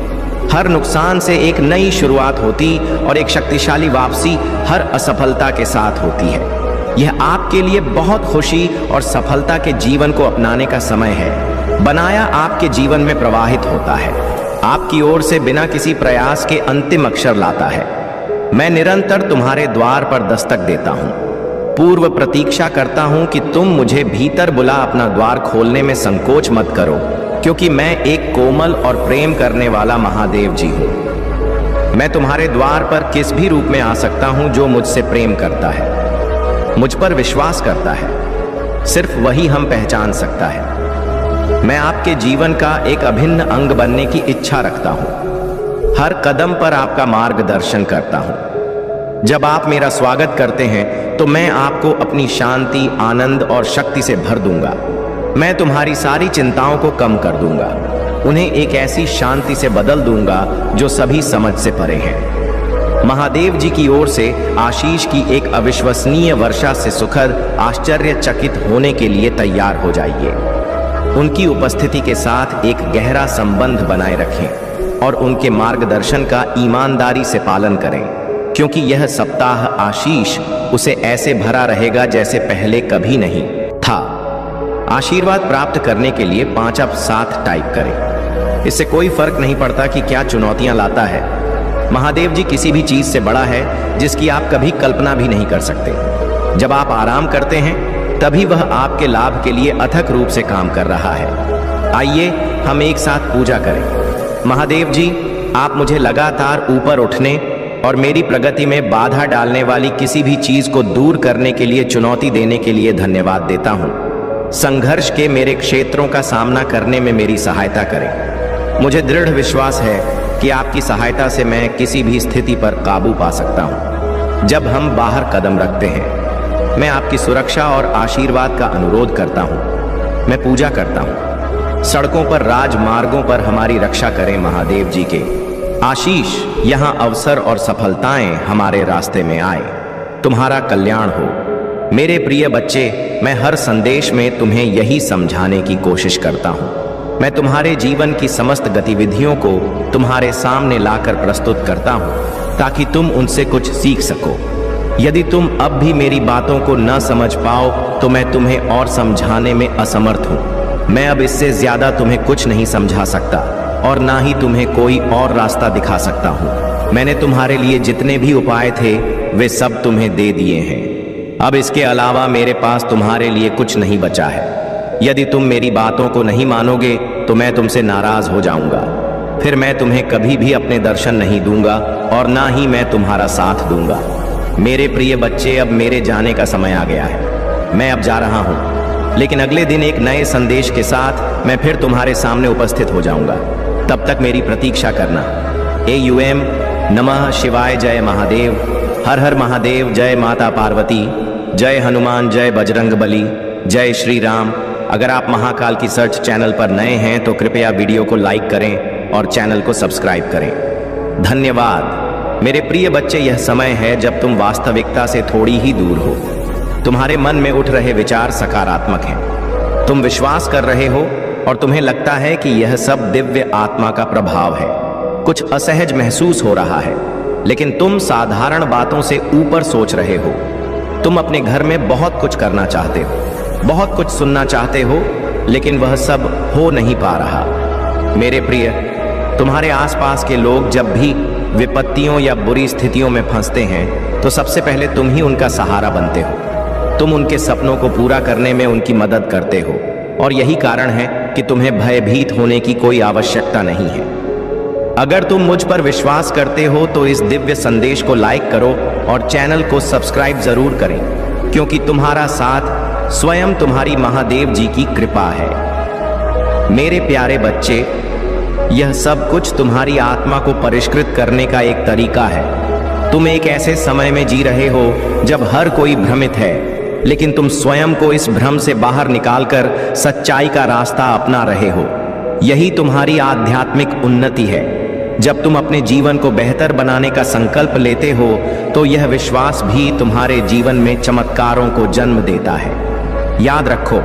हर नुकसान से एक नई शुरुआत होती और एक शक्तिशाली वापसी हर असफलता के साथ होती है। यह आपके लिए बहुत खुशी और सफलता के जीवन को अपनाने का समय है। बनाया आपके जीवन में प्रवाहित होता है, आपकी ओर से बिना किसी प्रयास के अंतिम अक्षर लाता है। मैं निरंतर तुम्हारे द्वार पर दस्तक देता हूं, पूर्व प्रतीक्षा करता हूं कि तुम मुझे भीतर बुला अपना द्वार खोलने में संकोच मत करो, क्योंकि मैं एक कोमल और प्रेम करने वाला महादेव जी हूं। मैं तुम्हारे द्वार पर किस भी रूप में आ सकता हूं जो मुझसे प्रेम करता है, मुझ पर विश्वास करता है। सिर्फ वही हम पहचान सकता है। मैं आपके जीवन का एक अभिन्न अंग बनने की इच्छा रखता हूं। हर कदम पर आपका मार्गदर्शन करता हूं। जब आप मेरा स्वागत करते हैं तो मैं आपको अपनी शांति, आनंद और शक्ति से भर दूंगा। मैं तुम्हारी सारी चिंताओं को कम कर दूंगा, उन्हें एक ऐसी शांति से बदल दूंगा जो सभी समझ से परे है। महादेव जी की ओर से आशीष की एक अविश्वसनीय वर्षा से सुखद आश्चर्यचकित होने के लिए तैयार हो जाइए। उनकी उपस्थिति के साथ एक गहरा संबंध बनाए रखें और उनके मार्गदर्शन का ईमानदारी से पालन करें, क्योंकि यह सप्ताह आशीष उसे ऐसे भरा रहेगा जैसे पहले कभी नहीं था। आशीर्वाद प्राप्त करने के लिए 5 अब 7 टाइप करें। इससे कोई फर्क नहीं पड़ता कि क्या चुनौतियां लाता है। महादेव जी किसी भी चीज से बड़ा है जिसकी आप कभी कल्पना भी नहीं कर सकते। जब आप आराम करते हैं तभी वह आपके लाभ के लिए अथक रूप से काम कर रहा है। आइए हम एक साथ पूजा करें। महादेव जी, आप मुझे लगातार ऊपर उठने और मेरी प्रगति में बाधा डालने वाली किसी भी चीज को दूर करने के लिए चुनौती देने के लिए धन्यवाद देता हूं। संघर्ष के मेरे क्षेत्रों का सामना करने में मेरी सहायता करें। मुझे दृढ़ विश्वास है कि आपकी सहायता से मैं किसी भी स्थिति पर काबू पा सकता हूं। जब हम बाहर कदम रखते हैं, मैं आपकी सुरक्षा और आशीर्वाद का अनुरोध करता हूं। मैं पूजा करता हूं। सड़कों पर, राजमार्गों पर हमारी रक्षा करें महादेव जी के। आशीष, यहां अवसर और सफलताएं हमारे रास्ते में आए। तुम्हारा कल्याण हो। मेरे प्रिय बच्चे, मैं हर संदेश में तुम्हें यही समझाने की कोशिश करता हूं। मैं तुम्हारे जीवन की समस्त गतिविधियों को तुम्हारे सामने लाकर प्रस्तुत करता हूं, ताकि तुम उनसे कुछ सीख सको। यदि तुम अब भी मेरी बातों को न समझ पाओ तो मैं तुम्हें और समझाने में असमर्थ हूं। मैं अब इससे ज्यादा तुम्हें कुछ नहीं समझा सकता और ना ही तुम्हें कोई और रास्ता दिखा सकता हूं। मैंने तुम्हारे लिए जितने भी उपाय थे वे सब तुम्हें दे दिए हैं। अब इसके अलावा मेरे पास तुम्हारे लिए कुछ नहीं बचा है। यदि तुम मेरी बातों को नहीं मानोगे तो मैं तुमसे नाराज हो जाऊंगा। फिर मैं तुम्हें कभी भी अपने दर्शन नहीं दूंगा और ना ही मैं तुम्हारा साथ दूंगा। मेरे प्रिय बच्चे, अब मेरे जाने का समय आ गया है। मैं अब जा रहा हूं, लेकिन अगले दिन एक नए संदेश के साथ मैं फिर तुम्हारे सामने उपस्थित हो जाऊंगा। तब तक मेरी प्रतीक्षा करना। AUM नमः शिवाय। जय महादेव। हर हर महादेव। जय माता पार्वती। जय हनुमान। जय बजरंग बली। जय श्री राम। अगर आप महाकाल की सर्च चैनल पर नए हैं तो कृपया वीडियो को लाइक करें और चैनल को सब्सक्राइब करें। धन्यवाद। मेरे प्रिय बच्चे, यह समय है जब तुम वास्तविकता से थोड़ी ही दूर हो। तुम्हारे मन में उठ रहे विचार सकारात्मक हैं। तुम विश्वास कर रहे हो और तुम्हें लगता है कि यह सब दिव्य आत्मा का प्रभाव है। कुछ असहज महसूस हो रहा है, लेकिन तुम साधारण बातों से ऊपर सोच रहे हो। तुम अपने घर में बहुत कुछ करना चाहते हो, बहुत कुछ सुनना चाहते हो, लेकिन वह सब हो नहीं पा रहा। मेरे प्रिय, तुम्हारे आसपास के लोग जब भी विपत्तियों या बुरी स्थितियों में फंसते हैं तो सबसे पहले तुम ही उनका सहारा बनते हो। तुम उनके सपनों को पूरा करने में उनकी मदद करते हो, और यही कारण है कि तुम्हें भयभीत होने की कोई आवश्यकता नहीं है। अगर तुम मुझ पर विश्वास करते हो तो इस दिव्य संदेश को लाइक करो और चैनल को सब्सक्राइब जरूर करें, क्योंकि तुम्हारा साथ स्वयं तुम्हारी महादेव जी की कृपा है। मेरे प्यारे बच्चे, यह सब कुछ तुम्हारी आत्मा को परिष्कृत करने का एक तरीका है। तुम एक ऐसे समय में जी रहे हो जब हर कोई भ्रमित है, लेकिन तुम स्वयं को इस भ्रम से बाहर निकालकर सच्चाई का रास्ता अपना रहे हो। यही तुम्हारी आध्यात्मिक उन्नति है। जब तुम अपने जीवन को बेहतर बनाने का संकल्प लेते हो तो यह विश्वास भी तुम्हारे जीवन में चमत्कारों को जन्म देता है। याद रखो,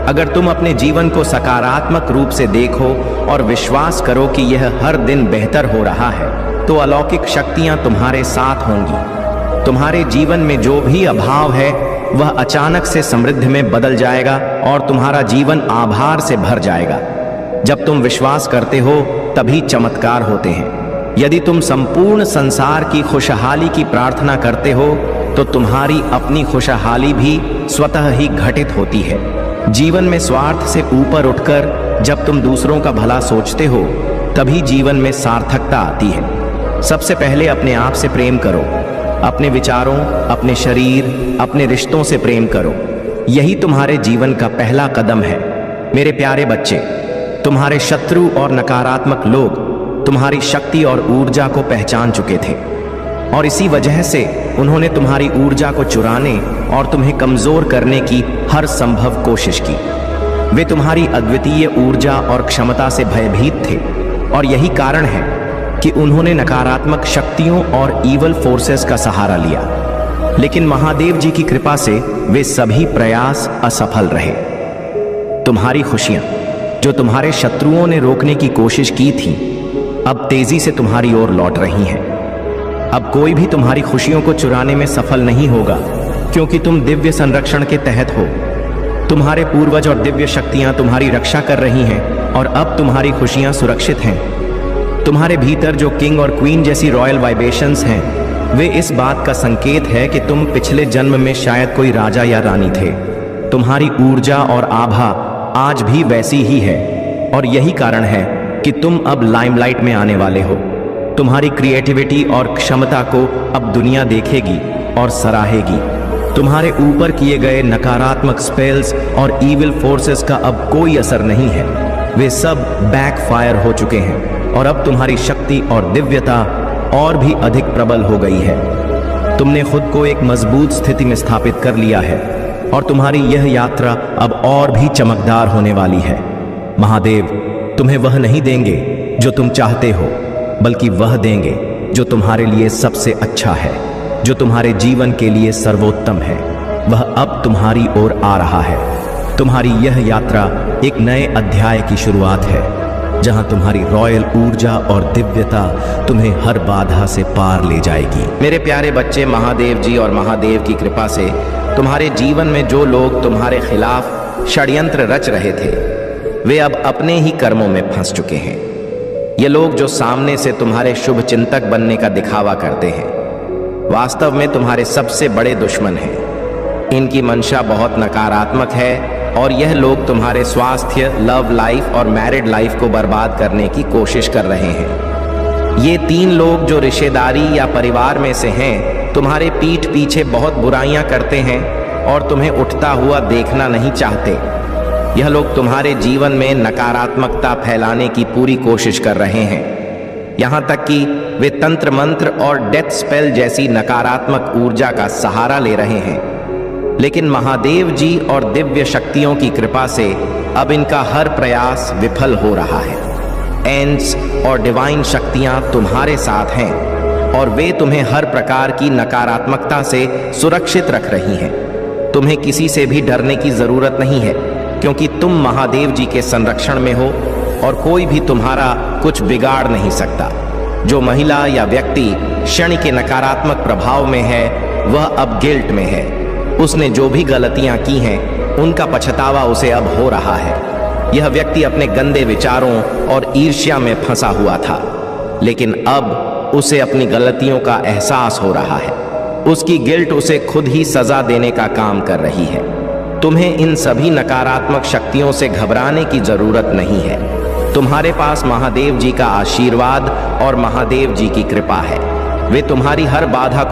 अगर तुम अपने जीवन को सकारात्मक रूप से देखो और विश्वास करो कि यह हर दिन बेहतर हो रहा है, तो अलौकिक शक्तियां तुम्हारे साथ होंगी। तुम्हारे जीवन में जो भी अभाव है वह अचानक से समृद्ध में बदल जाएगा और तुम्हारा जीवन आभार से भर जाएगा। जब तुम विश्वास करते हो तभी चमत्कार होते हैं। यदि तुम संपूर्ण संसार की खुशहाली की प्रार्थना करते हो तो तुम्हारी अपनी खुशहाली भी स्वतः ही घटित होती है। जीवन में स्वार्थ से ऊपर उठकर जब तुम दूसरों का भला सोचते हो तभी जीवन में सार्थकता आती है। सबसे पहले अपने आप से प्रेम करो। अपने विचारों, अपने शरीर, अपने रिश्तों से प्रेम करो। यही तुम्हारे जीवन का पहला कदम है। मेरे प्यारे बच्चे, तुम्हारे शत्रु और नकारात्मक लोग तुम्हारी शक्ति और ऊर्जा को पहचान चुके थे, और इसी वजह से उन्होंने तुम्हारी ऊर्जा को चुराने और तुम्हें कमजोर करने की हर संभव कोशिश की। वे तुम्हारी अद्वितीय ऊर्जा और क्षमता से भयभीत थे, और यही कारण है कि उन्होंने नकारात्मक शक्तियों और ईवल फोर्सेस का सहारा लिया। लेकिन महादेव जी की कृपा से वे सभी प्रयास असफल रहे। तुम्हारी खुशियां जो तुम्हारे शत्रुओं ने रोकने की कोशिश की थी, अब तेजी से तुम्हारी ओर लौट रही हैं। अब कोई भी तुम्हारी खुशियों को चुराने में सफल नहीं होगा, क्योंकि तुम दिव्य संरक्षण के तहत हो। तुम्हारे पूर्वज और दिव्य शक्तियां तुम्हारी रक्षा कर रही हैं, और अब तुम्हारी खुशियां सुरक्षित हैं। तुम्हारे भीतर जो किंग और क्वीन जैसी रॉयल वाइब्रेशंस हैं, वे इस बात का संकेत है कि तुम पिछले जन्म में शायद कोई राजा या रानी थे। तुम्हारी ऊर्जा और आभा आज भी वैसी ही है, और यही कारण है कि तुम अब लाइमलाइट में आने वाले हो। तुम्हारी क्रिएटिविटी और क्षमता को अब दुनिया देखेगी और सराहेगी। तुम्हारे ऊपर किए गए नकारात्मक स्पेल्स और ईविल फोर्सेस का अब कोई असर नहीं है। वे सब बैकफायर हो चुके हैं, और अब तुम्हारी शक्ति और दिव्यता और भी अधिक प्रबल हो गई है। तुमने खुद को एक मजबूत स्थिति में स्थापित कर लिया है, और तुम्हारी यह यात्रा अब और भी चमकदार होने वाली है। महादेव तुम्हें वह नहीं देंगे जो तुम चाहते हो, बल्कि वह देंगे जो तुम्हारे लिए सबसे अच्छा है, जो तुम्हारे जीवन के लिए सर्वोत्तम है। वह अब तुम्हारी ओर आ रहा है। तुम्हारी यह यात्रा एक नए अध्याय की शुरुआत है, जहां तुम्हारी रॉयल ऊर्जा और दिव्यता तुम्हें हर बाधा से पार ले जाएगी। मेरे प्यारे बच्चे, महादेव जी और महादेव की कृपा से तुम्हारे जीवन में जो लोग तुम्हारे खिलाफ षड्यंत्र रच रहे थे, वे अब अपने ही कर्मों में फंस चुके हैं। ये लोग जो सामने से तुम्हारे शुभ चिंतक बनने का दिखावा करते हैं, वास्तव में तुम्हारे सबसे बड़े दुश्मन हैं। इनकी मंशा बहुत नकारात्मक है, और यह लोग तुम्हारे स्वास्थ्य, लव लाइफ और मैरिड लाइफ को बर्बाद करने की कोशिश कर रहे हैं। ये 3 लोग जो रिश्तेदारी या परिवार में से हैं, तुम्हारे पीठ पीछे बहुत बुराइयां करते हैं और तुम्हें उठता हुआ देखना नहीं चाहते। यह लोग तुम्हारे जीवन में नकारात्मकता फैलाने की पूरी कोशिश कर रहे हैं। यहाँ तक कि वे तंत्र मंत्र और डेथ स्पेल जैसी नकारात्मक ऊर्जा का सहारा ले रहे हैं। लेकिन महादेव जी और दिव्य शक्तियों की कृपा से अब इनका हर प्रयास विफल हो रहा है। एंस और डिवाइन शक्तियां तुम्हारे साथ हैं और वे तुम्हें हर प्रकार की नकारात्मकता से सुरक्षित रख रही हैं। तुम्हें किसी से भी डरने की जरूरत नहीं है, क्योंकि तुम महादेव जी के संरक्षण में हो और कोई भी तुम्हारा कुछ बिगाड़ नहीं सकता। जो महिला या व्यक्ति शनि के नकारात्मक प्रभाव में है, वह अब गिल्ट में है। उसने जो भी गलतियां की हैं, उनका पछतावा उसे अब हो रहा है। यह व्यक्ति अपने गंदे विचारों और ईर्ष्या में फंसा हुआ था, लेकिन अब उसे अपनी गलतियों का एहसास हो रहा है। उसकी गिल्ट उसे खुद ही सजा देने का काम कर रही है। तुम्हें इन सभी नकारात्मक शक्तियों से घबराने की जरूरत नहीं है। तुम्हारे पास महादेव जी का आशीर्वाद और महादेव जी की कृपा है। वे तुम्हारी हर बाधा